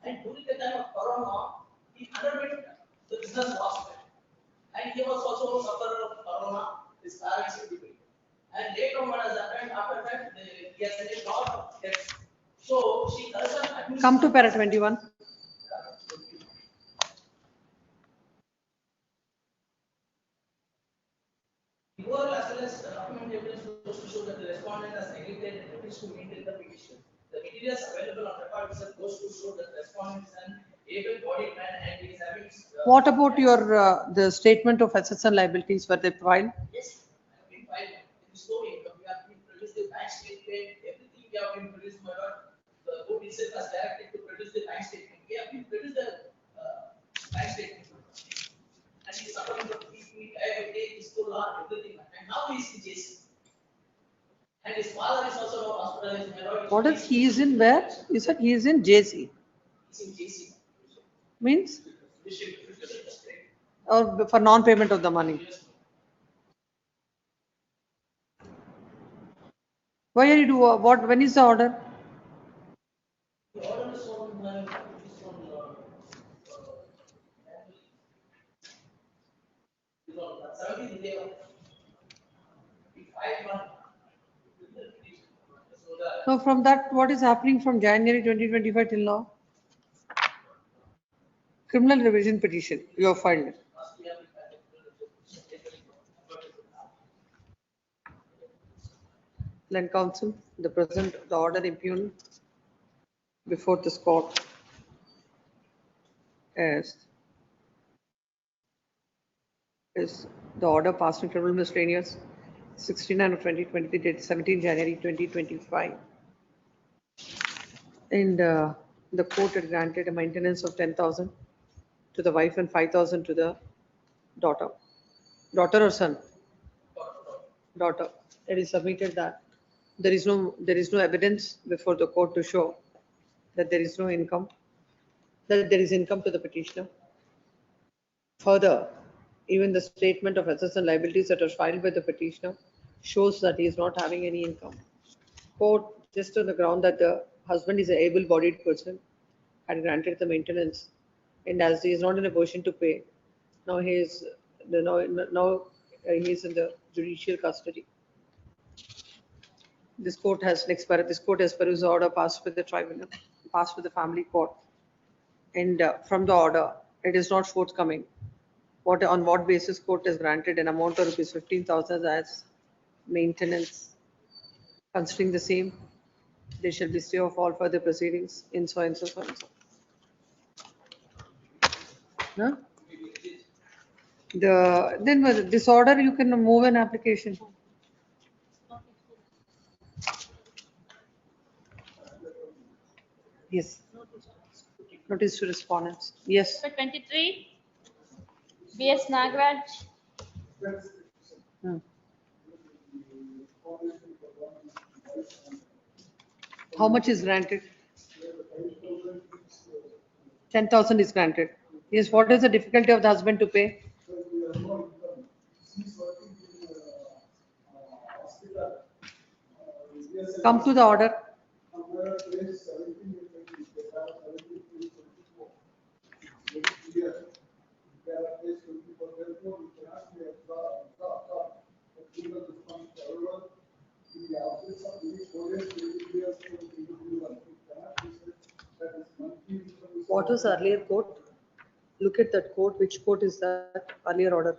And during the time of Corona, he underwent the business loss. And he was also a sufferer of Corona, his parents in between. And later on what has happened, after that, he has made a lot of debts. So she herself. Come to para 21. available on record itself goes to show that respondent is an able-bodied man and he is having. What about your, the statement of assets and liabilities were they filed? Yes, in file, in store income, we have been produced the bank statement, everything we have been produced, my lord. The court itself has directed to produce the bank statement. We have been produced the bank statement. And he's suffering from BP, diabetes, stolar, everything. And now he is in JC. And his father is also now hospitalized, my lord. What is he is in where? You said he is in JC. He's in JC. Means? Or for non-payment of the money? Why are you do, what, when is the order? The order is on, is on 17th day of. We filed one. So the So from that, what is happening from January 2025 till now? Criminal revision petition, you have filed. Land counsel, the present, the order impugned before this court is the order passed in criminal miscellaneous 69 of 2023 dated 17 January 2025. And the court had granted a maintenance of 10,000 to the wife and 5,000 to the daughter. Daughter or son? Daughter. It is submitted that there is no evidence before the court to show that there is no income, that there is income to the petitioner. Further, even the statement of assets and liabilities that was filed by the petitioner shows that he is not having any income. Court, just on the ground that the husband is an able-bodied person, had granted the maintenance, and as he is not in a position to pay, now he is he is in the judicial custody. This court has perused the order passed with the tribunal, passed with the family court, and from the order, it is not forthcoming. On what basis court has granted an amount of rupees 15,000 as maintenance? Considering the same, there shall be stay of all further proceedings in so and so and so. Huh? Then with this order you can move an application. Yes. Notice to respondents. Yes. Number 23, B.S. Nagraj. How much is granted? 10,000 is granted. Yes, what is the difficulty of the husband to pay? Come to the order. What was earlier court? Look at that court. Which court is that earlier order?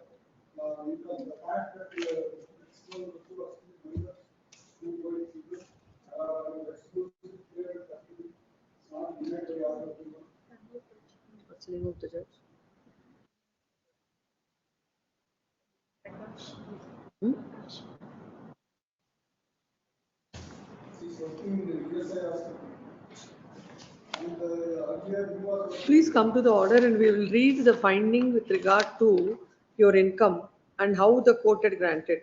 What's the name of the judge? Please come to the order and we will read the finding with regard to your income and how the court had granted.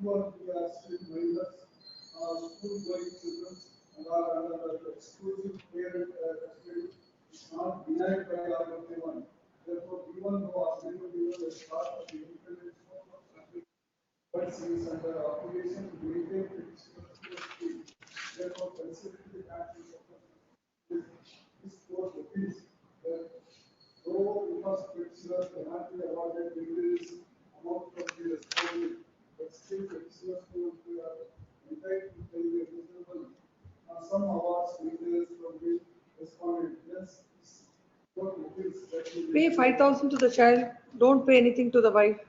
are still minors, school-going children, and are under the exclusive parent custody, is not denied by law of anyone. Therefore, even though a single legal is part of the independent form of country, but she is under obligation to maintain its custody. Therefore, considering the actions of this court opinions that though because petitioner cannot be awarded degrees amount from the responsibility, but still petitioners will be entitled to pay a reasonable some awards details from the respondent. Yes, this court opinions that he will Pay 5,000 to the child, don't pay anything to the wife.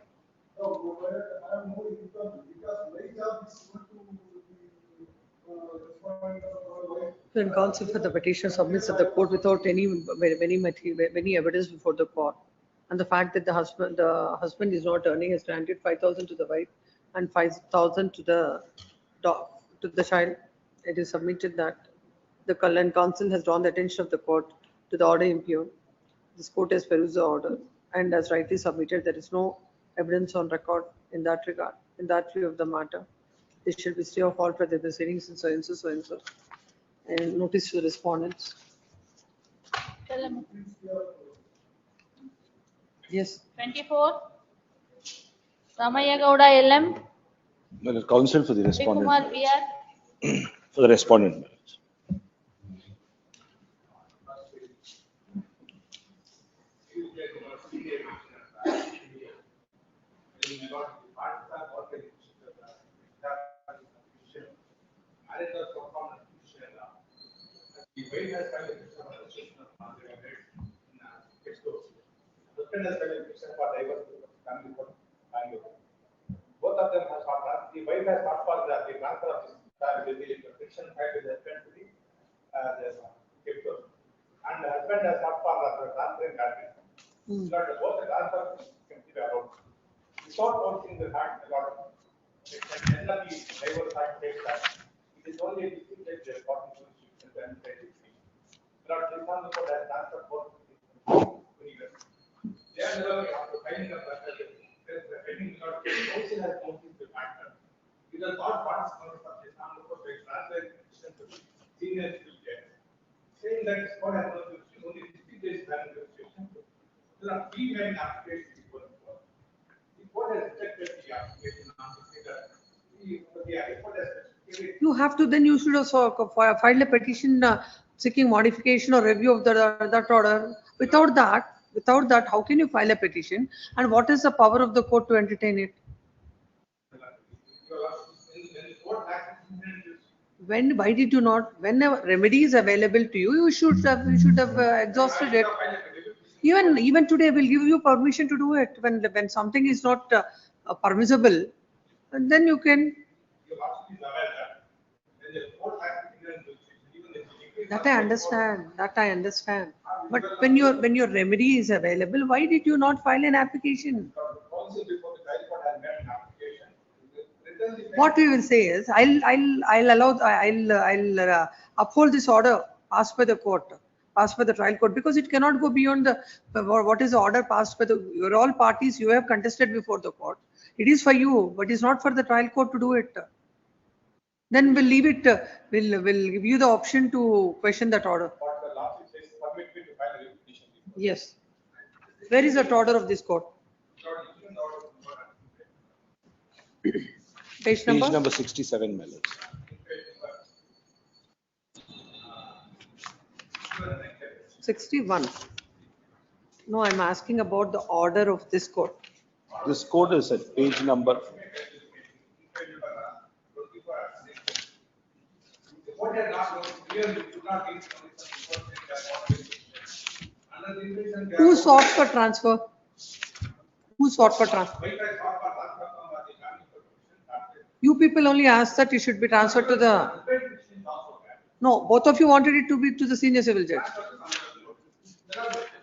no, but I have no income because my job is not to respondent or wife. When counsel for the petitioner submits at the court without any material, any evidence before the court, and the fact that the husband is not earning, has granted 5,000 to the wife and 5,000 to the child, it is submitted that the counsel has drawn the attention of the court to the order impugned. This court has perused the order and has rightly submitted there is no evidence on record in that regard. In that view of the matter, there should be stay of all for the proceedings and so and so and so. And notice to the respondents. Yes. 24. Ramaya Gowda LM. Counsel for the respondent. Kumar VR. For the respondent. The wife has filed a petition for association of non-married in Expo. The husband has filed a petition for divorce with family court, Bangalore. Both of them have sought, the wife has sought for the transfer of this petition filed with the husband to the Expo. And the husband has sought for the transfer in Karnataka. But both the transfer can be allowed. Without forcing the heart, a lot of it can end up the divorce act says that it is only a dispute that the court is and not this on the court has transfer for they are never after finding a pending not council has noticed the matter. It is not participants of this on the court by transfer petition to senior civil judge saying that this court has no jurisdiction only dispute is jurisdiction. So the fee and application before the court. The court has rejected the application on the figure. The court has You have to, then you should also file a petition seeking modification or review of that order. Without that, how can you file a petition? And what is the power of the court to entertain it? Why did you not? When a remedy is available to you, you should have exhausted it. Even today, we'll give you permission to do it. When something is not permissible, then you can. That I understand. But when your remedy is available, why did you not file an application? What we will say is, I'll uphold this order passed by the court, passed by the trial court, because it cannot go beyond what is the order passed by you're all parties, you have contested before the court. It is for you, but it's not for the trial court to do it. Then we'll leave it, we'll give you the option to question that order. Yes. Where is that order of this court? Page number 67, my lord. '61. No, I'm asking about the order of this court. This court is at page number. Who sought for transfer? Who sought for transfer? You people only asked that it should be transferred to the. No, both of you wanted it to be to the senior civil judge.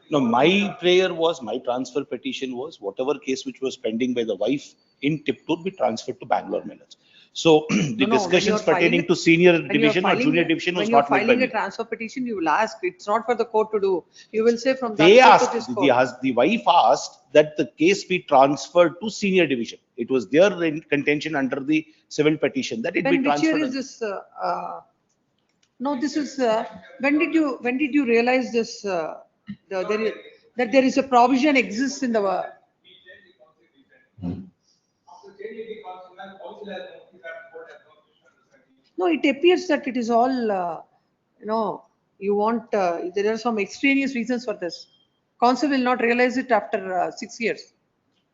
No, my prayer was, my transfer petition was, whatever case which was pending by the wife in Tiptur be transferred to Bangalore, my lords. So the No, when discussions you're filing pertaining it- to senior when you're division or filing junior it- division was When you're not made by filing a me. transfer petition, you will ask, it's not for the court to do. You will say from that They court to asked, this court. the wife asked that the case be transferred to senior division. It was their contention under the civil petition that it be Which year transferred. is this? No, this is, when did you realize this, that there is a provision exists in the, After changing the council, and council has noticed that court has no jurisdiction. no, it appears that it is all, you want, there are some extraneous reasons for this. Council will not realize it after 6 years.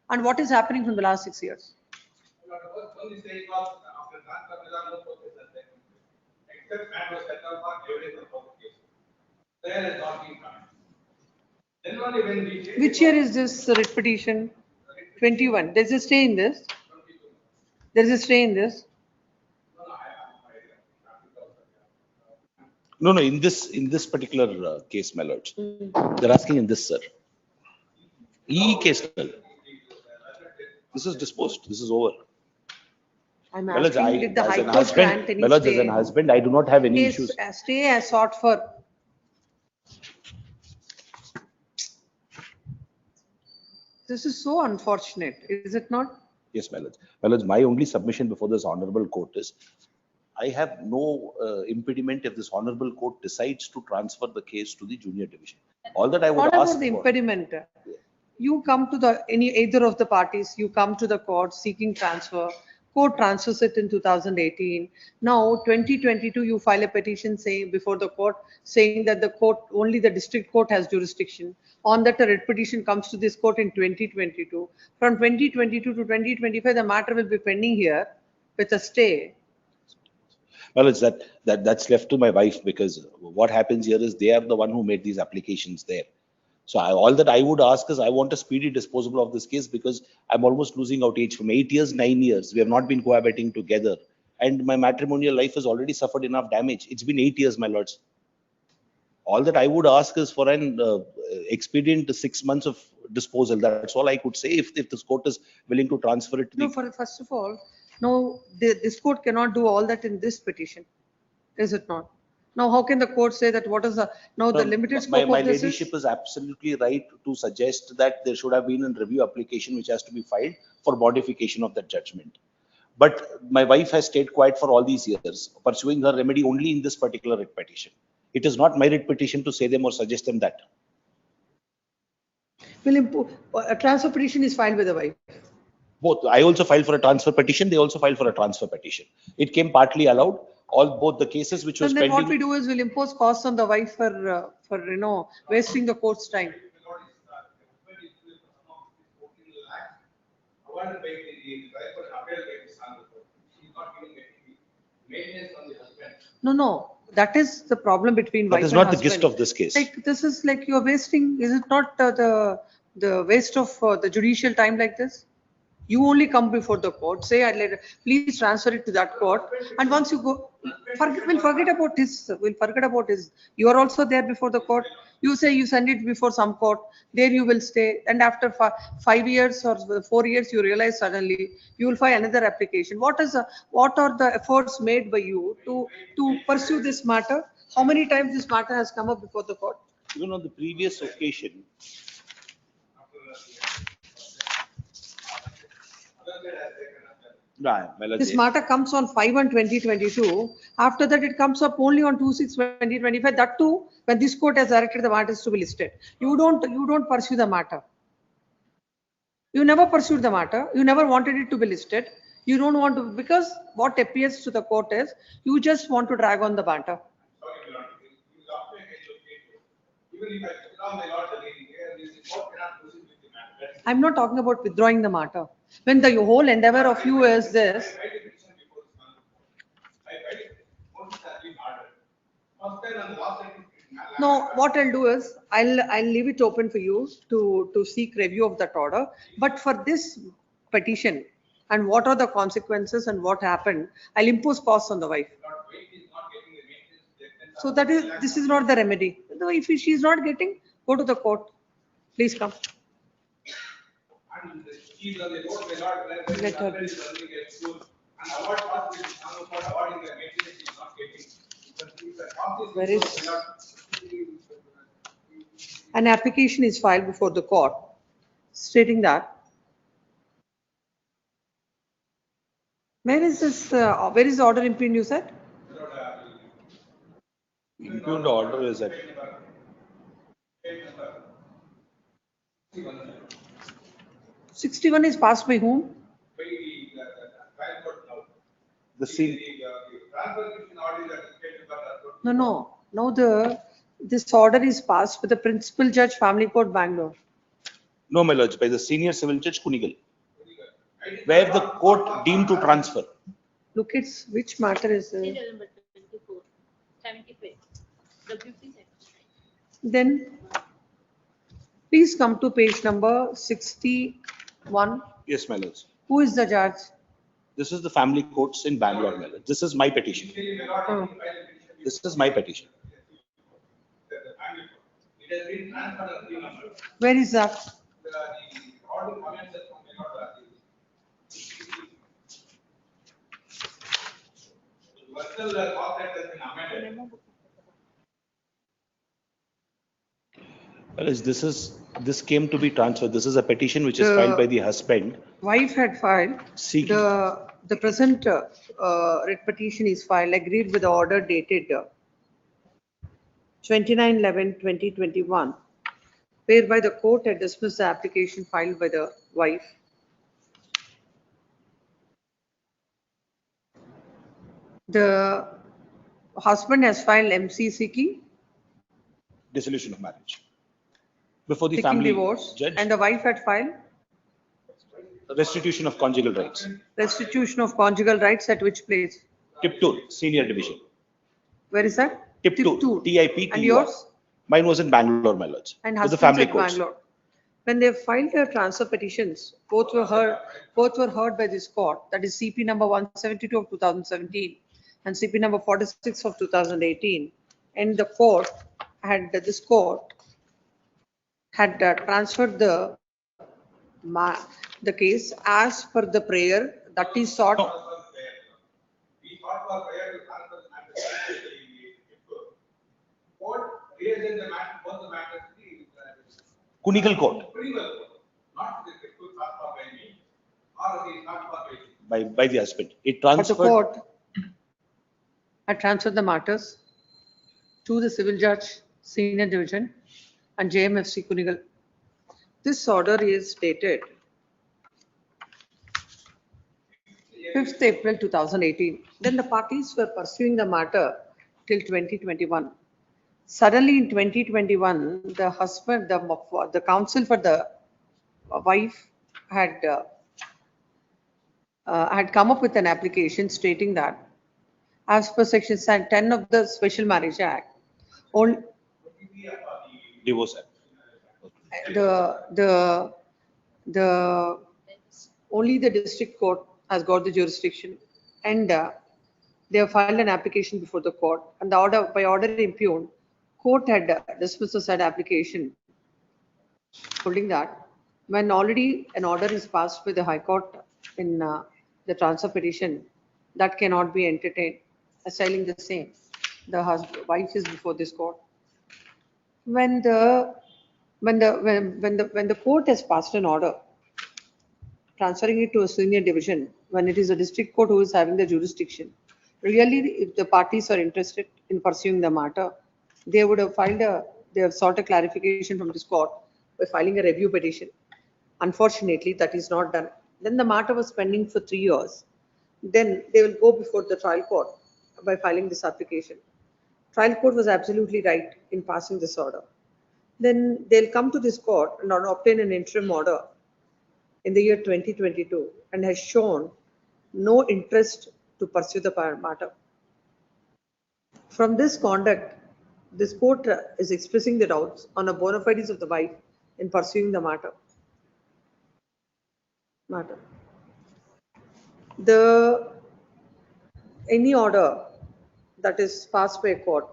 And what is happening from the last 6 years? Only saying was after transfer, there are no processes there. Except man was set up for evidence of the case. There has not been done. Then only when we change. Which year is this writ petition? 21. There's a stay in this? There's a stay in this? No, in this particular case, my lords, they're asking in this, sir. Case, this is disposed. This is over. I'm My lords, asking, did the as High an Court husband, grant any my lords, as stay? an husband, I do not have any Case, issues. stay as sought for. This is so unfortunate, is it not? Yes, my lords. My lords, my only submission before this honorable court is, I have no impediment if this honorable court decides to transfer the case to the junior division. All that I would What ask about the for. impediment? You come to either of the parties, you come to the court seeking transfer, court transfers it in 2018. Now, 2022, you file a petition saying before the court, saying that the court, only the district court has jurisdiction. On that, a writ petition comes to this court in 2022. From 2022 to 2025, the matter will be pending here with a stay. Well, it's that's left to my wife, because what happens here is they are the one who made these applications there. So all that I would ask is I want a speedy disposal of this case, because I'm almost losing out age from 8 years, 9 years. We have not been cohabiting together, and my matrimonial life has already suffered enough damage. It's been 8 years, my lords. All that I would ask is for an expedient 6 months of disposal. That's all I could say. If this court is willing to transfer it to No, first of all, no, this court cannot do all that in this petition, is it not? Now, how can the court say that what is the, now the limited scope my of this ladyship is? is absolutely right to suggest that there should have been a review application which has to be filed for modification of that judgment. But my wife has stayed quiet for all these years, pursuing her remedy only in this particular writ petition. It is not my writ petition to say them or suggest them that. A transfer petition is filed with the wife. Both. I also filed for a transfer petition. They also filed for a transfer petition. It came partly allowed. Both the cases which was And then what pending. we do is we'll impose costs on the wife for wasting the court's time. Awarded by the wife for appeal by the son. She is not giving any maintenance on the husband. No, that is the problem between wife That is and not the husband. gist of this case. Like, this is like you're wasting, is it not the waste of the judicial time like this? You only come before the court, say, please transfer it to that court. And once you go, we'll forget about his, you are also there before the court. You say you send it before some court, there you will stay. And after 5 years or 4 years, you realize suddenly you will file another application. What are the efforts made by you to pursue this matter? How many times this matter has come up before the court? Even on the previous occasion, this matter comes on 5/1/2022. After that, it comes up only on 2/6/2025. That too, when this court has directed the matters to be listed. You don't pursue the matter. You never pursued the matter. You never wanted it to be listed. You don't want to, because what appears to the court is you just want to drag on the matter. I'm not talking about withdrawing the matter. When the whole endeavor of you is this. No, what I'll do is I'll leave it open for you to seek review of that order. But for this petition and what are the consequences and what happened, I'll impose costs on the wife. So this is not the remedy. If she is not getting, go to the court. Please come. Let her be. Where is? An application is filed before the court stating that. Where is this, where is the order impugned, you said? Impugned order is at 61 is passed by whom? the scene. No. Now this order is passed by the Principal Judge, Family Court, Bangalore. No, my lords, by the senior civil judge Kunigal, where the court deemed to transfer. Look, it's which matter is there? Serial number 24, 75. W56. Then please come to page number 61. Yes, my lords. Who is the judge? This is the family courts in Bangalore, my lords. This is my petition. Oh. This is my petition. Where is that? Well, this came to be transferred. This is a petition which is filed by the husband. Wife had filed. Seeking. The present writ petition is filed, agreed with the order dated 29/11/2021, whereby the court had dismissed the application filed by the wife. The husband has filed MC seeking Dissolution of marriage. Before the seeking family divorce, judge, and the wife had filed restitution of conjugal rights. restitution of conjugal rights at which place? Tiptur, senior division. Where is that? Tiptur, TIP. And yours? Mine was in Bangalore, my lords. And With the husband's family at courts. Bangalore. When they filed their transfer petitions, both were heard by this court, that is CP number 172 of 2017 and CP number 46 of 2018. And this court had transferred the case as per the prayer that is sought. Kunigal court. By the husband. It But the transferred. court had transferred the matters to the civil judge, senior division, and JMFC Kunigal. This order is dated 5th April 2018. Then the parties were pursuing the matter till 2021. Suddenly in 2021, the husband, the counsel for the wife had come up with an application stating that as per section 10 of the Special Marriage Act, all Divorce act. only the district court has got the jurisdiction, and they have filed an application before the court, and by order impugned, court had dismissed the said application, holding that when already an order is passed by the High Court in the transfer petition, that cannot be entertained, assailing the same. The wife is before this court. When the court has passed an order transferring it to a senior division, when it is a district court who is having the jurisdiction, really, if the parties are interested in pursuing the matter, they would have they have sought a clarification from this court by filing a review petition. Unfortunately, that is not done. Then the matter was pending for 3 years. Then they will go before the trial court by filing this application. Trial court was absolutely right in passing this order. Then they'll come to this court and obtain an interim order in the year 2022 and has shown no interest to pursue the matter. From this conduct, this court is expressing the doubts on the bona fides of the wife in pursuing the matter. Any order that is passed by a court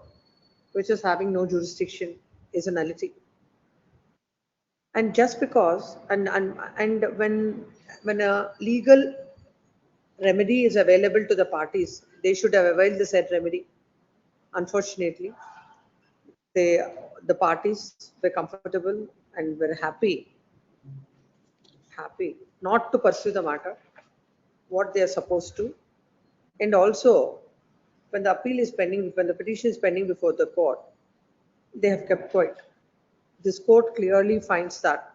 which is having no jurisdiction is a nullity. And just because, and when a legal remedy is available to the parties, they should have availed the said remedy. Unfortunately, the parties were comfortable and were happy not to pursue the matter, what they are supposed to. And also, when the appeal is pending, when the petition is pending before the court, they have kept quiet. This court clearly finds that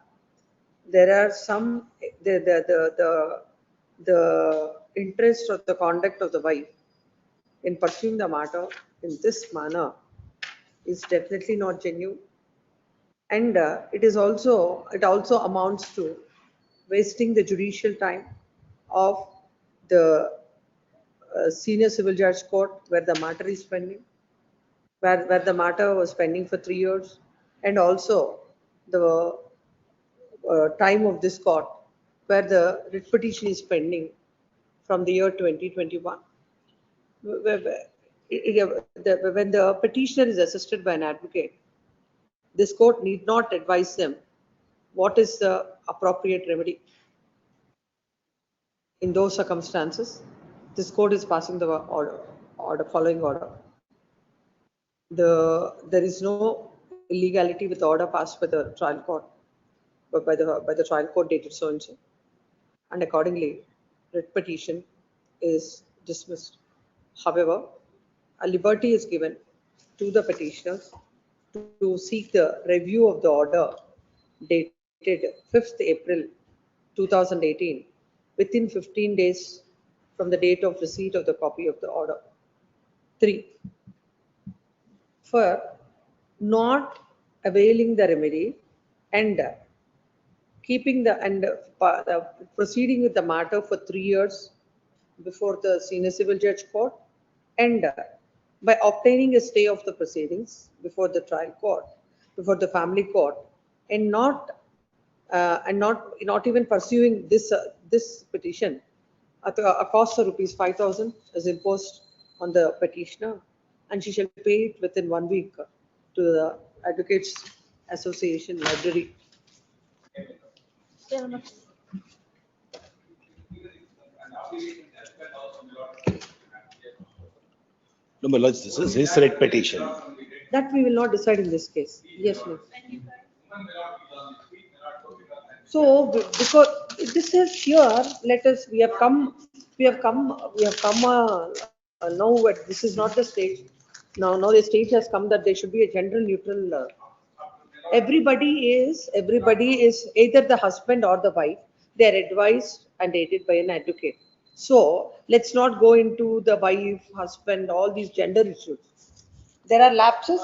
there are some, the interest or the conduct of the wife in pursuing the matter in this manner is definitely not genuine. And it also amounts to wasting the judicial time of the senior civil judge court where the matter is pending, where the matter was pending for 3 years, and also the time of this court where the writ petition is pending from the year 2021. When the petitioner is assisted by an advocate, this court need not advise them what is the appropriate remedy. In those circumstances, this court is passing the following order. There is no illegality with the order passed by the trial court, but by the trial court dated so and so, and accordingly, writ petition is dismissed. However, a liberty is given to the petitioners to seek the review of the order dated 5th April 2018 within 15 days from the date of receipt of the copy of the order. 3. For not availing the remedy and proceeding with the matter for 3 years before the senior civil judge court, and by obtaining a stay of the proceedings before the trial court, before the family court, and not even pursuing this petition, a cost of rupees 5,000 is imposed on the petitioner, and she shall pay it within 1 week to the Advocates Association Library. No, my lords, this is his writ petition. That we will not decide in this case. Yes, ma'am. So, because this is here, we have come now, this is not the stage. Now the stage has come that there should be a gender neutral. Everybody is either the husband or the wife. They are advised and aided by an advocate. So let's not go into the wife, husband, all these gender issues. There are lapses.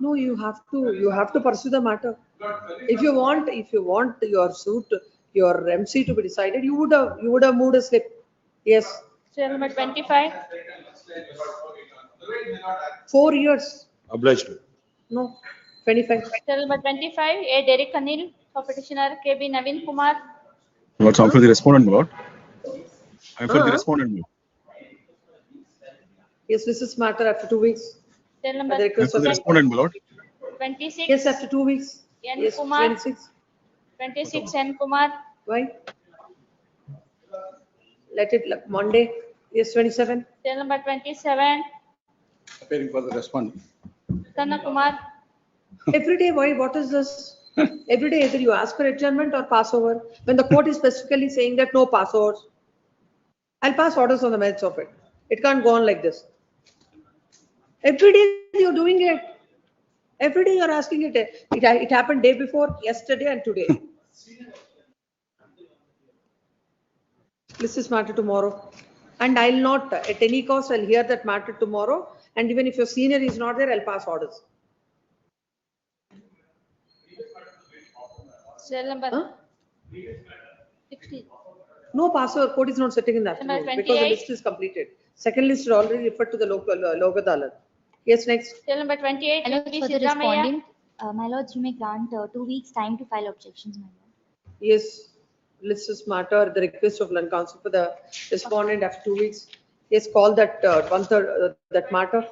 No, you have to pursue the matter. If you want your suit, your MC to be decided, you would have moved a slip. Yes. Serial number 25. 4 years. Obliged. No, 25. Serial number 25. A. Derek Anil for petitioner KB Navin Kumar. What's up for the respondent, my lord? I'm for the respondent, my lord. Yes, this is matter after 2 weeks. Serial number I'm for the respondent, my lord. 26. Yes, after 2 weeks. N. Yes, Kumar. 26. 26 N. Kumar. Why? Let it Monday. Yes, 27. Serial number 27. Appearing for the respondent. Sanna Kumar. Every day, why? What is this? Every day, either you ask for adjournment or pass over. When the court is specifically saying that no pass overs, I'll pass orders on the merits of it. It can't go on like this. Every day you're doing it. Every day you're asking it. It happened day before, yesterday, and today. This is matter tomorrow. And I'll not, at any cost, I'll hear that matter tomorrow. And even if your senior is not there, I'll pass orders. Serial number 16. No passover, court is not sitting in the afternoon because the 28. list is completed. Second list is already referred to the local Adalat. Yes, next. Serial number 28. My lords, V. for the Sidramaiah. respondent, my lords, you may grant 2 weeks time to file objections, my lord. Yes, list is matter, the request of land counsel for the respondent after 2 weeks. Yes, call that 1/3 that matter.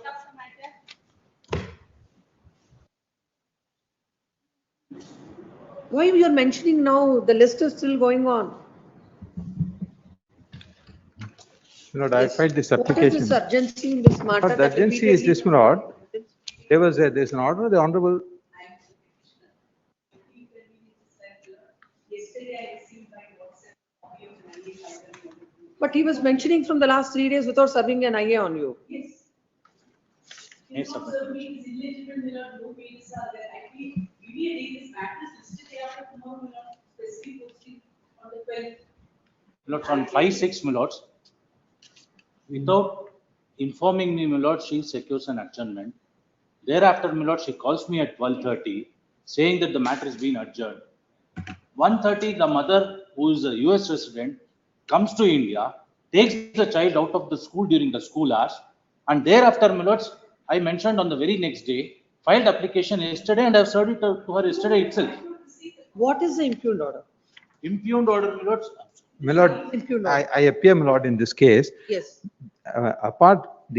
Why you are mentioning now? The list is still going on. My lord, I filed this What is application. this urgency in this matter? The that urgency is this, my lord. There's an order, the honorable. But he was mentioning from the last 3 days without serving an IA on you. Yes. Yes, Inform sir, he is illegible, my lord, no pages are there. Actually, immediately this matter is listed day after tomorrow, my lord, specific posting on the 12th. My lords, on 5/6, my lords, without informing me, my lord, she secures an adjournment. Thereafter, my lord, she calls me at 12:30, saying that the matter is being adjourned. 1:30, the mother, who is a US resident, comes to India, takes the child out of the school during the school hours, and thereafter, my lords, I mentioned on the very next day, filed application yesterday, and I have served it to her yesterday itself. What is the impugned order? Impugned order, my lords. My lord, I appear, my lord, in this case. Yes.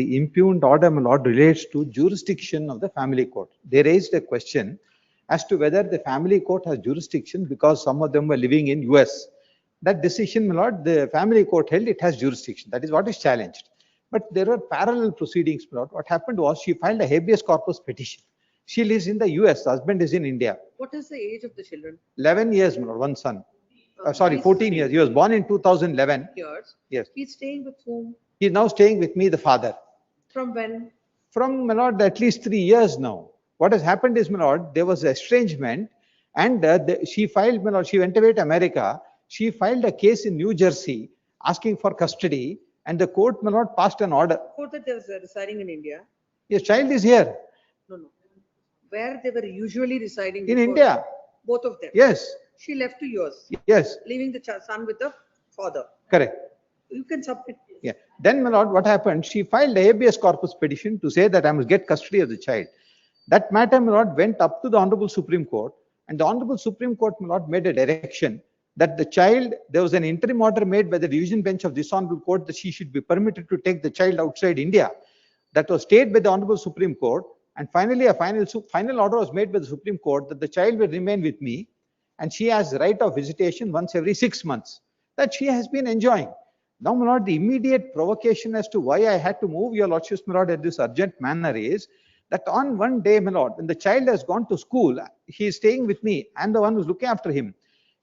The impugned order, my lord, relates to jurisdiction of the family court. They raised a question as to whether the family court has jurisdiction because some of them were living in US. That decision, my lord, the family court held it has jurisdiction. That is what is challenged. But there were parallel proceedings, my lord. What happened was she filed a habeas corpus petition. She lives in the US, the husband is in India. What is the age of the children? 11 years, my lord, one son. 14 years. He was born in 2011. Years. Yes. He's staying with whom? He is now staying with me, the father. From when? From, my lord, at least 3 years now. What has happened is, my lord, there was estrangement and she filed, my lord, she went away to America. She filed a case in New Jersey asking for custody and the court, my lord, passed an order. Court that they were residing in India? His child is here. No. Where they were usually residing? In before? India. Both of them? Yes. She left to yours? Yes. Leaving the son with the father? Correct. You can submit. Yeah. Then, my lord, what happened? She filed a habeas corpus petition to say that I must get custody of the child. That matter, my lord, went up to the Honorable Supreme Court, and the Honorable Supreme Court, my lord, made a direction that the child, there was an interim order made by the division bench of this Honorable Court that she should be permitted to take the child outside India. That was stayed by the Honorable Supreme Court, and finally a final order was made by the Supreme Court that the child will remain with me, and she has right of visitation once every 6 months. That she has been enjoying. Now, my lord, the immediate provocation as to why I had to move your lordships, my lord, at this urgent manner is that on one day, my lord, when the child has gone to school, he is staying with me. I'm the one who's looking after him.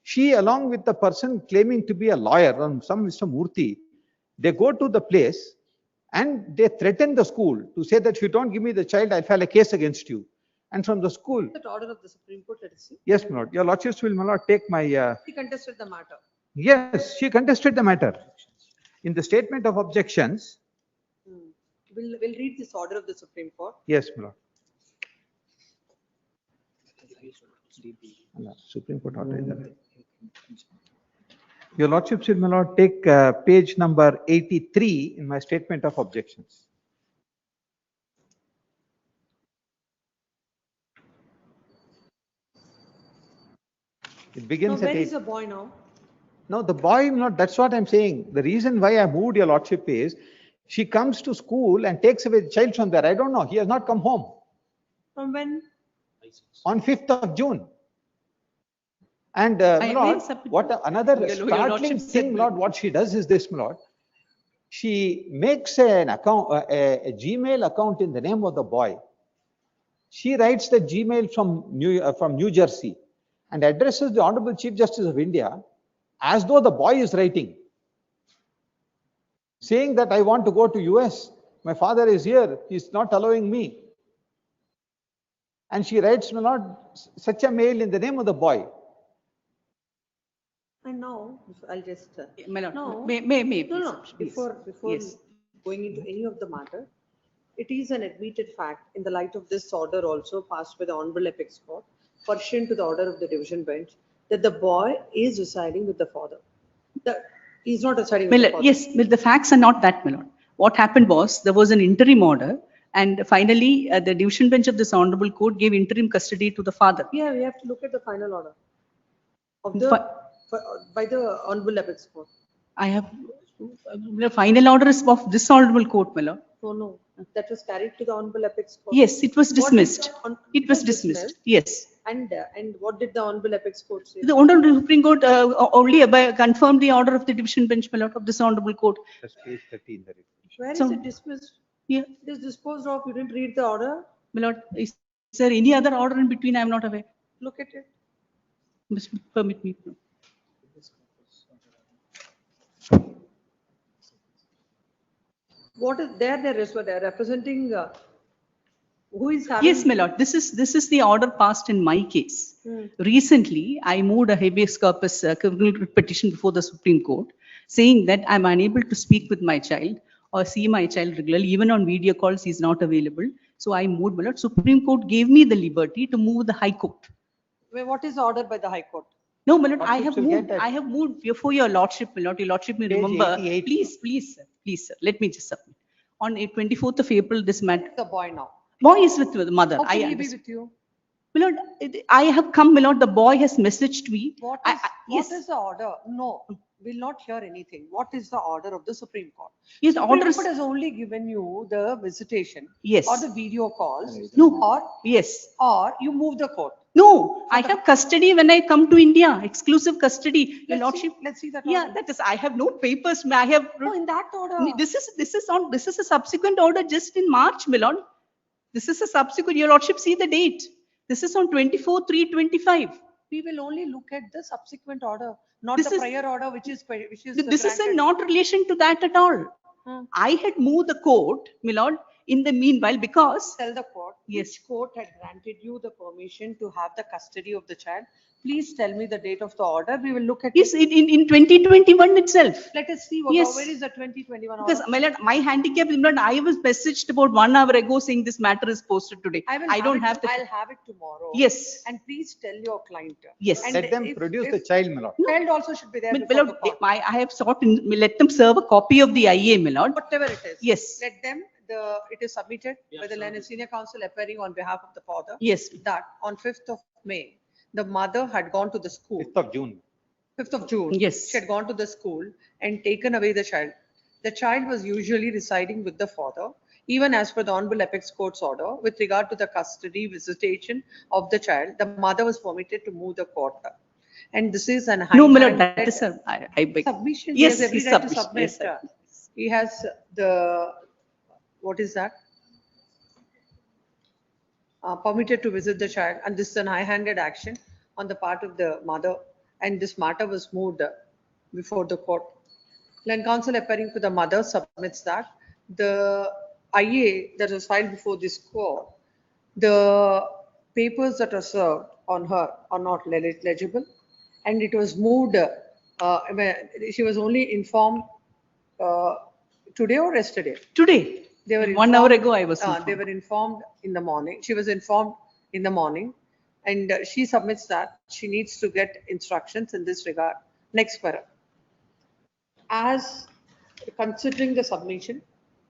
She, along with the person claiming to be a lawyer, some Mr. Murthy, they go to the place and they threaten the school to say that if you don't give me the child, I'll file a case against you. And from the school. That order of the Supreme Court, let us see. Yes, my lord. Your lordships will, my lord, take my. He contested the matter. Yes, she contested the matter. In the statement of objections. We'll read this order of the Supreme Court. Yes, my lord. Supreme Court order is that. Your lordships will, my lord, take page number 83 in my statement of objections. It begins Now, at where 8. is the boy now? No, the boy, not, that's what I'm saying. The reason why I moved your lordship is she comes to school and takes away the child from there. I don't know. He has not come home. From when? On 5th of June. And my lord, what another startling thing, Lord, what she does is this, my lord. She makes an account, a Gmail account in the name of the boy. She writes the Gmail from New Jersey and addresses the Honorable Chief Justice of India as though the boy is writing, saying that I want to go to US. My father is here. He's not allowing me. And she writes, my lord, such a mail in the name of the boy. And now, I'll just. My lord, No, may no. Before Yes. going into any of the matter, it is an admitted fact in the light of this order also passed by the Honorable Apex Court, pursuant to the order of the division bench, that the boy is residing with the father. He's not residing with the father. Yes, but the facts are not that, my lord. What happened was there was an interim order, and finally the division bench of this honorable court gave interim custody to the father. Yeah, we have to look at the final order of the by the Honorable Apex Court. I have the final order is of this honorable court, my lord. No, that was carried to the Honorable Apex Court. Yes, it was dismissed. It was dismissed. Yes. And what did the Honorable Apex Court say? The Honorable Supreme Court only confirmed the order of the division bench, my lord, of this Honorable Court. That's page 13. Where is So- it dismissed? Yeah, It is disposed of. You didn't read the order? my lord, is there any other order in between? I am not aware. Look at it. Must permit me. What is there? They're representing, who is having? Yes, my lord, this is the order passed in my case. Hmm. Recently, I moved a habeas corpus criminal petition before the Supreme Court, saying that I'm unable to speak with my child or see my child regularly, even on video calls, he's not available. So I moved, my lord. Supreme Court gave me the liberty to move the High Court. Wait, what is the order by the High Court? No, my lord, I Lordship have shall get moved. that. I have moved before your lordship, my lord. Your lordship may Page remember. 88. Please, sir. Let me just submit. On 24th of April, this matter. The boy now. Boy is with the mother. How I can he be understand. with you? My lord, I have come, my lord. The boy has messaged me. What Yes. is the order? No, we'll not hear anything. What is the order of the Supreme Court? Yes, the Supreme order is- Court has only given you the visitation. Yes. Or the video calls. No. Or, Yes. or you move the court. No, I have custody when I come to India. Exclusive custody. Your lordship. Let's see that Yeah, order. that is. I have no papers. I have. No, in that order. This is a subsequent order just in March, my lord. This is a subsequent. Your lordship, see the date. This is on 24/3/25. We will only look at the subsequent order, not This the is- prior order, which is. This is in granted. not relation to that at all. Hmm. I had moved the court, my lord, in the meanwhile because. Tell the court, Yes. which court had granted you the permission to have the custody of the child? Please tell me the date of the order. We will look at Yes, it. in 2021 itself. Let us see Yes. where is the 2021 order. Because my lord, my handicap is not, I was messaged about 1 hour ago saying this matter is posted today. I don't have the. I'll have it tomorrow. Yes. And please tell your client. Yes. And Let them if- produce if- the child, my lord. Child also should be there My before lord, the court. I have sought, let them serve a copy of the IA, my lord. Whatever it is. Yes. Let them, it is submitted by the Learned Senior Counsel appearing on behalf of the father. Yes. That on 5th of May, the mother had gone to the school. 5th of June. 5th of June. Yes. She had gone to the school and taken away the child. The child was usually residing with the father, even as per the Honorable Apex Court's order with regard to the custody visitation of the child. The mother was permitted to move the court. And this is an No, my lord, high-handed that is I beg. submission. Yes, He has every his right to submission. submit. Yes, sir. He has the, what is that? Permitted to visit the child, and this is an high-handed action on the part of the mother, and this matter was moved before the court. Land counsel appearing to the mother submits that the IA that was filed before this court, the papers that are served on her are not legible, and it was moved. She was informed informed today or yesterday. Today. They were 1 hour informed- ago, I was They informed. were informed in the morning. She was informed in the morning, and she submits that she needs to get instructions in this regard. Next para. As considering the submission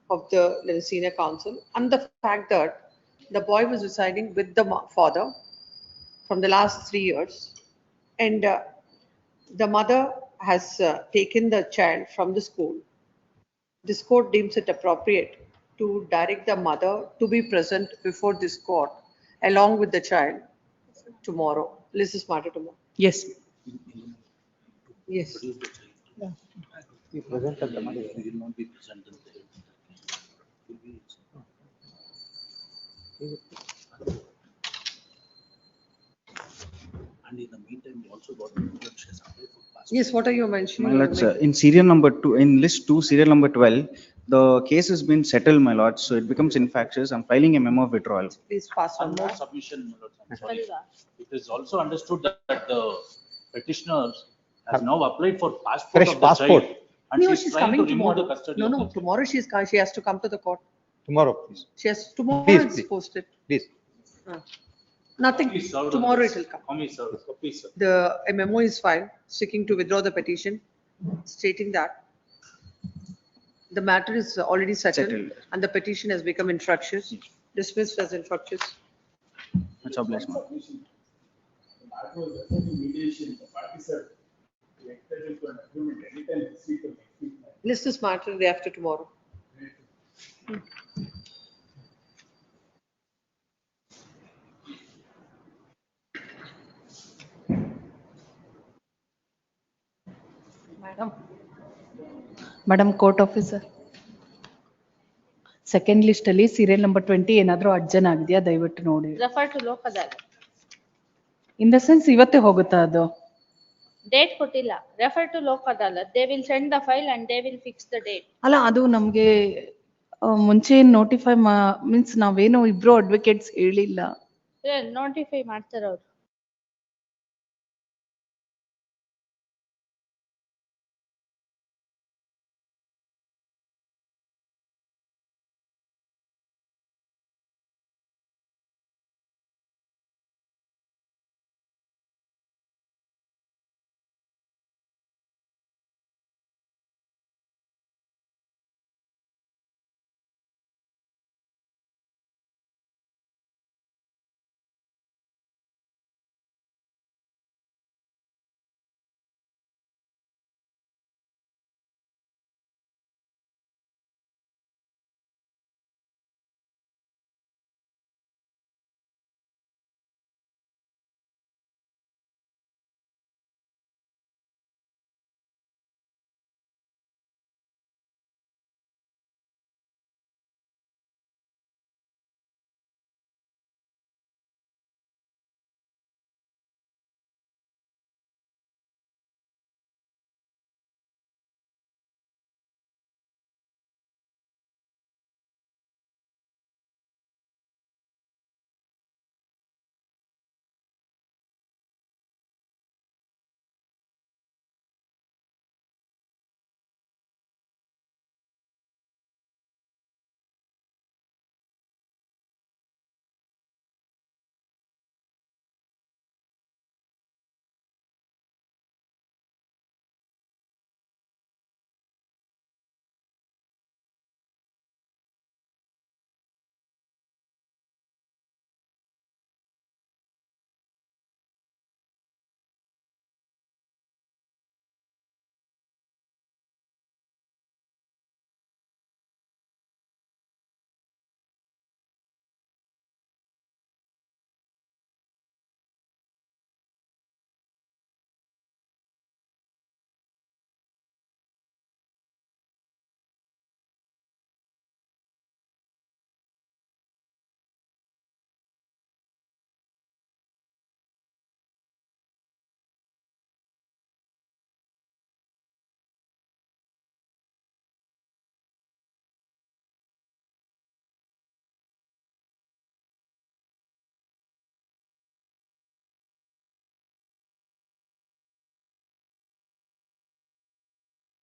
of the senior counsel and the fact that the boy was residing with the father from the last 3 years, and the mother has taken the child from the school. This court deems it appropriate to direct the mother to be present before this court along with the child tomorrow. This matter tomorrow. Yes. Yes. He presented the money. He will not be present in And in the meantime, we also got that she has applied for passport. Yes, what are you mentioning? My lords, in serial number 2, in list 2, serial number 12, the case has been settled, my lords, so it becomes infectious. I'm filing a memo of withdrawal. Please pass on One more that. submission, my lord, I'm sorry. It is also understood that the petitioner has now applied for passport Fresh of the passport. child. And No, she's she's trying to coming remove the tomorrow. custody No, of no, the tomorrow she has to come to the court. Tomorrow, please. She has, tomorrow Please, it's please. posted. Please. Nothing, Please serve tomorrow this. it will come. Please, sir. Please, sir. A memo is filed seeking to withdraw the petition, stating that the matter is already settled Settled. and the petition has become infructuous, dismissed as infructuous. Much obliged, my lord. That was referred to mediation. The party said we entered into an agreement anytime this week or next week. List this matter day after tomorrow. Madam court officer. Second list ಅಲ್ಲಿ serial number 20 ಏನಾದ್ರೂ adjourn ಆಗಿದೆಯಾ ದಯವಿಟ್ಟು ನೋಡಿ. Refer to Lok Adalat. In the sense ಇವತ್ತೇ ಹೋಗುತ್ತಾ ಅದು? Date ಕೊಟ್ಟಿಲ್ಲ. Refer to Lok Adalat. They will send the file and they will fix the date. ಅಲ್ಲ ಅದು ನಮ್ಗೆ ಮುಂಚೆ ನೋಟಿಫೈ ಮೀನ್ಸ್ ನಾವೇನೋ ಇಬ್ರು ಅಡ್ವೊಕೇಟ್ಸ್ ಹೇಳಿಲ್ಲ. ನೋಟಿಫೈ ಮಾಡ್ತಾರ ಅವ್ರು.